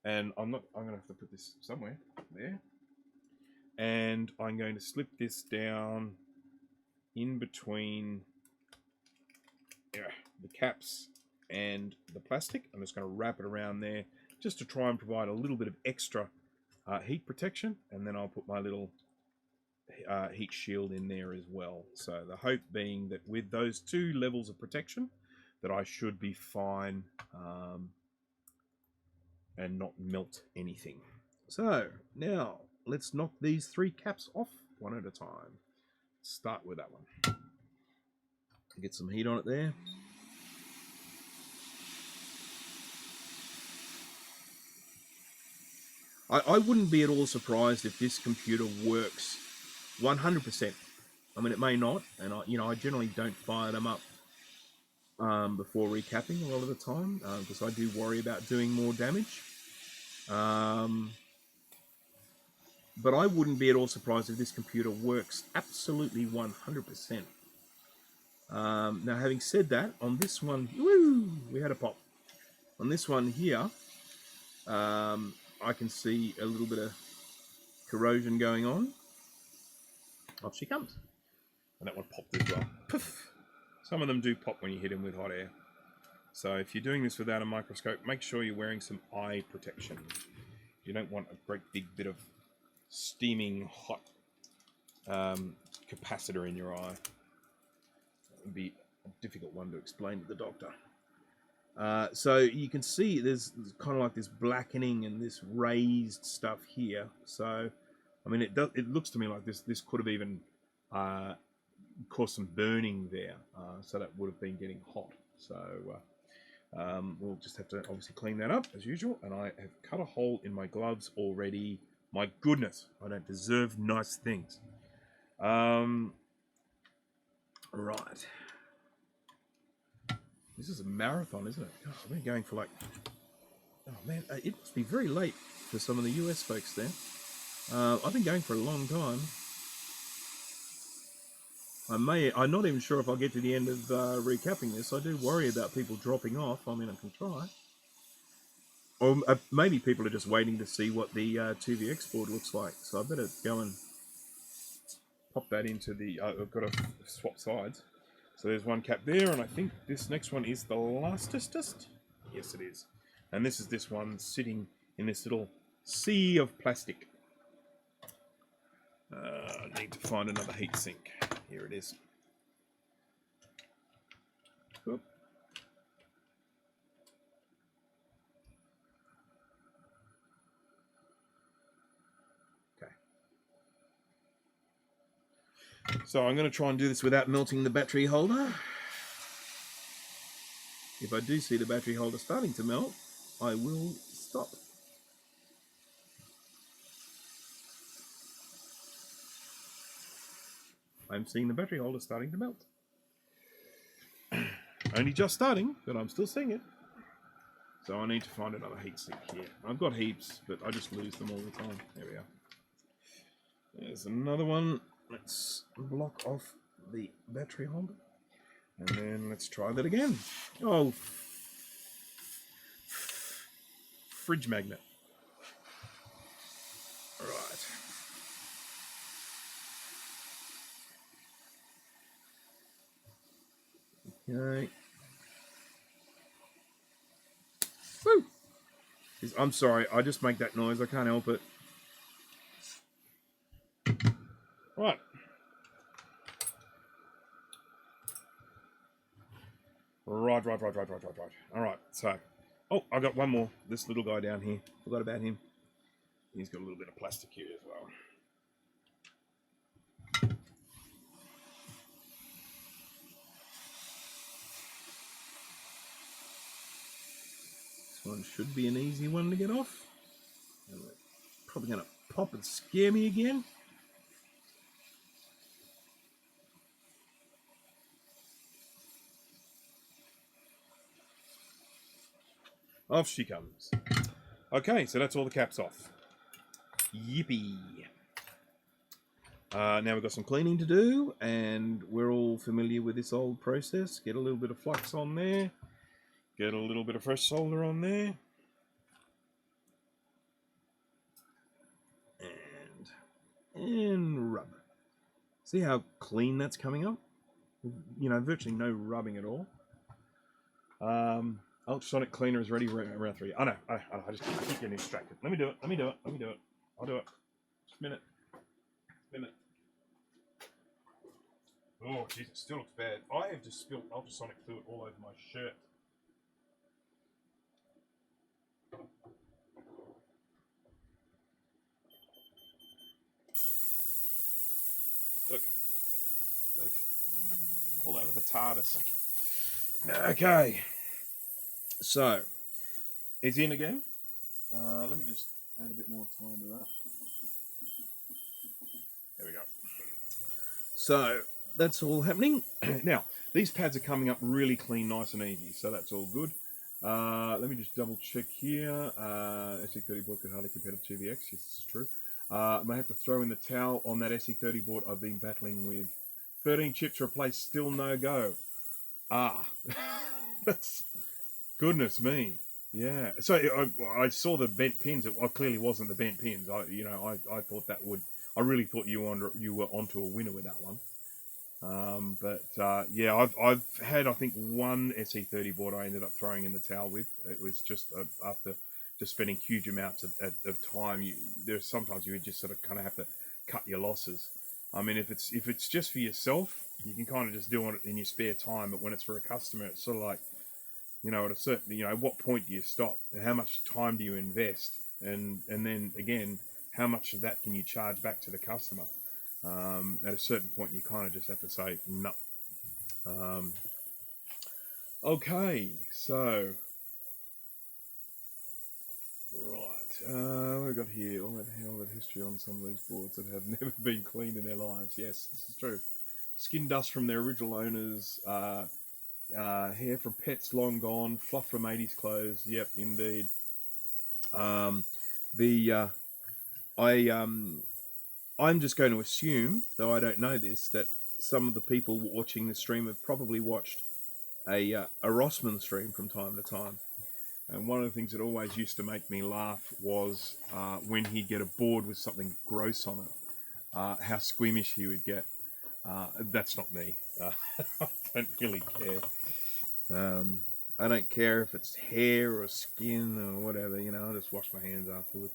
And I'm going to have to put this somewhere. There. And I'm going to slip this down in between the caps and the plastic. I'm just going to wrap it around there just to try and provide a little bit of extra heat protection, and then I'll put my little heat shield in there as well. So the hope being that with those 2 levels of protection that I should be fine and not melt anything. So now let's knock these 3 caps off one at a time. Start with that one. Get some heat on it there. I wouldn't be at all surprised if this computer works 100%. I mean, it may not, and I generally don't fire them up before recapping a lot of the time because I do worry about doing more damage. But I wouldn't be at all surprised if this computer works absolutely 100%. Now, having said that, on this one, woo, we had a pop. On this one here, I can see a little bit of corrosion going on. Off she comes. And that one popped as well. Poof! Some of them do pop when you hit them with hot air. So if you're doing this without a microscope, make sure you're wearing some eye protection. You don't want a great big bit of steaming hot capacitor in your eye. That would be a difficult one to explain to the doctor. So you can see there's kind of like this blackening and this raised stuff here. So, I mean, it looks to me like this could have even caused some burning there. So that would have been getting hot. So we'll just have to obviously clean that up as usual. And I have cut a hole in my gloves already. My goodness, I don't deserve nice things. Right. This is a marathon, isn't it? God, I've been going for like... Oh man, it must be very late for some of the US folks there. I've been going for a long time. I'm not even sure if I'll get to the end of recapping this. I do worry about people dropping off. I mean, I can try. Or maybe people are just waiting to see what the TVX board looks like. So I better go and pop that into the... I've got to swap sides. So there's one cap there, and I think this next one is the lastest. Yes, it is. And this is this one sitting in this little sea of plastic. I need to find another heat sink. Here it is. Oop. So I'm going to try and do this without melting the battery holder. If I do see the battery holder starting to melt, I will stop. I'm seeing the battery holder starting to melt. Only just starting, but I'm still seeing it. So I need to find another heatsink here. I've got heaps, but I just lose them all the time. There we are. There's another one. Let's block off the battery holder. And then let's try that again. Oh, fridge magnet. Right. Okay. Woo! I'm sorry, I just make that noise. I can't help it. Right. Right. All right, so... Oh, I got one more. This little guy down here. Forgot about him. He's got a little bit of plastic here as well. This one should be an easy one to get off. And we're probably going to pop and scare me again. Off she comes. Okay, so that's all the caps off. Yippee. Now we've got some cleaning to do, and we're all familiar with this old process. Get a little bit of flux on there. Get a little bit of fresh solder on there. And rub. See how clean that's coming up? You know, virtually no rubbing at all. Ultrasonic cleaner is ready around 3. I know. I keep getting distracted. Let me do it. I'll do it. Just a minute. Oh, jeez, it still looks bad. I have just spilled ultrasonic fluid all over my shirt. Look. All over the TARDIS. Okay. So, it's in again. Let me just add a bit more time to that. There we go. So, that's all happening. Now, these pads are coming up really clean, nice and easy, so that's all good. Let me just double check here. SE30 board could hardly compare to TVX. Yes, this is true. I may have to throw in the towel on that SE30 board I've been battling with. 13 chips replaced, still no go. That's... Goodness me. Yeah. So I saw the bent pins. It clearly wasn't the bent pins. I thought that would... I really thought you were onto a winner with that one. Yeah, I've had, I think, one SE30 board I ended up throwing in the towel with. It was just after just spending huge amounts of time. There's sometimes you would just sort of kind of have to cut your losses. I mean, if it's just for yourself, you can kind of just do it in your spare time. But when it's for a customer, it's sort of like, at a certain, at what point do you stop, and how much time do you invest, and then again, how much of that can you charge back to the customer? At a certain point, you kind of just have to say no. Okay, so right, we've got here all that history on some of these boards that have never been cleaned in their lives. Yes, this is true. Skin dust from their original owners, hair from pets long gone, fluff from 80s clothes. Yep, indeed. The I'm just going to assume, though I don't know this, that some of the people watching the stream have probably watched a Rossman stream from time to time. And one of the things that always used to make me laugh was when he'd get a board with something gross on it, how squeamish he would get. That's not me. I don't really care. I don't care if it's hair or skin or whatever, I'll just wash my hands afterwards.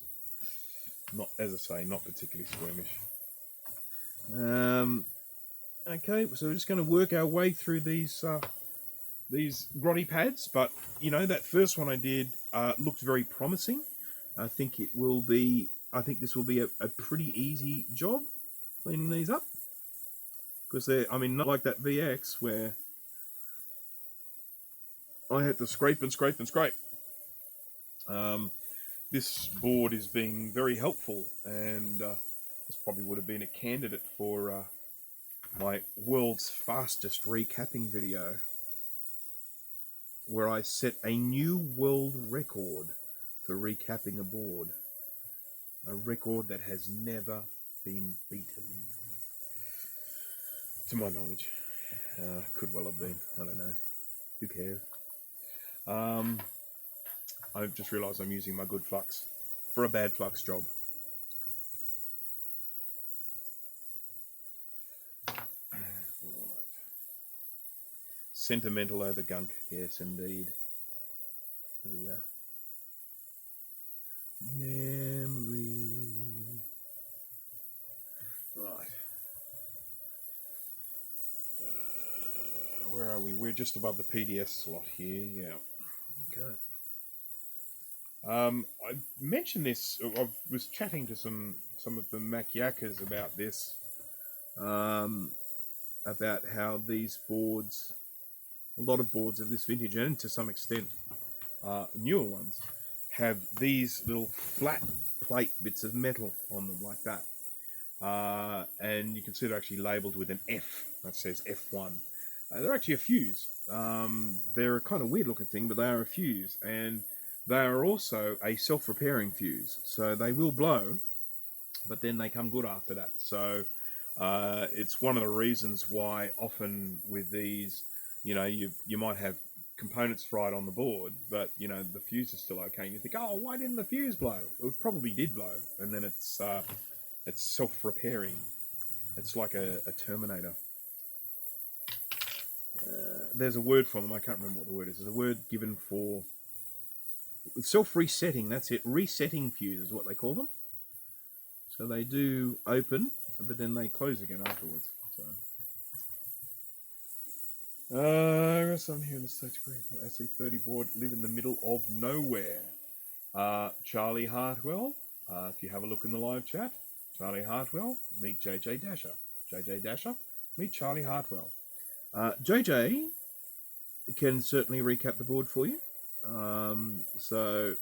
Not, as I say, not particularly squeamish. Okay, so we're just going to work our way through these grotty pads, but that first one I did looked very promising. I think this will be a pretty easy job cleaning these up, because not like that VX where I had to scrape and scrape and scrape. This board is being very helpful, and this probably would have been a candidate for my world's fastest recapping video, where I set a new world record for recapping a board. A record that has never been beaten, to my knowledge. Could well have been, I don't know. Who cares? I've just realised I'm using my good flux for a bad flux job. Sentimental over gunk, yes indeed. The memory. Right. Where are we? We're just above the PDS slot here, yeah. Okay. I mentioned this, I was chatting to some of the Makiakas about this, about how these boards, a lot of boards of this vintage, and to some extent newer ones, have these little flat plate bits of metal on them like that. And you can see they're actually labelled with an F that says F1. They're actually a fuse. They're a kind of weird looking thing, but they are a fuse, and they are also a self-repairing fuse. So they will blow, but then they come good after that. So it's one of the reasons why often with these, you might have components fried on the board, but the fuse is still okay. And you think, oh, why didn't the fuse blow? It probably did blow, and then it's self-repairing. It's like a Terminator. There's a word for them. I can't remember what the word is. There's a word given for self-resetting. That's it. Resetting fuse is what they call them. So they do open, but then they close again afterwards. So I got someone here in the States Green SE30 board, live in the middle of nowhere. Charlie Hartwell, if you have a look in the live chat, Charlie Hartwell, meet JJ Dasher. JJ Dasher, meet Charlie Hartwell. JJ can certainly recap the board for you. So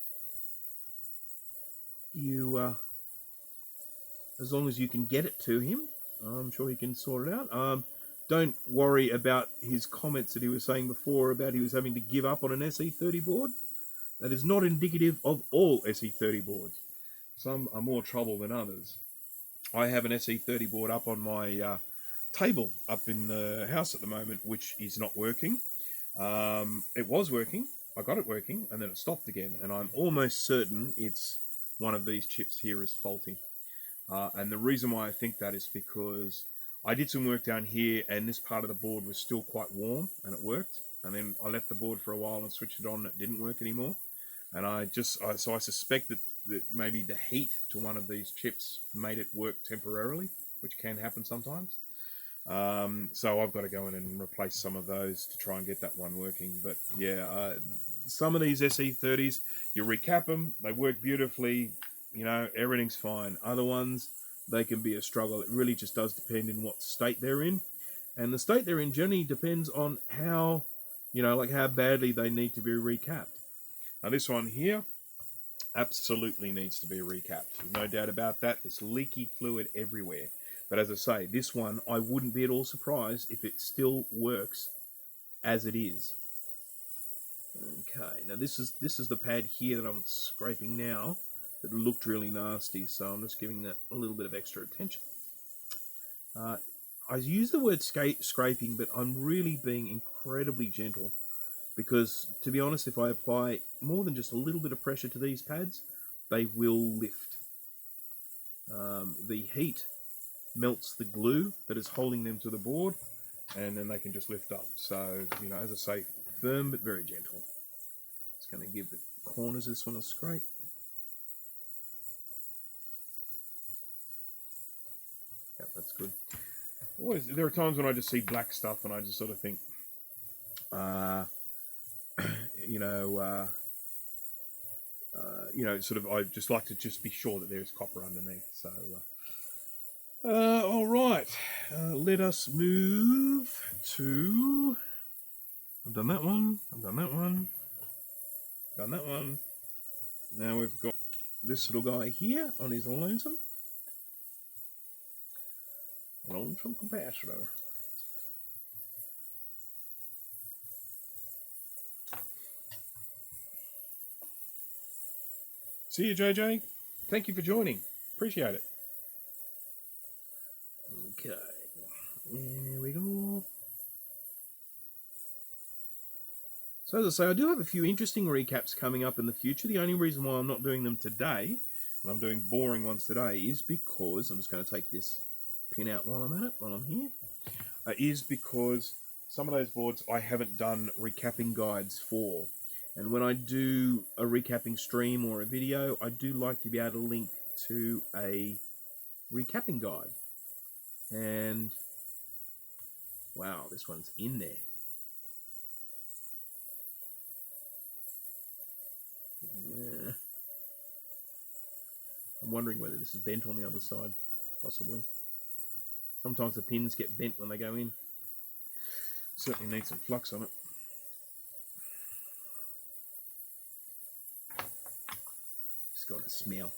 you, as long as you can get it to him, I'm sure he can sort it out. Don't worry about his comments that he was saying before about he was having to give up on an SE30 board. That is not indicative of all SE30 boards. Some are more trouble than others. I have an SE30 board up on my table up in the house at the moment, which is not working. It was working. I got it working, and then it stopped again. And I'm almost certain it's one of these chips here is faulty. And the reason why I think that is because I did some work down here, and this part of the board was still quite warm, and it worked. And then I left the board for a while and switched it on, and it didn't work anymore. And so I suspect that maybe the heat to one of these chips made it work temporarily, which can happen sometimes. So I've got to go in and replace some of those to try and get that one working. But yeah, some of these SE30s, you recap them, they work beautifully, you know, everything's fine. Other ones, they can be a struggle. It really just does depend in what state they're in. And the state they're in generally depends on how, you know, like how badly they need to be recapped. Now this one here absolutely needs to be recapped. No doubt about that. There's leaky fluid everywhere. But as I say, this one, I wouldn't be at all surprised if it still works as it is. Okay, now this is the pad here that I'm scraping now that looked really nasty, so I'm just giving that a little bit of extra attention. I use the word scraping, but I'm really being incredibly gentle because, to be honest, if I apply more than just a little bit of pressure to these pads, they will lift. The heat melts the glue that is holding them to the board, and then they can just lift up. So, you know, as I say, firm but very gentle. It's going to give the corners of this one a scrape. Yep, that's good. Always, there are times when I just see black stuff and I just sort of think, sort of, I just like to just be sure that there is copper underneath. So, all right, let us move to. I've done that one. I've done that one. Done that one. Now we've got this little guy here on his lonesome. Lonesome capacitor. See you, JJ. Thank you for joining. Appreciate it. Okay. Here we go. So as I say, I do have a few interesting recaps coming up in the future. The only reason why I'm not doing them today, and I'm doing boring ones today, is because, I'm just going to take this pin out while I'm at it, while I'm here, is because some of those boards I haven't done recapping guides for. And when I do a recapping stream or a video, I do like to be able to link to a recapping guide. And wow, this one's in there. Yeah. I'm wondering whether this is bent on the other side, possibly. Sometimes the pins get bent when they go in. Certainly need some flux on it. It's got a smell.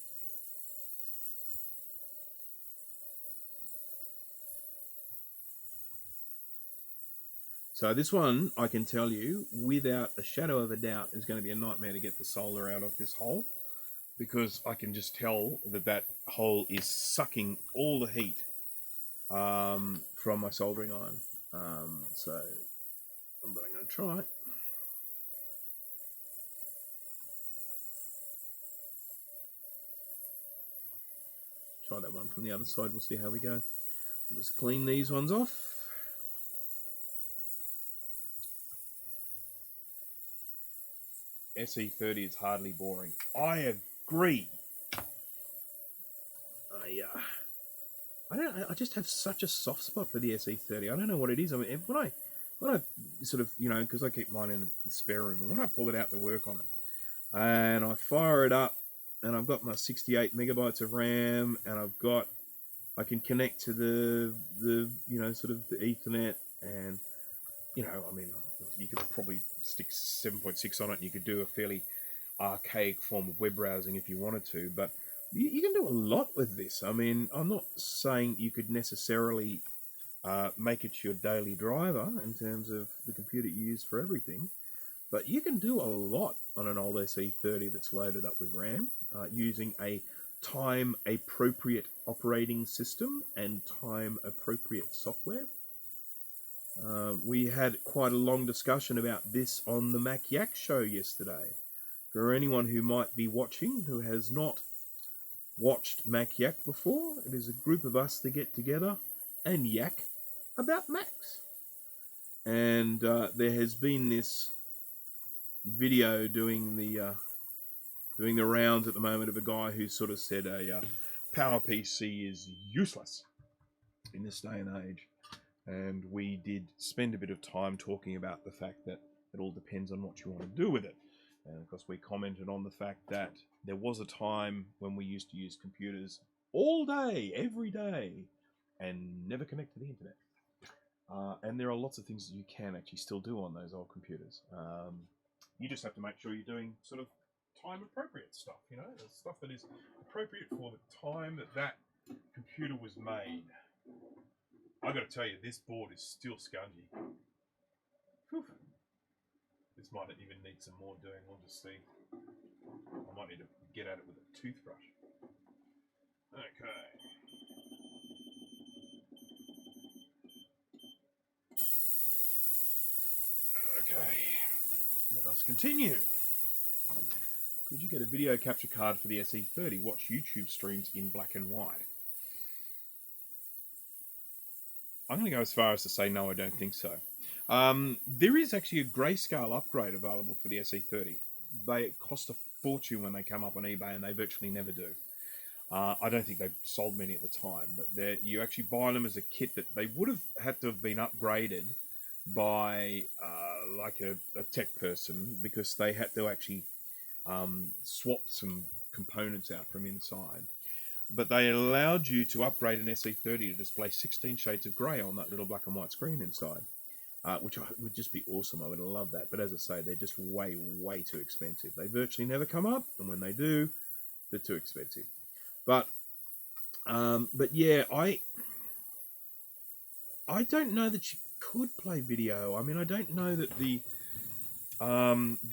So this one, I can tell you, without a shadow of a doubt, is going to be a nightmare to get the solder out of this hole, because I can just tell that that hole is sucking all the heat from my soldering iron. So I'm going to try it. Try that one from the other side. We'll see how we go. I'll just clean these ones off. SE30 is hardly boring. I agree. I just have such a soft spot for the SE30. I don't know what it is. I mean, when I sort of, you know, because I keep mine in the spare room, and when I pull it out to work on it, and I fire it up, and I've got my 68 megabytes of RAM, and I can connect to the you know, sort of the Ethernet, and you know, I mean, you could probably stick 7.6 on it, and you could do a fairly archaic form of web browsing if you wanted to, but you can do a lot with this. I mean, I'm not saying you could necessarily make it your daily driver in terms of the computer you use for everything, but you can do a lot on an old SE30 that's loaded up with RAM using a time-appropriate operating system and time-appropriate software. We had quite a long discussion about this on the Mac Yak show yesterday. For anyone who might be watching who has not watched Mac Yak before, it is a group of us that get together and yak about Macs. And there has been this video doing the rounds at the moment of a guy who sort of said a power PC is useless in this day and age. And we did spend a bit of time talking about the fact that it all depends on what you want to do with it. And of course, we commented on the fact that there was a time when we used to use computers all day, every day, and never connect to the internet. And there are lots of things that you can actually still do on those old computers. You just have to make sure you're doing sort of time-appropriate stuff, you know, stuff that is appropriate for the time that computer was made. I got to tell you, this board is still scungy. Whew. This might even need some more doing. We'll just see. I might need to get at it with a toothbrush. Okay. Okay. Let us continue. Could you get a video capture card for the SE30? Watch YouTube streams in black and white. I'm going to go as far as to say no, I don't think so. There is actually a grayscale upgrade available for the SE30. They cost a fortune when they come up on eBay, and they virtually never do. I don't think they've sold many at the time, but you actually buy them as a kit that they would have had to have been upgraded by like a tech person, because they had to actually swap some components out from inside. But they allowed you to upgrade an SE30 to display 16 shades of grey on that little black and white screen inside, which would just be awesome. I would love that. But as I say, they're just way, way too expensive. They virtually never come up, and when they do, they're too expensive. But yeah, I don't know that you could play video. I mean, I don't know that the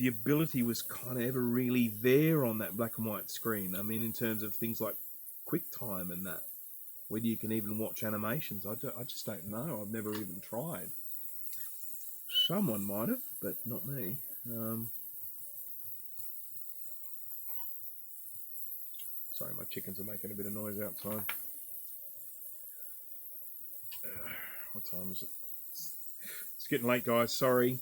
ability was kind of ever really there on that black and white screen. I mean, in terms of things like QuickTime and that, whether you can even watch animations, I just don't know. I've never even tried. Someone might have, but not me. Sorry, my chickens are making a bit of noise outside. What time is it? It's getting late, guys. Sorry.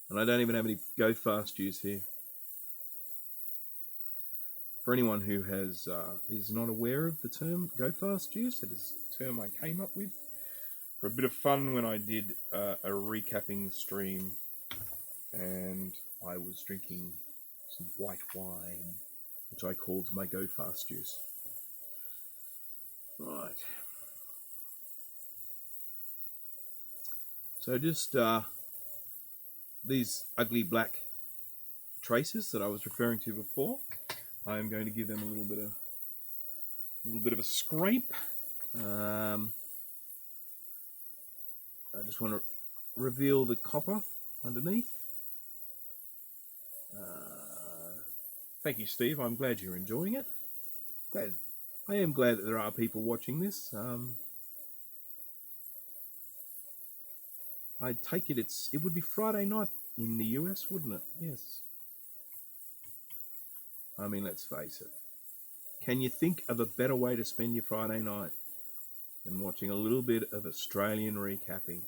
And I don't even have any Go Fast juice here. For anyone who is not aware of the term Go Fast juice, it is a term I came up with for a bit of fun when I did a recapping stream, and I was drinking some white wine, which I called my Go Fast juice. Right. So just these ugly black traces that I was referring to before, I am going to give them a little bit of a scrape. I just want to reveal the copper underneath. Thank you, Steve. I'm glad you're enjoying it. I am glad that there are people watching this. I take it it would be Friday night in the US, wouldn't it? Yes. I mean, let's face it. Can you think of a better way to spend your Friday night than watching a little bit of Australian recapping?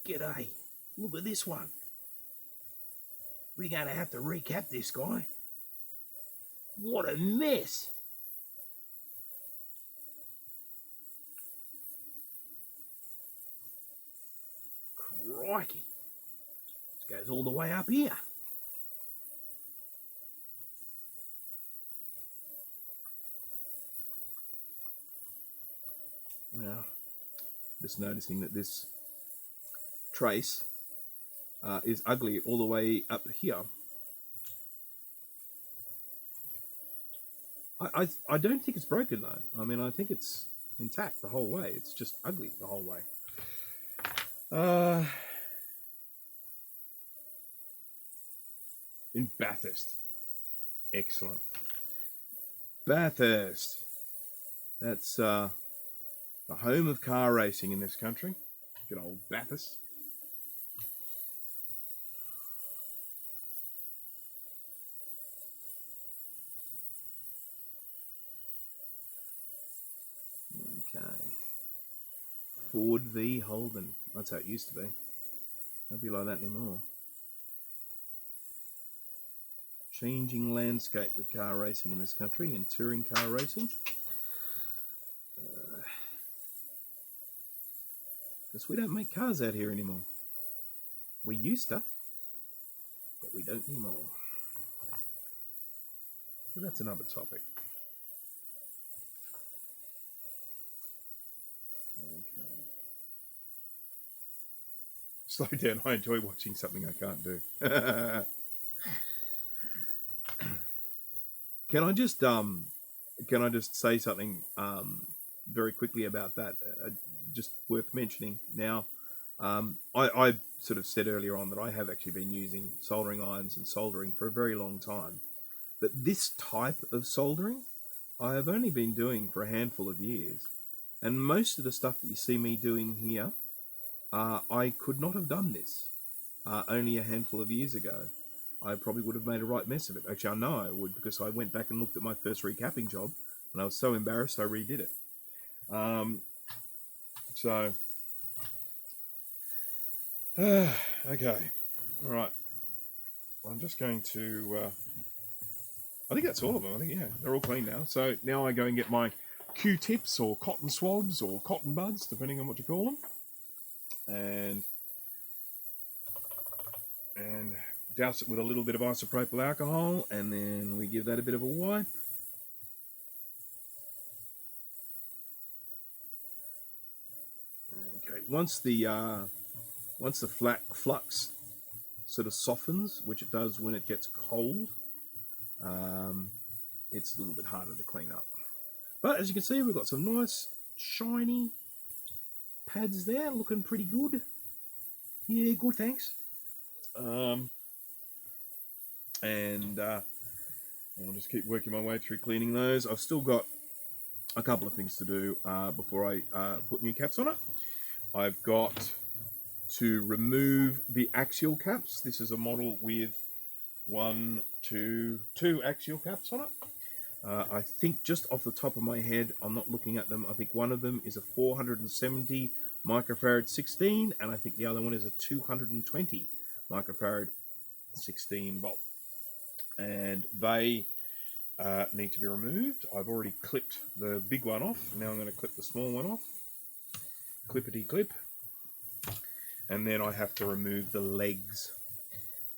G'day. Look at this one. We're going to have to recap this guy. What a mess. Crikey. This goes all the way up here. Now, just noticing that this trace is ugly all the way up here. I don't think it's broken though. I mean, I think it's intact the whole way. It's just ugly the whole way. In Bathurst. Excellent. Bathurst. That's the home of car racing in this country. Good old Bathurst. Ford v Holden. That's how it used to be. Won't be like that anymore. Changing landscape with car racing in this country and touring car racing. Because we don't make cars out here anymore. We used to, but we don't anymore. But that's another topic. Okay. Slow down. I enjoy watching something I can't do. Can I just say something very quickly about that? Just worth mentioning. Now, I sort of said earlier on that I have actually been using soldering irons and soldering for a very long time. But this type of soldering, I have only been doing for a handful of years. And most of the stuff that you see me doing here, I could not have done this only a handful of years ago. I probably would have made a right mess of it. Actually, I know I would, because I went back and looked at my first recapping job, and I was so embarrassed I redid it. Okay. All right. I'm just going to... I think that's all of them. I think, yeah, they're all clean now. So now I go and get my Q-tips or cotton swabs or cotton buds, depending on what you call them. And douse it with a little bit of isopropyl alcohol, and then we give that a bit of a wipe. Okay, once the flux sort of softens, which it does when it gets cold, it's a little bit harder to clean up. But as you can see, we've got some nice shiny pads there, looking pretty good. Yeah, good, thanks. I'll just keep working my way through cleaning those. I've still got a couple of things to do before I put new caps on it. I've got to remove the axial caps. This is a model with two axial caps on it. I think just off the top of my head, I'm not looking at them, I think one of them is a 470 microfarad 16, and I think the other one is a 220 microfarad 16 volt. And they need to be removed. I've already clipped the big one off. Now I'm going to clip the small one off. Clippity clip. And then I have to remove the legs.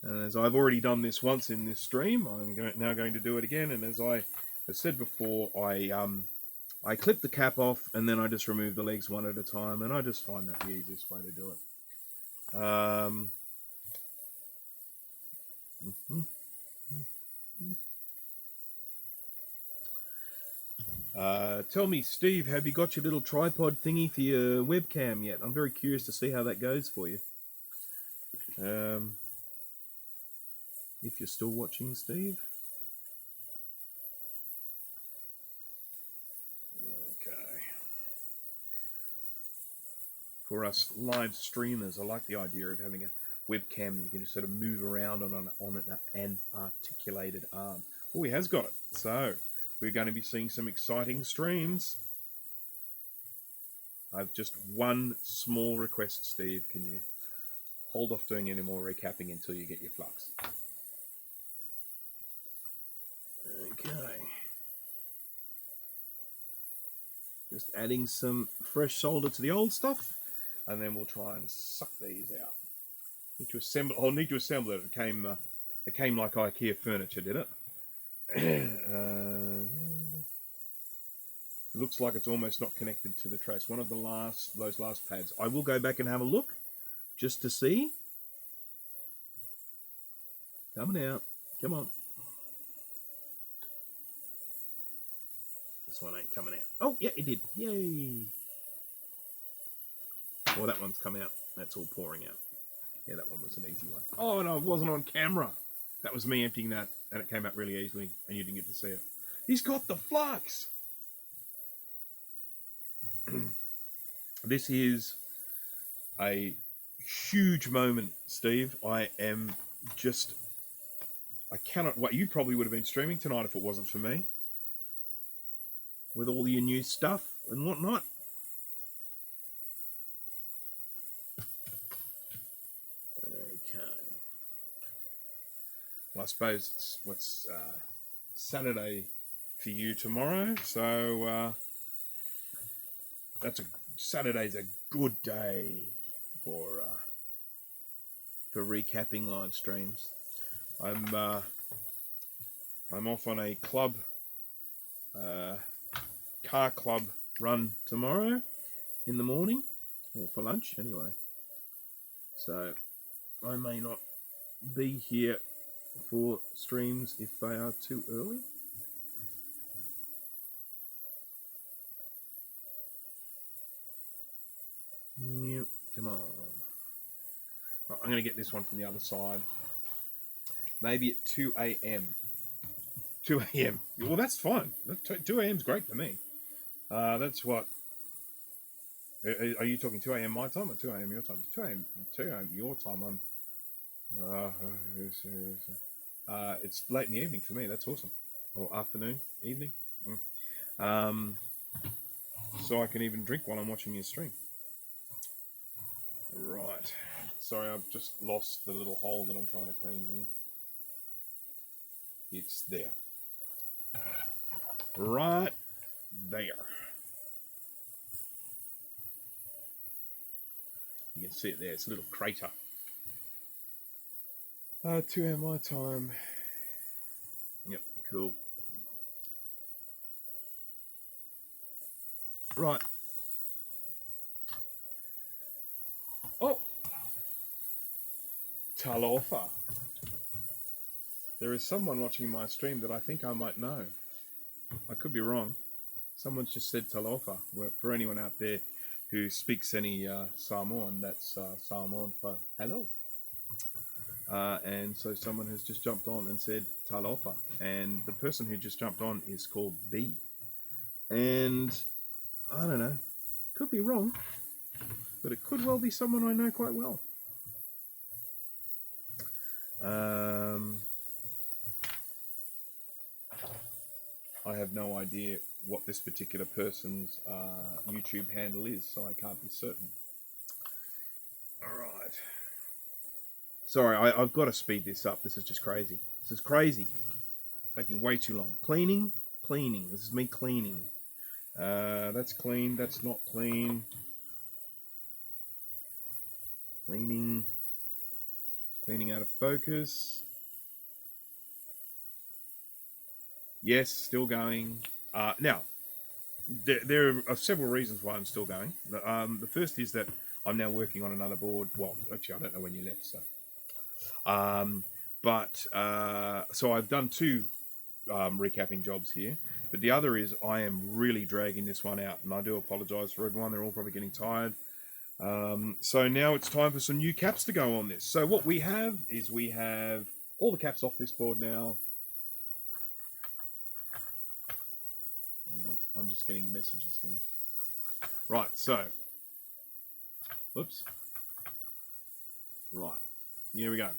And as I've already done this once in this stream, I'm now going to do it again. And as I said before, I clip the cap off and then I just remove the legs one at a time. And I just find that the easiest way to do it. Tell me, Steve, have you got your little tripod thingy for your webcam yet? I'm very curious to see how that goes for you. If you're still watching, Steve. Okay. For us live streamers, I like the idea of having a webcam that you can just sort of move around on an articulated arm. Oh, he has got it. So we're going to be seeing some exciting streams. I've just one small request, Steve. Can you hold off doing any more recapping until you get your flux? Okay. Just adding some fresh solder to the old stuff, and then we'll try and suck these out. Need to assemble. I'll need to assemble it. It came like IKEA furniture, did it? It looks like it's almost not connected to the trace. One of those last pads. I will go back and have a look just to see. Coming out. Come on. This one ain't coming out. Oh, yeah, it did. Yay. Well, that one's come out. That's all pouring out. Yeah, that one was an easy one. Oh, no, it wasn't on camera. That was me emptying that, and it came out really easily, and you didn't get to see it. He's got the flux! This is a huge moment, Steve. I cannot wait. You probably would have been streaming tonight if it wasn't for me. With all your new stuff and whatnot. Well, I suppose it's what's Saturday for you tomorrow, so Saturday's a good day for recapping live streams. I'm off on a club car club run tomorrow in the morning, or for lunch anyway. So I may not be here for streams if they are too early. Yep, come on. Right, I'm going to get this one from the other side. Maybe at 2 a.m. 2 a.m. Well, that's fine. 2 a.m. is great for me. That's what. Are you talking 2 a.m. my time or 2 a.m. your time? 2 a.m. 2 a.m. your time. It's late in the evening for me. That's awesome. Or afternoon, evening. So I can even drink while I'm watching your stream. Right. Sorry, I've just lost the little hole that I'm trying to clean here. It's there. Right there. You can see it there. It's a little crater. 2 a.m. my time. Yep, cool. Right. Oh! Talofa. There is someone watching my stream that I think I might know. I could be wrong. Someone's just said Talofa. For anyone out there who speaks any Samoan, that's Samoan for hello. And so someone has just jumped on and said Talofa. And the person who just jumped on is called B. And I don't know. Could be wrong. But it could well be someone I know quite well. I have no idea what this particular person's YouTube handle is, so I can't be certain. Alright. Sorry, I've got to speed this up. This is just crazy. This is crazy. Taking way too long. Cleaning. This is me cleaning. That's clean. That's not clean. Cleaning out of focus. Yes, still going. Now, there are several reasons why I'm still going. The first is that I'm now working on another board. Well, actually, I don't know when you left, so. So I've done 2 recapping jobs here. But the other is I am really dragging this one out, and I do apologise for everyone. They're all probably getting tired. So now it's time for some new caps to go on this. So what we have is we have all the caps off this board now. Hang on, I'm just getting messages here. Right, so. Oops. Right, here we go.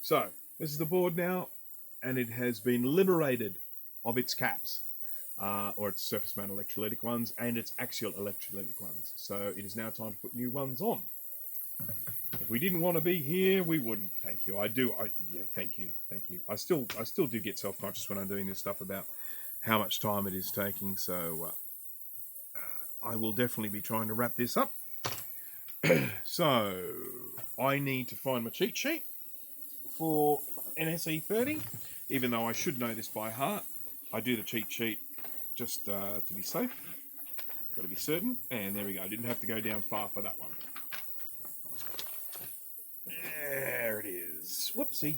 So this is the board now, and it has been liberated of its caps. Or its surface mount electrolytic ones and its axial electrolytic ones. So it is now time to put new ones on. If we didn't want to be here, we wouldn't. Thank you. Yeah, thank you. I still do get self-conscious when I'm doing this stuff about how much time it is taking. So I will definitely be trying to wrap this up. So I need to find my cheat sheet for NSE30, even though I should know this by heart. I do the cheat sheet just to be safe. Got to be certain. And there we go. Didn't have to go down far for that one. There it is. Whoopsie.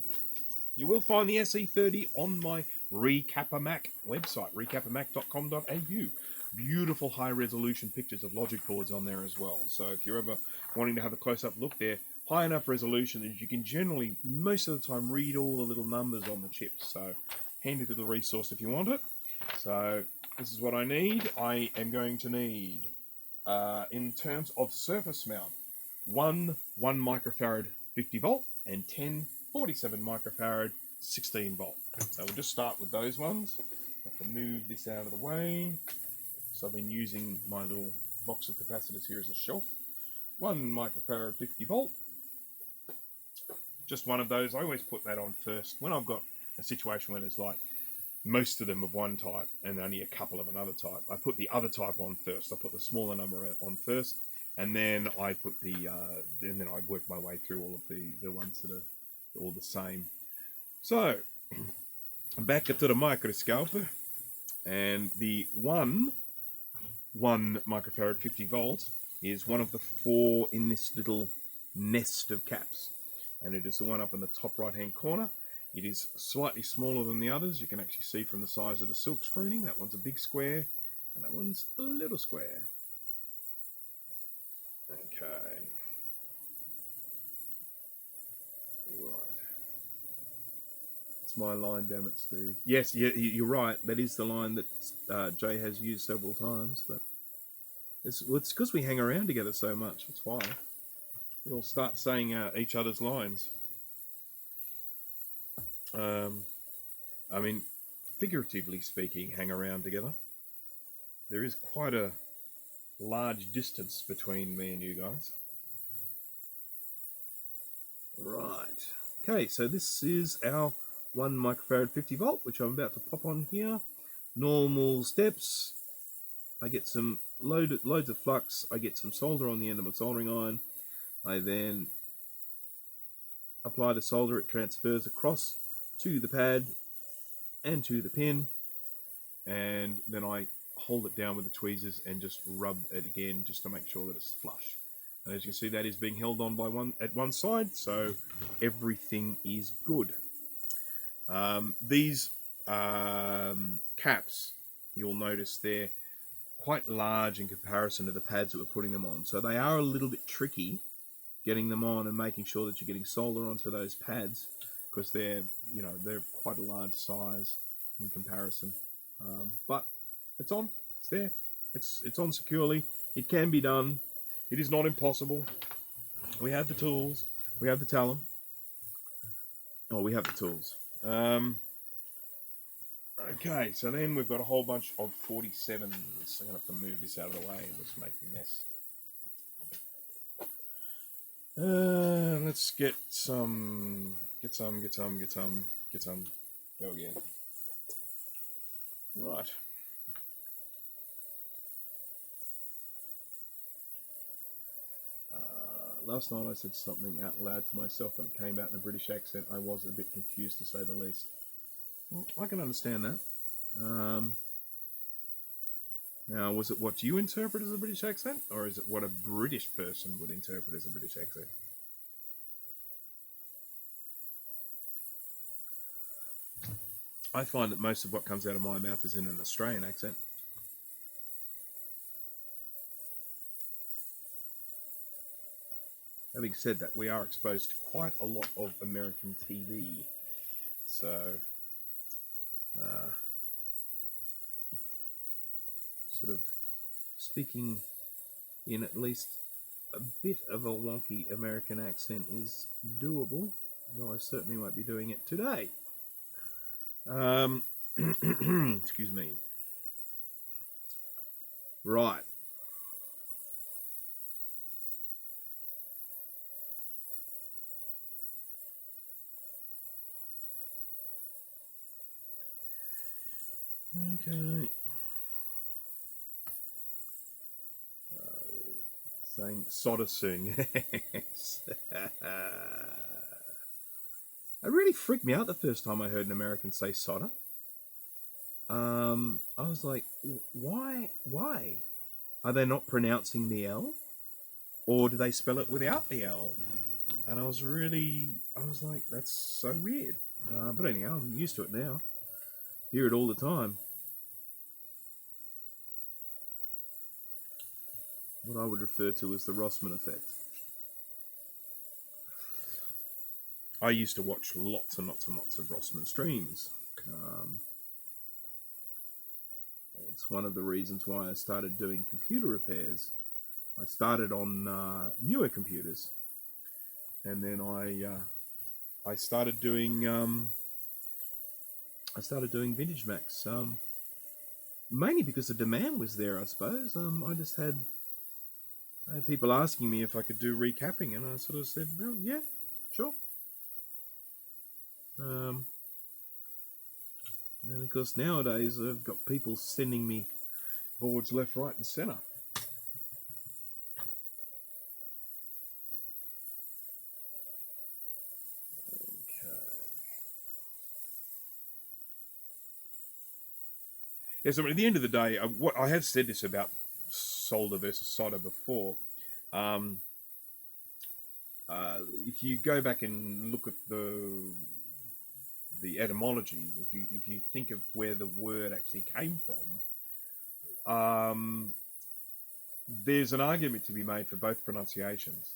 You will find the SE30 on my Recapamac website, recapamac.com.au. Beautiful high-resolution pictures of logic boards on there as well. So if you're ever wanting to have a close-up look, they're high enough resolution that you can generally, most of the time, read all the little numbers on the chips. So handy little resource if you want it. So this is what I need. I am going to need, in terms of surface mount, 1 microfarad 50 volt and 10 47 microfarad 16 volt. So we'll just start with those ones. I have to move this out of the way. So I've been using my little box of capacitors here as a shelf. 1 microfarad 50 volt. Just one of those. I always put that on first. When I've got a situation where there's like most of them of one type and only a couple of another type, I put the other type on first. I put the smaller number on first, and then I put and then I work my way through all of the ones that are all the same. So back to the microscope, and the one microfarad 50 volts is one of the 4 in this little nest of caps, and it is the one up in the top right hand corner. It is slightly smaller than the others. You can actually see from the size of the silk screening. That one's a big square, and that one's a little square. Okay. Right. It's my line, damn it, Steve. Yes, you're right. That is the line that Jay has used several times, but it's because we hang around together so much. That's why. We'll start saying each other's lines. I mean, figuratively speaking, hang around together. There is quite a large distance between me and you guys. Right. Okay, so this is our 1 microfarad 50 volt, which I'm about to pop on here. Normal steps. I get some loads of flux. I get some solder on the end of my soldering iron. I then apply the solder. It transfers across to the pad and to the pin, and then I hold it down with the tweezers and just rub it again just to make sure that it's flush. And as you can see, that is being held on by one side, so everything is good. These caps, you'll notice they're quite large in comparison to the pads that we're putting them on, so they are a little bit tricky getting them on and making sure that you're getting solder onto those pads, because they're quite a large size in comparison. But it's on, it's there, it's on securely. It can be done. It is not impossible. We have the tools. We have the talent. Oh, we have the tools. Okay, so then we've got a whole bunch of 47s. I'm gonna have to move this out of the way and just make a mess. Let's get some. Go again. Right. Last night I said something out loud to myself and it came out in a British accent. I was a bit confused, to say the least. Well, I can understand that. Now, was it what you interpret as a British accent, or is it what a British person would interpret as a British accent? I find that most of what comes out of my mouth is in an Australian accent. Having said that, we are exposed to quite a lot of American TV. So, sort of speaking in at least a bit of a wonky American accent is doable, although I certainly won't be doing it today. Excuse me. Right. Okay. Saying solder soon. Yes. It really freaked me out the first time I heard an American say solder. I was like, why? Are they not pronouncing the L? Or do they spell it without the L? And I was like, that's so weird. But anyhow, I'm used to it now. Hear it all the time. What I would refer to as the Rossman effect. I used to watch lots and lots and lots of Rossman streams. It's one of the reasons why I started doing computer repairs. I started on newer computers, and then I started doing vintage Macs. Mainly because the demand was there, I suppose. I had people asking me if I could do recapping, and I sort of said, well, yeah, sure. And of course nowadays I've got people sending me boards left, right and centre. Yeah, so at the end of the day, what I have said this about solder versus solder before. If you go back and look at the etymology, if you think of where the word actually came from, there's an argument to be made for both pronunciations.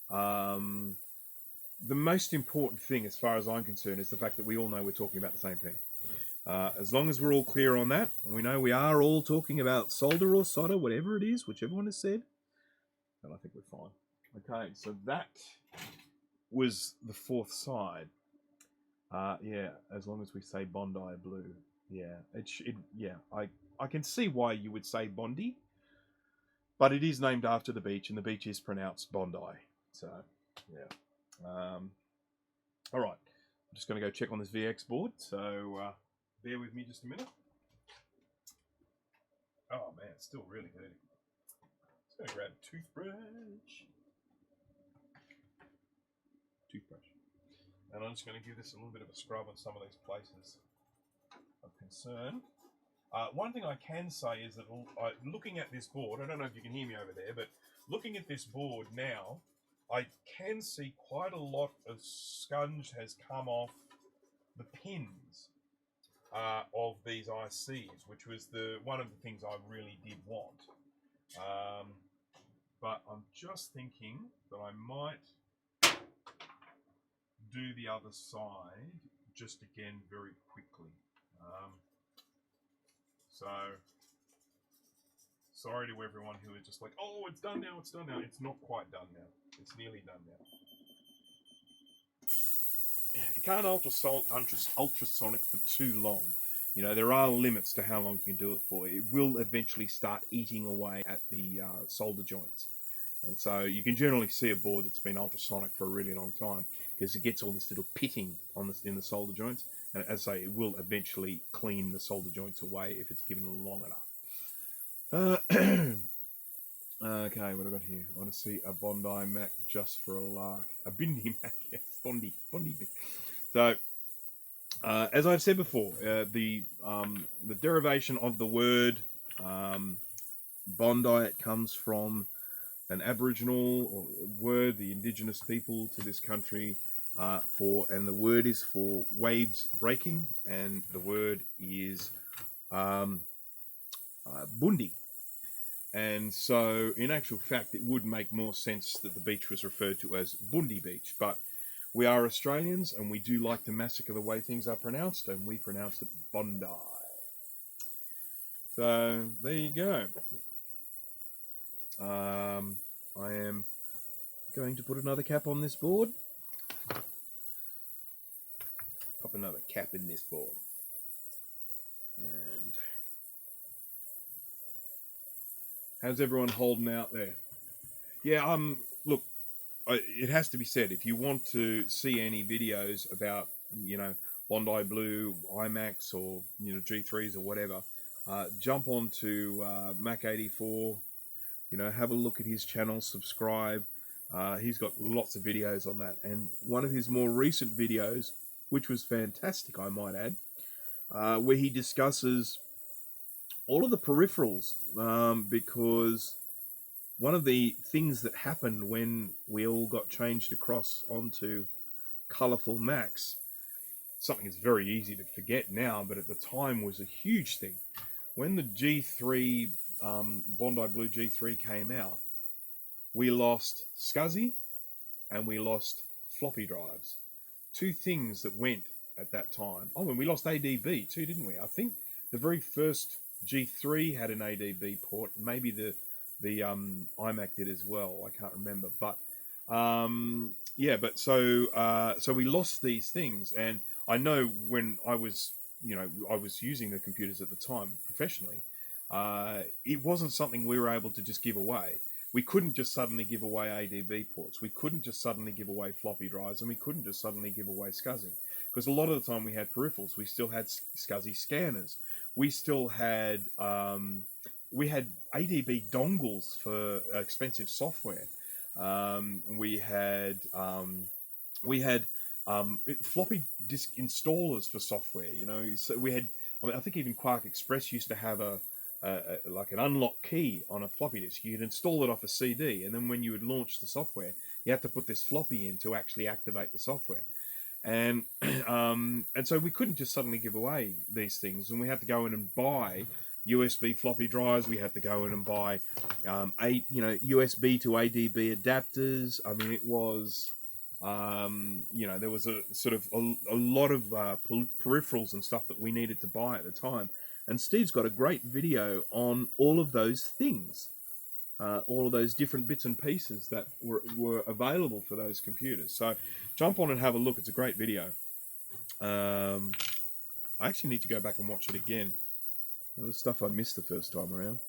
The most important thing, as far as I'm concerned, is the fact that we all know we're talking about the same thing. As long as we're all clear on that, and we know we are all talking about solder or solder, whatever it is, whichever one is said, then I think we're fine. Okay, so that was the fourth side. Yeah, as long as we say Bondi Blue. Yeah, I can see why you would say Bondi, but it is named after the beach, and the beach is pronounced Bondi. So, yeah. All right, I'm just going to go check on this VX board, so bear with me just a minute. Oh man, it's still really dirty. Just going to grab a toothbrush, and I'm just going to give this a little bit of a scrub on some of these places of concern. One thing I can say is that looking at this board, I don't know if you can hear me over there, but looking at this board now, I can see quite a lot of scunge has come off the pins of these ICs, which was one of the things I really did want. But I'm just thinking that I might do the other side just again very quickly. So, sorry to everyone who is just like, oh, it's done now, it's done now. It's not quite done now. It's nearly done now. You can't ultrasonic for too long. You know, there are limits to how long you can do it for. It will eventually start eating away at the solder joints. And so you can generally see a board that's been ultrasonic for a really long time because it gets all this little pitting in the solder joints. And as I say, it will eventually clean the solder joints away if it's given long enough. Okay, what have I got here? I want to see a Bondi Mac just for a lark. A Bindi Mac, yes, Bondi. So, as I've said before, the derivation of the word Bondi, it comes from an Aboriginal word, the indigenous people to this country, and the word is for waves breaking, and the word is Bundi. And so, in actual fact, it would make more sense that the beach was referred to as Bundi Beach, but we are Australians, and we do like to massacre the way things are pronounced, and we pronounce it Bondi. So, there you go. I am going to put another cap on this board. Pop another cap in this board. And how's everyone holding out there? Yeah, look, it has to be said, if you want to see any videos about, Bondi Blue, IMAX, or, G3s or whatever, jump on to Mac84, have a look at his channel, subscribe. He's got lots of videos on that. And one of his more recent videos, which was fantastic, I might add, where he discusses all of the peripherals, because one of the things that happened when we all got changed across onto colourful Macs, something that's very easy to forget now, but at the time was a huge thing. When the G3, Bondi Blue G3 came out, we lost SCSI and we lost floppy drives. Two things that went at that time. Oh, and we lost ADB too, didn't we? I think the very first G3 had an ADB port. Maybe the iMac did as well. I can't remember. But so we lost these things. And I know when I was using the computers at the time professionally, it wasn't something we were able to just give away. we couldn't just suddenly give away ADB ports. We couldn't just suddenly give away floppy drives, and we couldn't just suddenly give away SCSI. Because a lot of the time we had peripherals. We still had SCSI scanners. We still had we had ADB dongles for expensive software. We had floppy disk installers for software. You know, so we had. I mean, I think even Quark Express used to have like an unlock key on a floppy disk. You'd install it off a CD, and then when you would launch the software, you had to put this floppy in to actually activate the software. And so we couldn't just suddenly give away these things, and we had to go in and buy USB floppy drives. We had to go in and buy USB to ADB adapters. I mean, it was there was a sort of a lot of peripherals and stuff that we needed to buy at the time. And Steve's got a great video on all of those things, all of those different bits and pieces that were available for those computers. So jump on and have a look. It's a great video. I actually need to go back and watch it again. There was stuff I missed the first time around.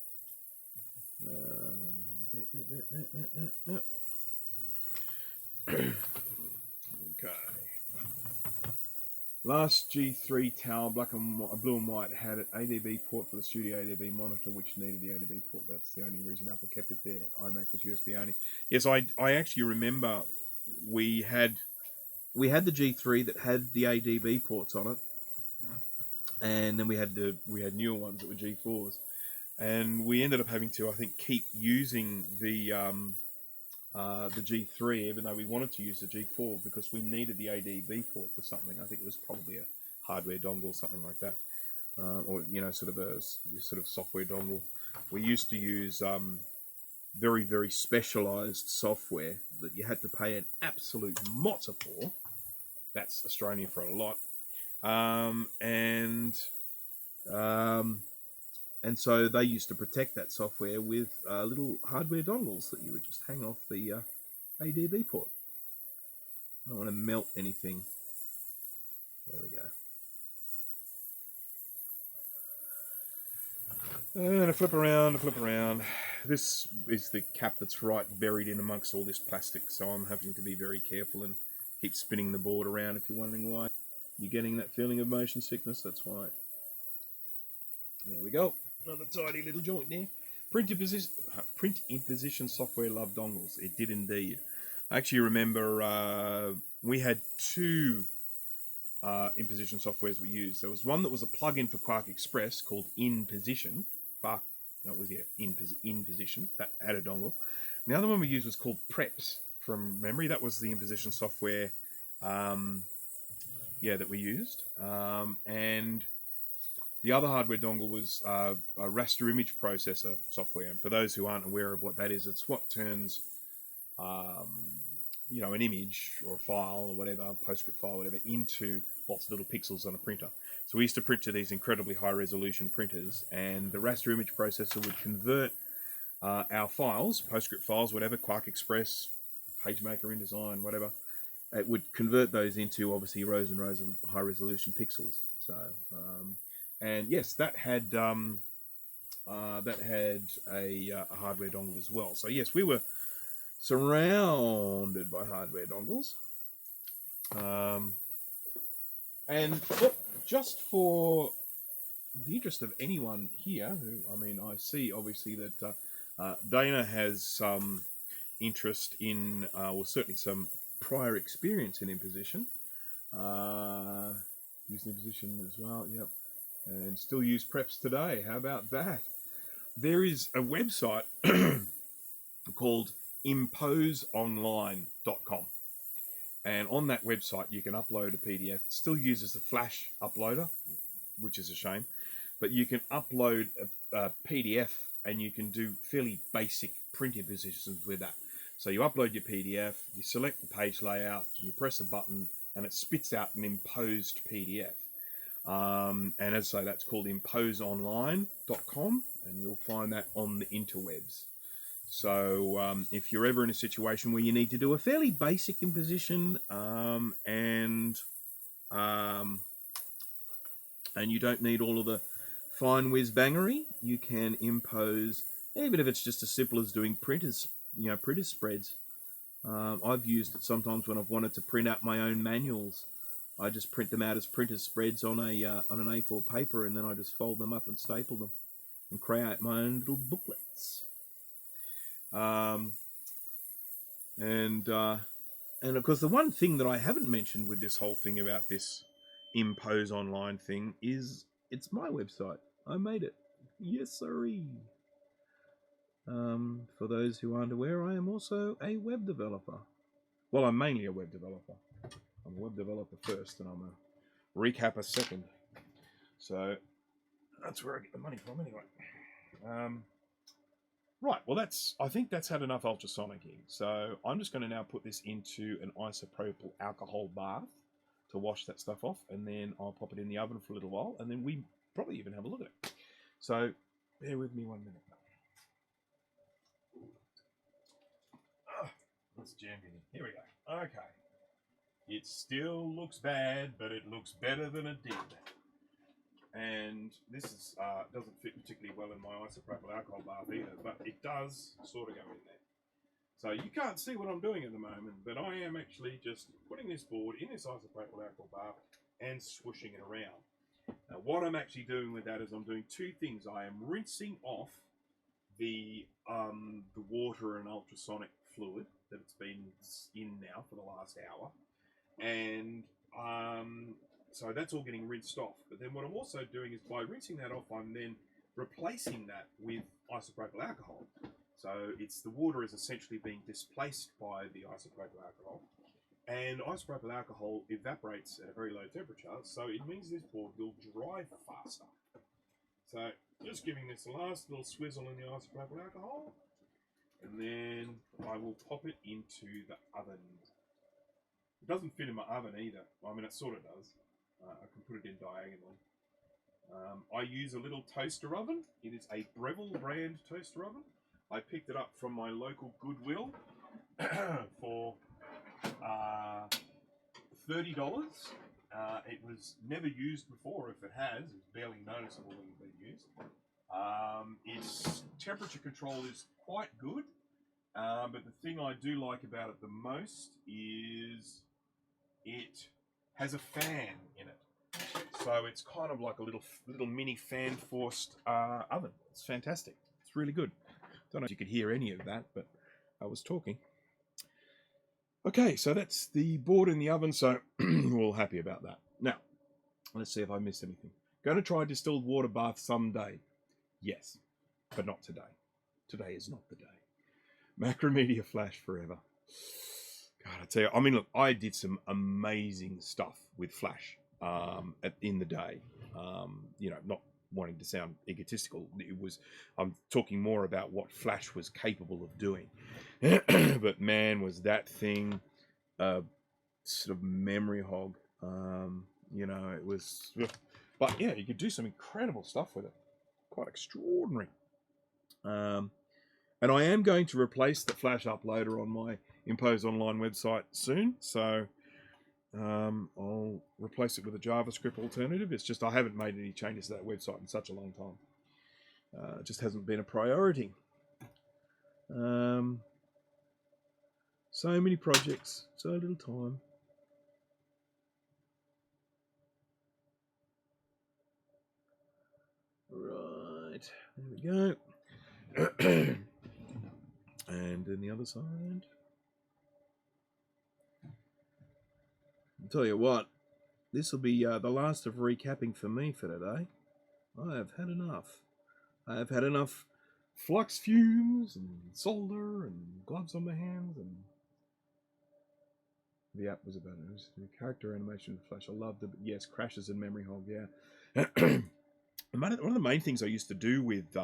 Okay. Last G3 tower, blue and white, had an ADB port for the studio ADB monitor, which needed the ADB port. That's the only reason Apple kept it there. iMac was USB only. Yes, I actually remember we had the G3 that had the ADB ports on it, and then we had newer ones that were G4s, and we ended up having to, I think, keep using the G3 even though we wanted to use the G4 because we needed the ADB port for something. I think it was probably a hardware dongle or something like that, or sort of a software dongle. We used to use very, very specialized software that you had to pay an absolute mozza for. That's Australian for a lot. And so they used to protect that software with little hardware dongles that you would just hang off the ADB port. I don't want to melt anything. There we go. And a flip around. This is the cap that's right buried in amongst all this plastic, so I'm having to be very careful and keep spinning the board around. If you're wondering why you're getting that feeling of motion sickness, that's why. There we go. Another tiny little joint there. Print in position software love dongles. It did indeed. I actually remember we had two in position softwares we used. There was one that was a plug-in for Quark Express called In Position. In Position. That had a dongle. And the other one we used was called Preps from memory. That was the in position software that we used. And the other hardware dongle was a raster image processor software. And for those who aren't aware of what that is, it's what turns an image or a file or whatever, a PostScript file, whatever, into lots of little pixels on a printer. So we used to print to these incredibly high resolution printers, and the raster image processor would convert our files, PostScript files, whatever, Quark Express, PageMaker, InDesign, whatever. It would convert those into obviously rows and rows of high resolution pixels. So, and yes, that had a hardware dongle as well. So yes, we were surrounded by hardware dongles. And look, just for the interest of anyone here, I see obviously that Dana has some interest in, or certainly some prior experience in imposition. Used imposition as well, yep. And still use preps today. How about that? There is a website called imposeonline.com. And on that website, you can upload a PDF. It still uses the Flash uploader, which is a shame. But you can upload a PDF and you can do fairly basic print impositions with that. So you upload your PDF, you select the page layout, you press a button, and it spits out an imposed PDF. And as I say, that's called imposeonline.com, and you'll find that on the interwebs. So if you're ever in a situation where you need to do a fairly basic imposition and you don't need all of the fine whiz bangery, you can impose even if it's just as simple as doing printers, printer spreads. I've used it sometimes when I've wanted to print out my own manuals. I just print them out as printer spreads on an A4 paper, and then I just fold them up and staple them and create my own little booklets. And of course, the one thing that I haven't mentioned with this whole thing about this Impose Online thing is it's my website. I made it. Yes, sirree. For those who aren't aware, I am also a web developer. Well, I'm mainly a web developer. I'm a web developer first, and I'm a recapper second. So that's where I get the money from, anyway. Right, well, I think that's had enough ultrasonicing. So I'm just going to now put this into an isopropyl alcohol bath to wash that stuff off, and then I'll pop it in the oven for a little while, and then we probably even have a look at it. So bear with me 1 minute. Let's jam in. Here we go. Okay. It still looks bad, but it looks better than it did. And this is doesn't fit particularly well in my isopropyl alcohol bath either, but it does sort of go in there. So you can't see what I'm doing at the moment, but I am actually just putting this board in this isopropyl alcohol bath and swooshing it around. Now what I'm actually doing with that is I'm doing two things. I am rinsing off the water and ultrasonic fluid that it's been in now for the last hour, and so that's all getting rinsed off. But then what I'm also doing is by rinsing that off, I'm then replacing that with isopropyl alcohol. So the water is essentially being displaced by the isopropyl alcohol, and isopropyl alcohol evaporates at a very low temperature, so it means this board will dry faster. So just giving this last little swizzle in the isopropyl alcohol, and then I will pop it into the oven. It doesn't fit in my oven either. I mean, it sort of does. I can put it in diagonally. I use a little toaster oven. It is a Breville brand toaster oven. I picked it up from my local Goodwill for $30. It was never used before. If it has, it's barely noticeable that it's been used. Its temperature control is quite good, but the thing I do like about it the most is it has a fan in it. So it's kind of like a little mini fan forced oven. It's fantastic. It's really good. Don't know if you could hear any of that, but I was talking. Okay, so that's the board in the oven, so we're all happy about that. Now, let's see if I missed anything. Going to try a distilled water bath someday. Yes, but not today. Today is not the day. Macromedia Flash forever. God, I tell you, I mean, look, I did some amazing stuff with Flash in the day. Not wanting to sound egotistical, I'm talking more about what Flash was capable of doing. But man, was that thing a sort of memory hog. It was, but yeah, you could do some incredible stuff with it. Quite extraordinary. And I am going to replace the Flash uploader on my Impose Online website soon, so I'll replace it with a JavaScript alternative. It's just I haven't made any changes to that website in such a long time. It just hasn't been a priority. So many projects, so little time. Right, there we go. And then the other side. I'll tell you what, this will be the last of recapping for me for today. I have had enough. I have had enough flux fumes and solder and gloves on my hands, and the app was about it. It was character animation Flash. I loved it. Yes, crashes in memory hog. Yeah. One of the main things I used to do with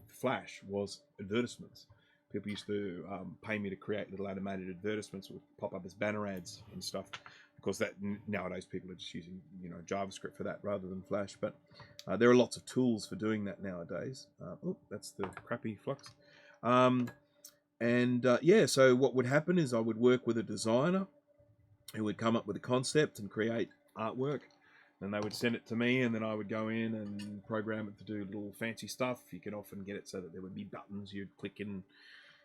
Flash was advertisements. People used to pay me to create little animated advertisements that would pop up as banner ads and stuff. Of course, that nowadays people are just using JavaScript for that rather than Flash. But there are lots of tools for doing that nowadays. That's the crappy flux. So what would happen is I would work with a designer who would come up with a concept and create artwork. and they would send it to me, and then I would go in and program it to do little fancy stuff. You can often get it so that there would be buttons you'd click in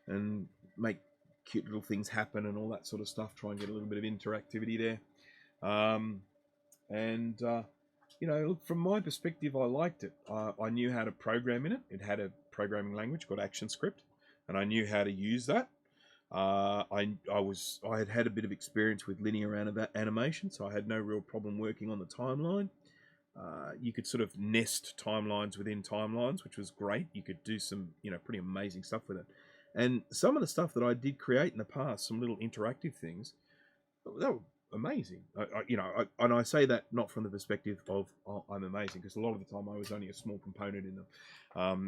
and make cute little things happen and all that sort of stuff. Try and get a little bit of interactivity there. You know, look, from my perspective, I liked it. I knew how to program in it. It had a programming language called ActionScript, and I knew how to use that. I had a bit of experience with linear animation, so I had no real problem working on the timeline. You could sort of nest timelines within timelines, which was great. You could do some, you know, pretty amazing stuff with it. And some of the stuff that I did create in the past, some little interactive things, they were amazing. And I say that not from the perspective of, oh, I'm amazing, because a lot of the time I was only a small component in them.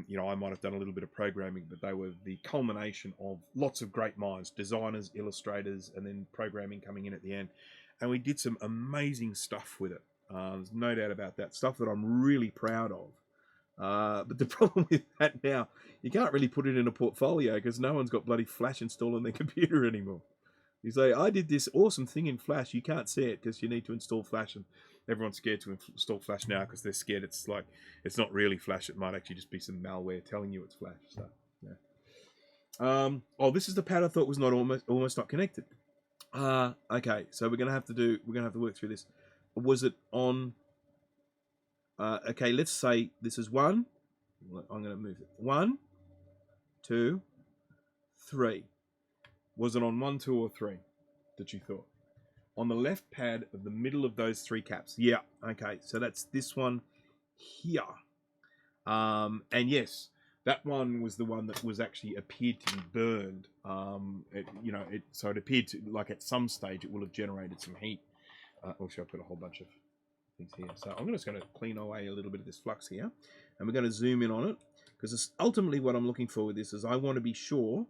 You know, I might have done a little bit of programming, but they were the culmination of lots of great minds, designers, illustrators, and then programming coming in at the end. And we did some amazing stuff with it. There's no doubt about that. Stuff that I'm really proud of. But the problem with that now, you can't really put it in a portfolio because no one's got bloody Flash installed on their computer anymore. You say, I did this awesome thing in Flash. You can't see it because you need to install Flash, and everyone's scared to install Flash now because they're scared it's not really Flash. It might actually just be some malware telling you it's Flash. So, yeah. Oh, this is the pad I thought was not almost not connected. Okay, so we're gonna have to work through this. Was it on? Okay, let's say this is 1. I'm going to move it. 1, 2, 3. Was it on 1, 2, or 3 that you thought? On the left pad of the middle of those 3 caps. Yeah, okay, so that's this one here. And yes, that one was the one that was actually appeared to be burned. So it appeared to, like at some stage, it will have generated some heat. Also, I put a whole bunch of things here. So I'm just going to clean away a little bit of this flux here, and we're going to zoom in on it, because ultimately what I'm looking for with this is I want to be sure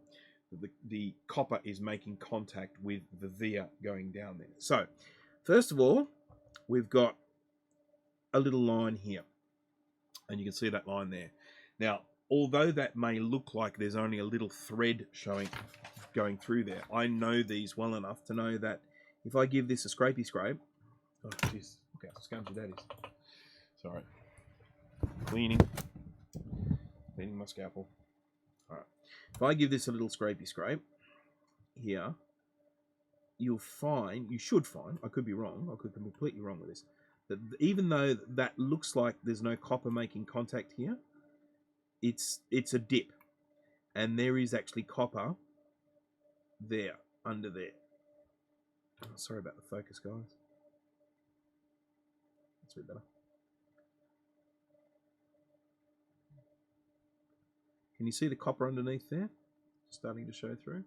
that the copper is making contact with the via going down there. So first of all, we've got a little line here, and you can see that line there. Now, although that may look like there's only a little thread going through there, I know these well enough to know that if I give this a scrapey scrape, oh jeez, look how scungy that is. Sorry. Cleaning my scalpel. Alright. If I give this a little scrapey scrape here, you should find, I could be wrong, I could be completely wrong with this, that even though that looks like there's no copper making contact here, it's a dip. And there is actually copper there, under there. Oh, sorry about the focus, guys. That's a bit better. Can you see the copper underneath there? Starting to show through.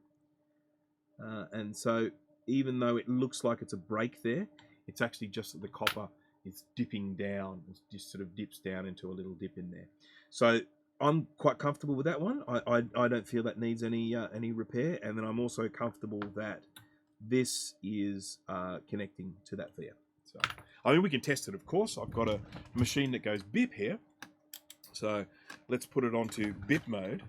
And so even though it looks like it's a break there, it's actually just that the copper is dipping down. It just sort of dips down into a little dip in there. So I'm quite comfortable with that one. I don't feel that needs any repair. And then I'm also comfortable that this is connecting to that via. So, I mean, we can test it, of course. I've got a machine that goes bip here. So let's put it onto bip mode.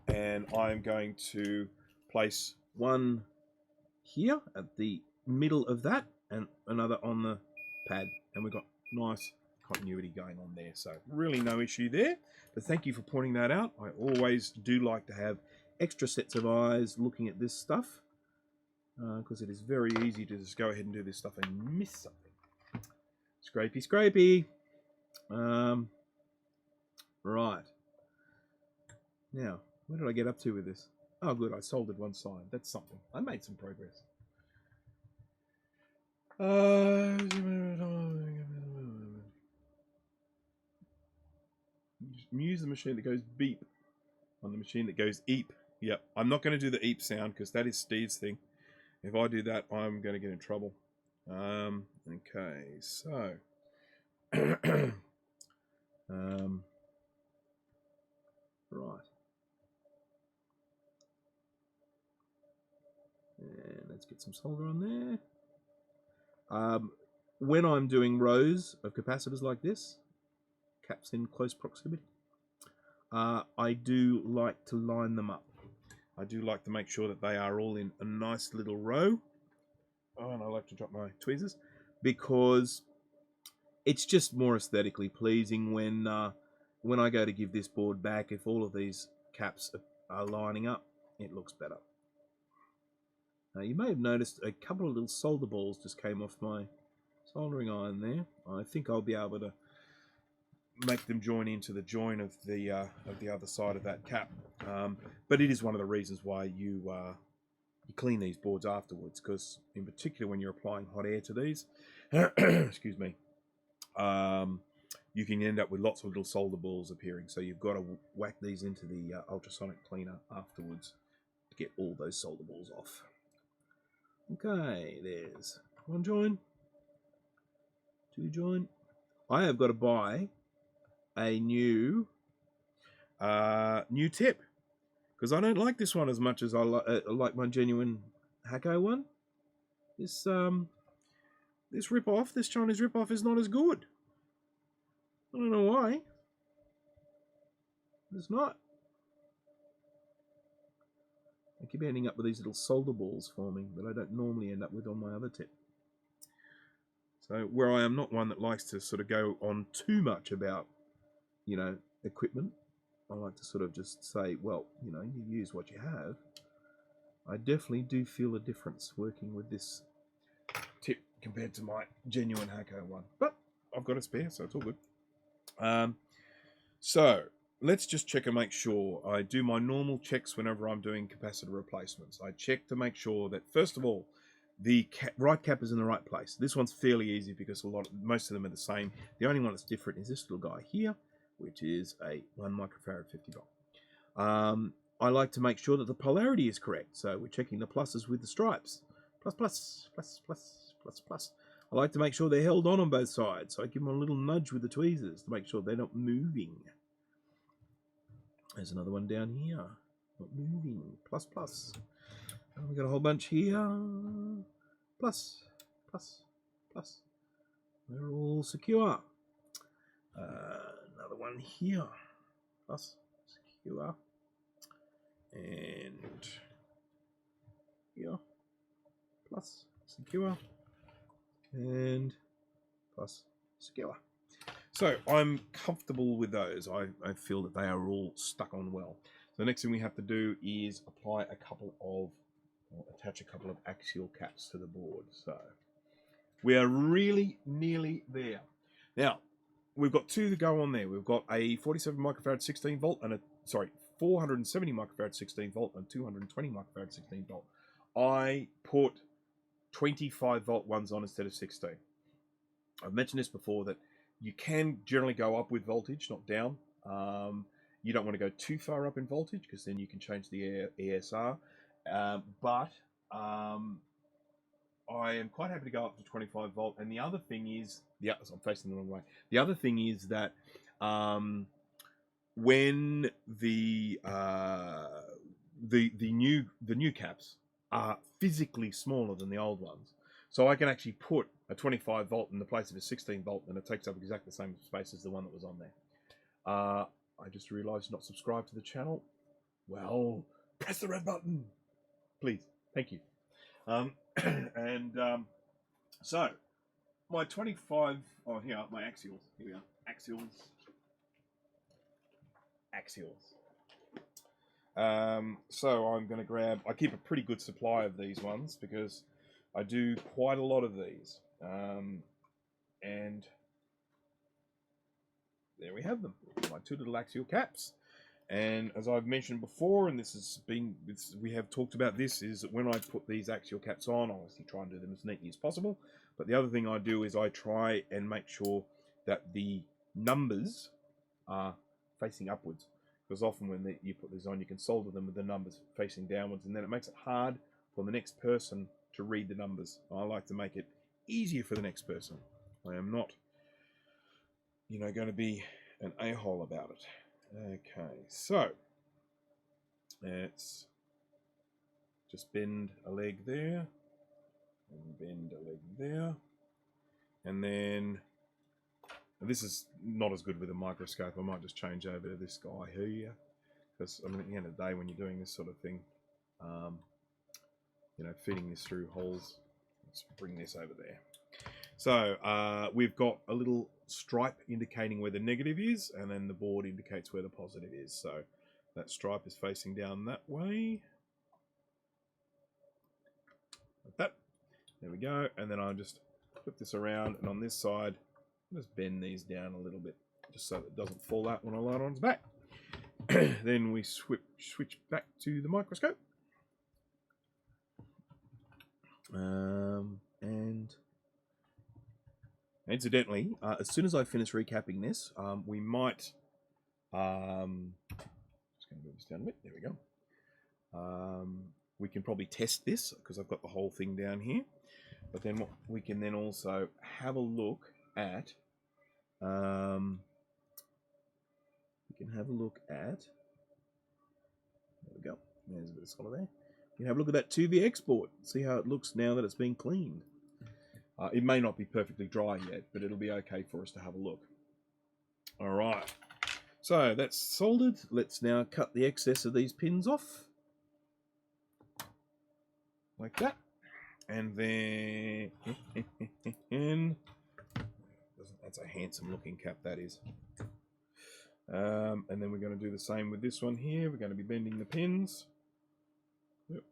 And I'm going to place one here at the middle of that and another on the pad. And we've got nice continuity going on there. So really no issue there. But thank you for pointing that out. I always do like to have extra sets of eyes looking at this stuff. Because it is very easy to just go ahead and do this stuff and miss something. Scrapey, scrapey. Right. Now, where did I get up to with this? Oh, good, I soldered one side. That's something. I made some progress. Use the machine that goes beep on the machine that goes eep. Yep, I'm not going to do the eep sound because that is Steve's thing. If I do that, I'm going to get in trouble. Okay, so right, and let's get some solder on there. When I'm doing rows of capacitors like this, caps in close proximity, I do like to line them up. I do like to make sure that they are all in a nice little row. Oh, and I like to drop my tweezers because it's just more aesthetically pleasing when I go to give this board back. If all of these caps are lining up, it looks better. You may have noticed a couple of little solder balls just came off my soldering iron there. I think I'll be able to make them join into the join of the other side of that cap. But it is one of the reasons why you clean these boards afterwards, because in particular when you're applying hot air to these, excuse me, you can end up with lots of little solder balls appearing. So you've got to whack these into the ultrasonic cleaner afterwards to get all those solder balls off. Okay, there's one join, two join. I have got to buy a new tip, because I don't like this one as much as I like my genuine Hakko one. This rip-off, this Chinese rip-off, is not as good. I don't know why. It's not. I keep ending up with these little solder balls forming that I don't normally end up with on my other tip. So where I am not one that likes to sort of go on too much about, you know, equipment, I like to sort of just say, well, you know, you use what you have. I definitely do feel a difference working with this tip compared to my genuine Hakko one. But I've got a spare, so it's all good. So let's just check and make sure. I do my normal checks whenever I'm doing capacitor replacements. I check to make sure that, first of all, the right cap is in the right place. This one's fairly easy because most of them are the same. The only one that's different is this little guy here, which is a 1 microfarad 50 volt. I like to make sure that the polarity is correct. So we're checking the pluses with the stripes. Plus, plus, plus, plus, plus, plus. I like to make sure they're held on both sides. So I give them a little nudge with the tweezers to make sure they're not moving. There's another one down here. Not moving. Plus, plus. And we've got a whole bunch here. Plus, plus, plus. They're all secure. Another one here. Plus, secure. And here. Plus, secure. And plus, secure. So I'm comfortable with those. I feel that they are all stuck on well. So the next thing we have to do is apply attach a couple of axial caps to the board. So we are really nearly there. Now, we've got two to go on there. We've got a 47 microfarad 16 volt and 470 microfarad 16 volt and 220 microfarad 16 volt. I put 25 volt ones on instead of 16. I've mentioned this before, that you can generally go up with voltage, not down. You don't want to go too far up in voltage because then you can change the ESR. But I am quite happy to go up to 25 volt. And the other thing is, I'm facing the wrong way. The other thing is that when the new caps are physically smaller than the old ones, so I can actually put a 25 volt in the place of a 16 volt, and it takes up exactly the same space as the one that was on there. I just realised not subscribed to the channel. Well, press the red button, please. Thank you. So my 25. Oh, here are my axials. Here we are. Axials. So I'm going to grab. I keep a pretty good supply of these ones because I do quite a lot of these. And there we have them, my two little axial caps. And as I've mentioned before, and we have talked about this, is that when I put these axial caps on, I obviously try and do them as neatly as possible. But the other thing I do is I try and make sure that the numbers are facing upwards. Because often when you put these on, you can solder them with the numbers facing downwards, and then it makes it hard for the next person to read the numbers. I like to make it easier for the next person. I am not, going to be an a-hole about it. Okay, so let's just bend a leg there, and bend a leg there, and then, and this is not as good with a microscope. I might just change over to this guy here, because at the end of the day, when you're doing this sort of thing, feeding this through holes, let's bring this over there. So we've got a little stripe indicating where the negative is, and then the board indicates where the positive is. So that stripe is facing down that way. Like that. There we go. And then I'll just flip this around, and on this side, just bend these down a little bit, just so that it doesn't fall out when I light on its back. Then we switch back to the microscope. And incidentally, as soon as I finish recapping this, we might just going to move this down a bit. There we go. We can probably test this because I've got the whole thing down here. But then we can then also have a look at. We can have a look at. There we go. There's a bit of solder there. You can have a look at that 2V export. See how it looks now that it's been cleaned. It may not be perfectly dry yet, but it'll be okay for us to have a look. All right. So that's soldered. Let's now cut the excess of these pins off. Like that. And then... that's a handsome looking cap, that is. And then we're going to do the same with this one here. We're going to be bending the pins. Yep.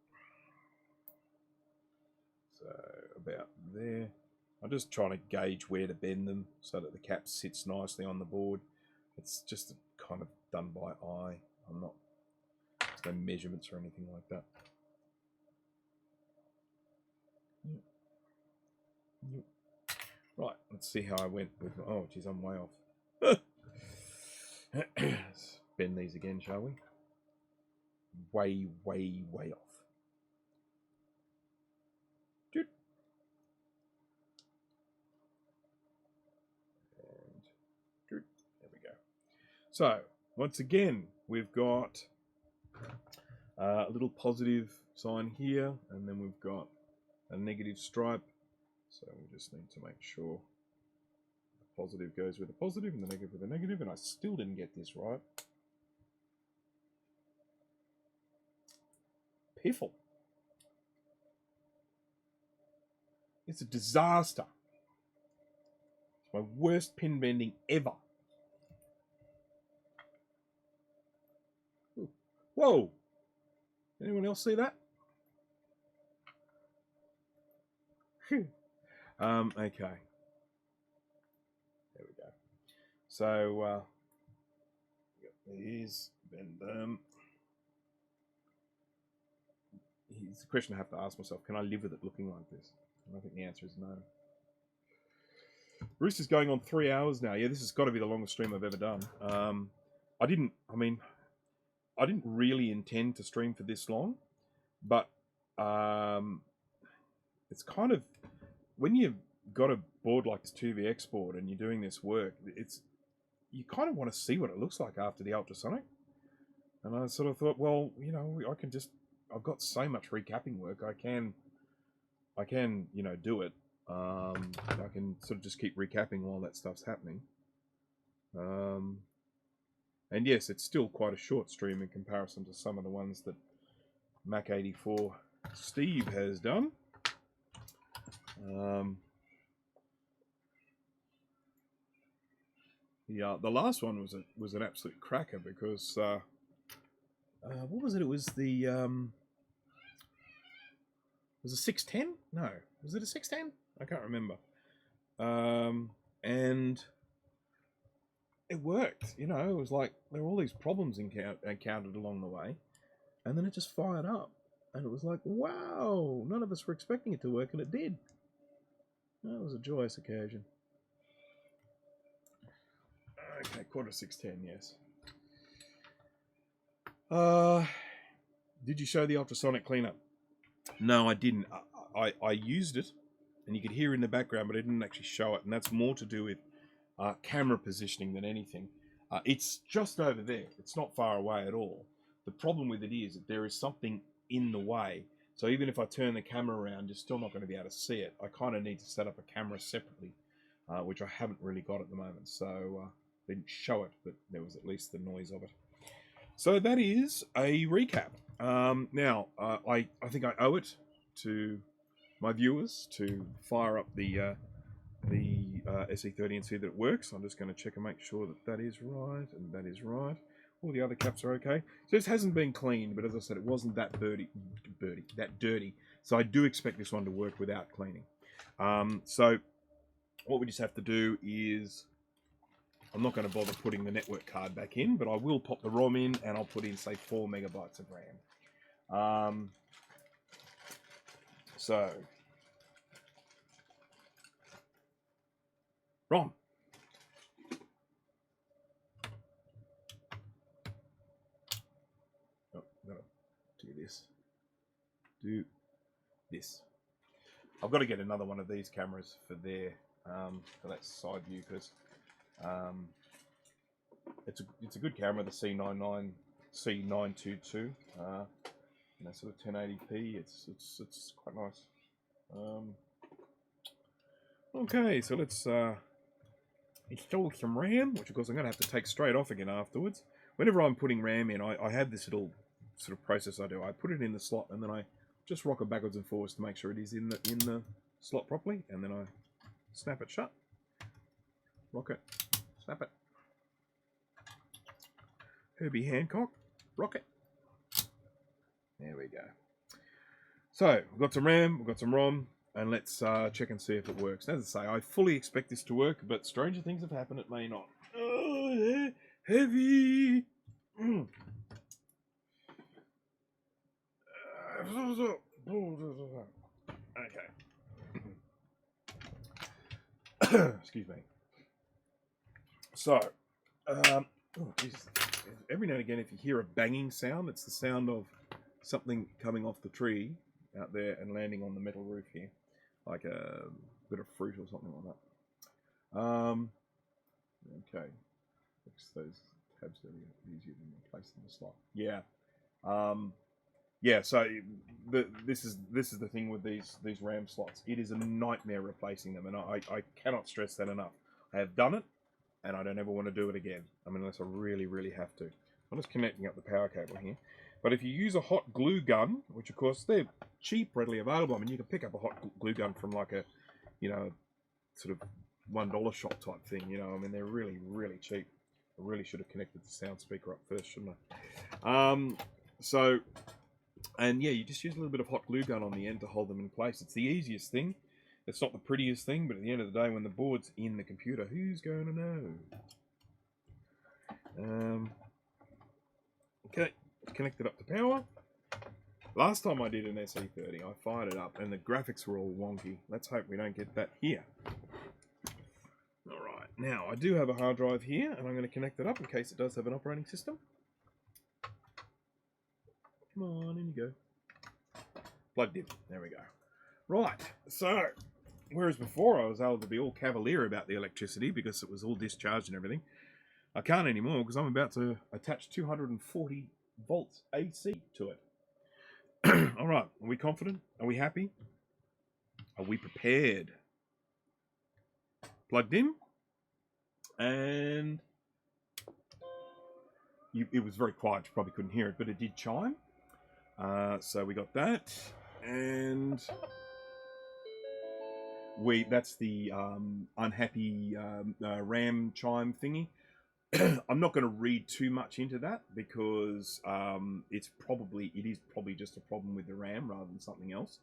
So about there. I'm just trying to gauge where to bend them so that the cap sits nicely on the board. It's just kind of done by eye. I'm not, there's no measurements or anything like that. Yep. Yep. Right, let's see how I went with, oh geez, I'm way off. Let's bend these again, shall we? Way off. Dude. And dude. There we go. So, once again, we've got a little positive sign here, and then we've got a negative stripe. So we just need to make sure the positive goes with the positive and the negative with the negative, and I still didn't get this right. Piffle. It's a disaster. It's my worst pin bending ever. Ooh. Whoa! Anyone else see that? Okay. There we go. So, these, bend them. It's a question I have to ask myself, can I live with it looking like this? And I think the answer is no. Rooster's going on 3 hours now. Yeah, this has got to be the longest stream I've ever done. I didn't really intend to stream for this long, but it's kind of, when you've got a board like this 2V export and you're doing this work, you kind of want to see what it looks like after the ultrasonic. And I sort of thought, well, you know, I've got so much recapping work, I can, you know, do it. I can sort of just keep recapping while that stuff's happening. And yes, it's still quite a short stream in comparison to some of the ones that Mac84 Steve has done. Yeah, the last one was an absolute cracker because what was it? It was the was it 610? No, was it a 610? I can't remember. And it worked. You know, it was like there were all these problems encountered along the way, and then it just fired up, and it was like, wow! None of us were expecting it to work, and it did. That was a joyous occasion. Okay, 6:10, yes. Did you show the ultrasonic cleanup? No, I didn't. I used it, and you could hear in the background, but I didn't actually show it, and that's more to do with camera positioning than anything. It's just over there. It's not far away at all. The problem with it is that there is something in the way. So even if I turn the camera around, you're still not going to be able to see it. I kind of need to set up a camera separately, which I haven't really got at the moment. So didn't show it, but there was at least the noise of it. So that is a recap. Now, I think I owe it to my viewers to fire up the the SE30 and see that it works. I'm just going to check and make sure that that is right and that is right. All the other caps are okay. So this hasn't been cleaned, but as I said, it wasn't that dirty. So I do expect this one to work without cleaning. So what we just have to do is, I'm not going to bother putting the network card back in, but I will pop the ROM in and I'll put in, say, 4 megabytes of RAM. So, ROM. Oh, no, do this. Do this. I've got to get another one of these cameras for there, for that side view, because it's a good camera, the C922. You know, sort of 1080p. It's quite nice. Okay, so let's install some RAM, which of course I'm going to have to take straight off again afterwards. Whenever I'm putting RAM in, I have this little sort of process I do. I put it in the slot and then I just rock it backwards and forwards to make sure it is in the slot properly, and then I snap it shut, rock it, snap it. Herbie Hancock, rock it. There we go. So we've got some RAM, we've got some ROM, and let's check and see if it works. As I say, I fully expect this to work, but stranger things have happened. It may not. Oh, yeah. Heavy. Okay. Excuse me. So, oh, Jesus. Every now and again, if you hear a banging sound, it's the sound of something coming off the tree out there and landing on the metal roof here, like a bit of fruit or something like that. Okay. Fix those tabs that are easier than placed in the slot. Yeah. Yeah, so this is the thing with these RAM slots. It is a nightmare replacing them, and I cannot stress that enough. I have done it, and I don't ever want to do it again. I mean, unless I really, really have to. I'm just connecting up the power cable here. But if you use a hot glue gun, which of course they're cheap, readily available. I mean, you can pick up a hot glue gun from like a, you know, sort of $1 shop type thing. You know, I mean, they're really, really cheap. I really should have connected the sound speaker up first, shouldn't I? So, and yeah, you just use a little bit of hot glue gun on the end to hold them in place. It's the easiest thing. It's not the prettiest thing, but at the end of the day, when the board's in the computer, who's going to know? Okay, connected up to power. Last time I did an SE30, I fired it up and the graphics were all wonky. Let's hope we don't get that here. Alright, now I do have a hard drive here and I'm going to connect it up in case it does have an operating system. Come on, in you go. Plugged in. There we go. Right, so, whereas before I was able to be all cavalier about the electricity because it was all discharged and everything, I can't anymore because I'm about to attach 240 volts AC to it. Alright, are we confident? Are we happy? Are we prepared? Plugged in. And it was very quiet, you probably couldn't hear it, but it did chime. So we got that. And that's the unhappy RAM chime thingy. I'm not going to read too much into that because it is probably just a problem with the RAM rather than something else.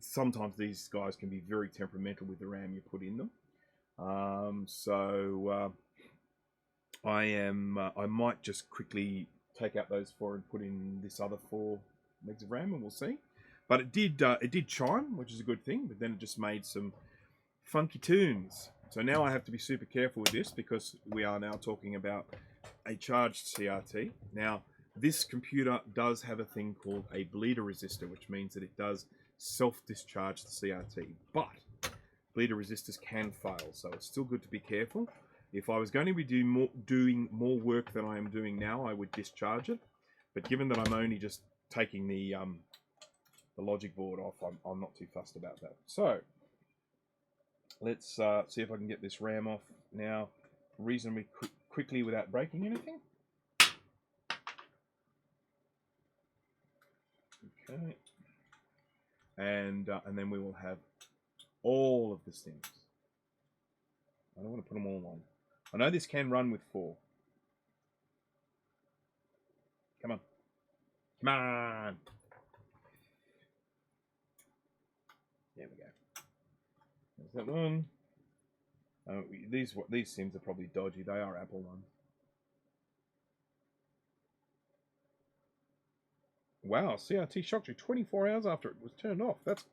Sometimes these guys can be very temperamental with the RAM you put in them. I might just quickly take out those 4 and put in this other 4 megs of RAM, and we'll see. But it did chime, which is a good thing. But then it just made some funky tunes. So now I have to be super careful with this because we are now talking about a charged CRT. Now, this computer does have a thing called a bleeder resistor, which means that it does self-discharge the CRT. But bleeder resistors can fail, so it's still good to be careful. If I was going to be doing more work than I am doing now, I would discharge it. But given that I'm only just taking the logic board off, I'm not too fussed about that. So let's see if I can get this RAM off now reasonably quickly without breaking anything. Okay. And then we will have All of the stems. I don't want to put them all on. I know this can run with 4. Come on. Come on. There we go. There's that one. These stems are probably dodgy. They are Apple ones. Wow, CRT shocked you 24 hours after it was turned off. That's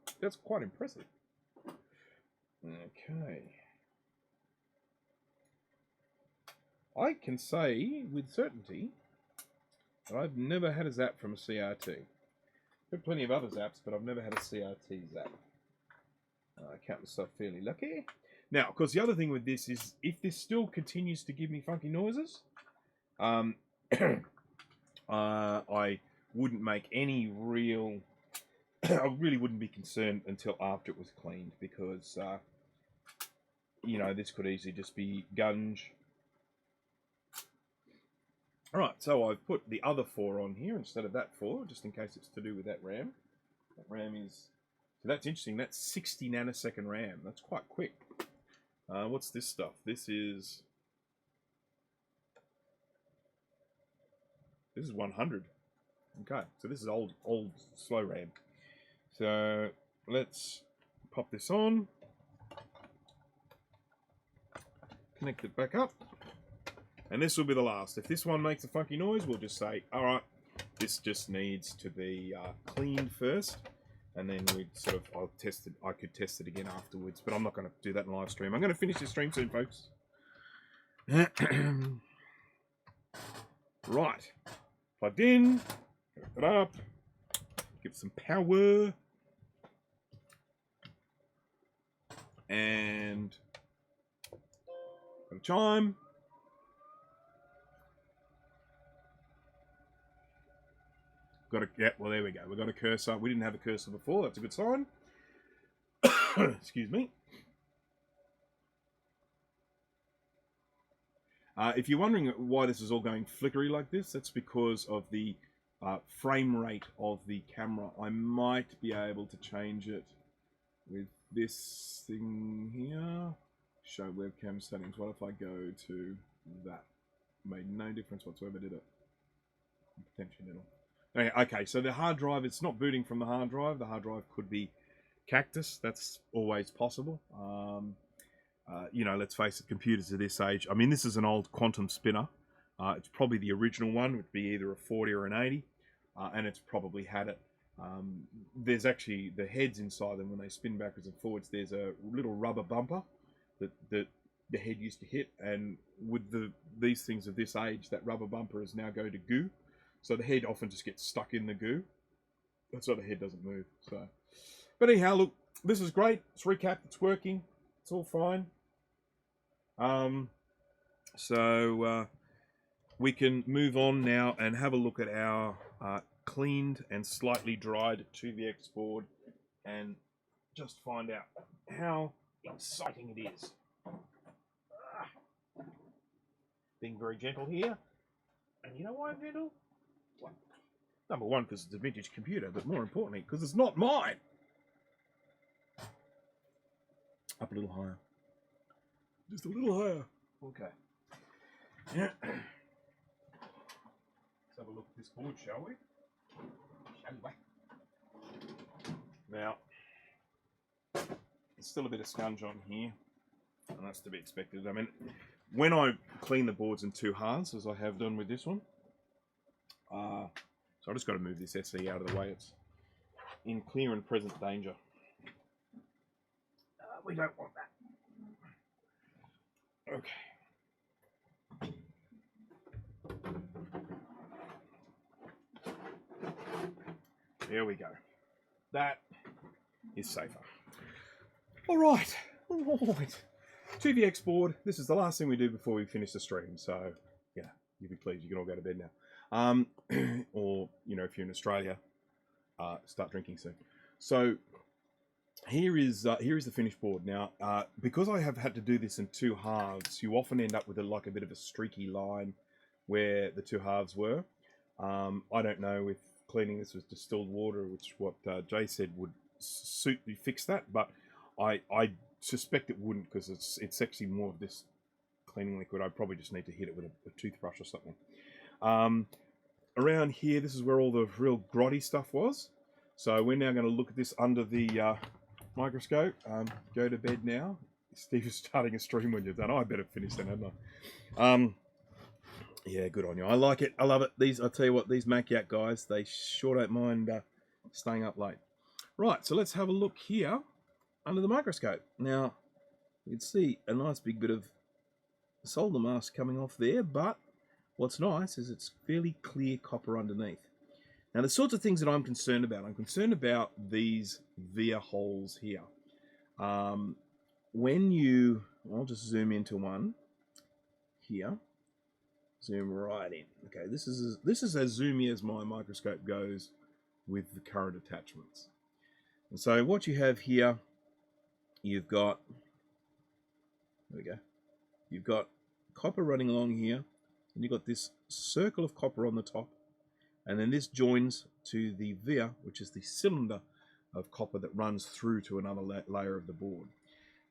quite impressive. Okay. I can say with certainty that I've never had a zap from a CRT. I've had plenty of other zaps, but I've never had a CRT zap. I count myself fairly lucky. Now, of course, the other thing with this is if this still continues to give me funky noises, I wouldn't make any real... I really wouldn't be concerned until after it was cleaned, because, you know, this could easily just be gunge. Alright, so I've put the other 4 on here instead of that 4, just in case it's to do with that RAM. That RAM is... So that's interesting, that's 60 nanosecond RAM. That's quite quick. What's this stuff? This is 100. Okay, so this is old slow RAM. So let's pop this on, connect it back up, and this will be the last. If this one makes a funky noise, we'll just say, all right, this just needs to be cleaned first, and then we'd sort of, I'll test it. I could test it again afterwards, but I'm not going to do that in live stream. I'm going to finish this stream soon, folks. Right, plugged in, hook it up, give it some power, and got a chime. Got a, yeah, well, there we go. We've got a cursor. We didn't have a cursor before. That's a good sign. Excuse me. If you're wondering why this is all going flickery like this, that's because of the frame rate of the camera. I might be able to change it with this thing here. Show webcam settings. What if I go to that? Made no difference whatsoever, did it? Potentially little. Okay, so the hard drive, it's not booting from the hard drive. The hard drive could be Cactus. That's always possible. You know, let's face it, computers at this age. I mean, this is an old quantum spinner. It's probably the original one. It would be either a 40 or an 80. And it's probably had it. There's actually the heads inside them when they spin backwards and forwards. There's a little rubber bumper that the head used to hit. And with these things of this age, that rubber bumper is now go to goo. So the head often just gets stuck in the goo. That's why the head doesn't move. So, but anyhow, look, this is great. It's recapped. It's working. It's all fine. So we can move on now and have a look at our cleaned and slightly dried 2VX board and just find out how exciting it is. Being very gentle here. And you know why I'm gentle? Well, number one, because it's a vintage computer, but more importantly, because it's not mine. Up a little higher. Just a little higher. Okay. Yeah. Let's have a look at this board, shall we? Now, there's still a bit of scunge on here, and that's to be expected. I mean, when I clean the boards in 2 halves, as I have done with this one, so I just got to move this SE out of the way. It's in clear and present danger. We don't want that. Okay. There we go. That is safer. All right. All right. 2VX board. This is the last thing we do before we finish the stream. So, yeah, you'll be pleased. You can all go to bed now. Or, you know, if you're in Australia, start drinking soon. So, here is the finished board. Now, because I have had to do this in 2 halves, you often end up with like a bit of a streaky line where the 2 halves were. I don't know if cleaning this with distilled water, which what Jay said would fix that, but I suspect it wouldn't, because it's actually more of this cleaning liquid. I probably just need to hit it with a toothbrush or something. Around here, this is where all the real grotty stuff was. So we're now going to look at this under the microscope. Go to bed now. Steve is starting a stream when you're done. Oh, I better finish then, hadn't I? Yeah, good on you. I like it. I love it. I tell you what, these Maciac guys, they sure don't mind staying up late. Right, so let's have a look here under the microscope. Now, you can see a nice big bit of solder mask coming off there, but what's nice is it's fairly clear copper underneath. Now, the sorts of things that I'm concerned about these via holes here. I'll just zoom into one here. Zoom right in. Okay, this is as zoomy as my microscope goes with the current attachments. And so what you have here, you've got, there we go, you've got copper running along here, and you've got this circle of copper on the top, and then this joins to the via, which is the cylinder of copper that runs through to another layer of the board.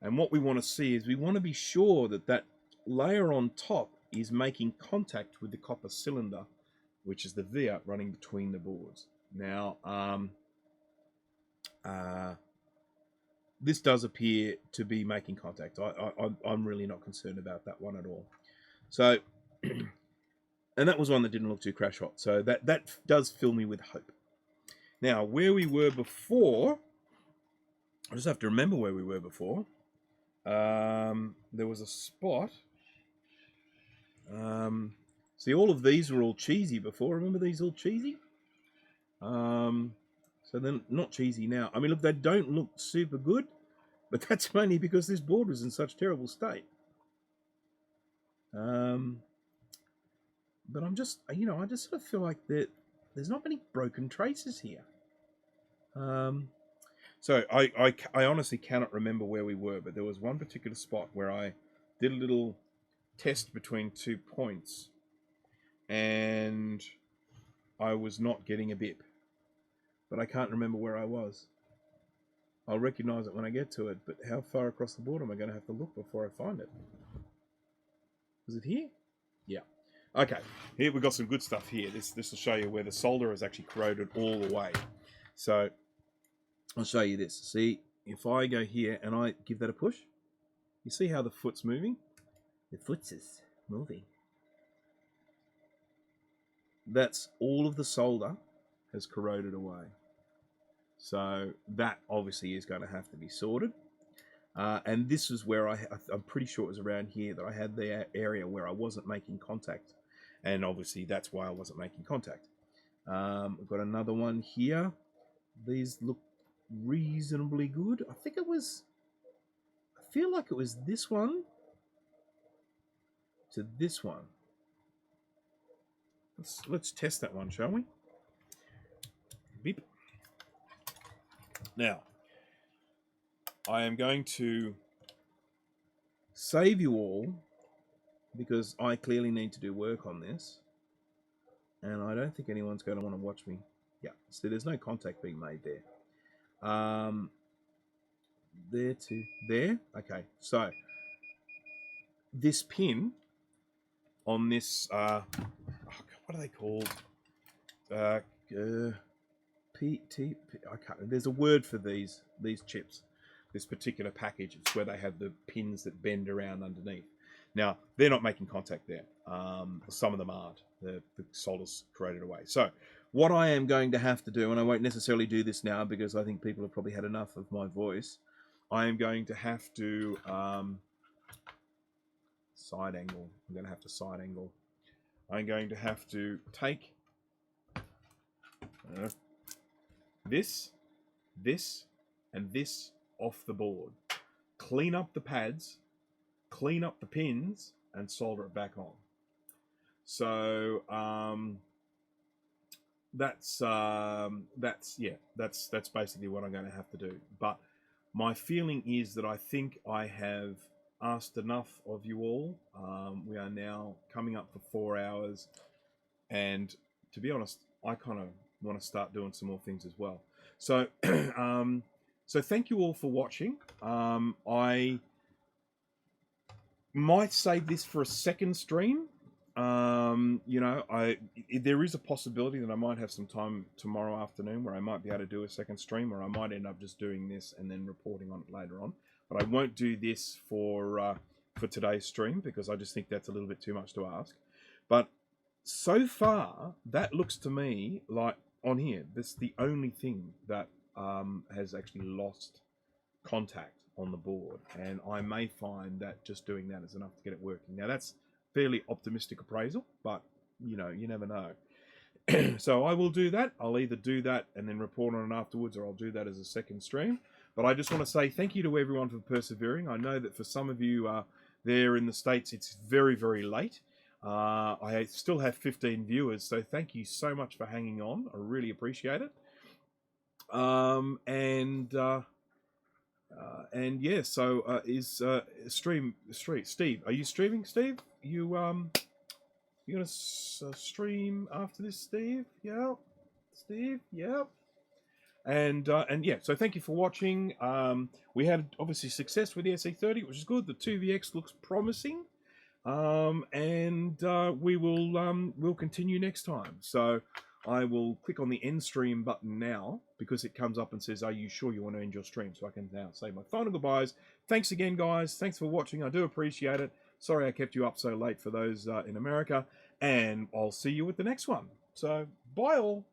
And what we want to see is we want to be sure that that layer on top is making contact with the copper cylinder, which is the via running between the boards. Now, this does appear to be making contact. I'm really not concerned about that one at all. So, and that was one that didn't look too crash hot. So that does fill me with hope. Now, where we were before, I just have to remember where we were before. There was a spot. See, all of these were all cheesy before. Remember these all cheesy? So they're not cheesy now. I mean, look, they don't look super good, but that's mainly because this board was in such terrible state. But I'm just, I just sort of feel like there's not many broken traces here. So I honestly cannot remember where we were, but there was one particular spot where I did a little test between 2 points, and I was not getting a bip, but I can't remember where I was. I'll recognize it when I get to it, but how far across the board am I going to have to look before I find it? Is it here? Yeah. Okay, here we've got some good stuff here. This will show you where the solder is actually corroded all the way. So I'll show you this. See, if I go here and I give that a push, you see how the foot's moving? The foot's is moving. That's all of the solder has corroded away. So that obviously is going to have to be sorted. And this is where I'm pretty sure it was around here that I had the area where I wasn't making contact. And obviously that's why I wasn't making contact. I've got another one here. These look reasonably good. I feel like it was this one to this one. Let's test that one, shall we? Beep. Now, I am going to save you all because I clearly need to do work on this, and I don't think anyone's going to want to watch me. Yeah, so there's no contact being made there. There to there. Okay, so this pin on this, what are they called? I can't. There's a word for these chips. This particular package, it's where they have the pins that bend around underneath. Now they're not making contact there. Some of them aren't. The solder's corroded away. So what I am going to have to do, and I won't necessarily do this now because I think people have probably had enough of my voice. I am going to have to side angle. I'm going to have to side angle. I'm going to have to take this, and this off the board. Clean up the pads, clean up the pins, and solder it back on. So that's basically what I'm going to have to do. But my feeling is that I think I have asked enough of you all. We are now coming up for 4 hours, and to be honest, I kind of want to start doing some more things as well. So So thank you all for watching. I might save this for a second stream. You know, there is a possibility that I might have some time tomorrow afternoon where I might be able to do a second stream, or I might end up just doing this and then reporting on it later on. But I won't do this for today's stream because I just think that's a little bit too much to ask. But so far, that looks to me like on here, this is the only thing that has actually lost contact on the board, and I may find that just doing that is enough to get it working. Now that's fairly optimistic appraisal, but you know, you never know. So I will do that. I'll either do that and then report on it afterwards, or I'll do that as a second stream. But I just want to say thank you to everyone for persevering. I know that for some of you there in the States, it's very, very late. I still have 15 viewers, so thank you so much for hanging on. I really appreciate it. And yeah, so stream Steve? Are you streaming, Steve? You gonna stream after this, Steve? Yeah, Steve. Yeah. And yeah, so thank you for watching. We had obviously success with the SE30, which is good. The 2VX looks promising. And we will we'll continue next time. So I will click on the end stream button now because it comes up and says, are you sure you want to end your stream? So I can now say my final goodbyes. Thanks again, guys. Thanks for watching. I do appreciate it. Sorry I kept you up so late for those in America. And I'll see you with the next one. So bye all.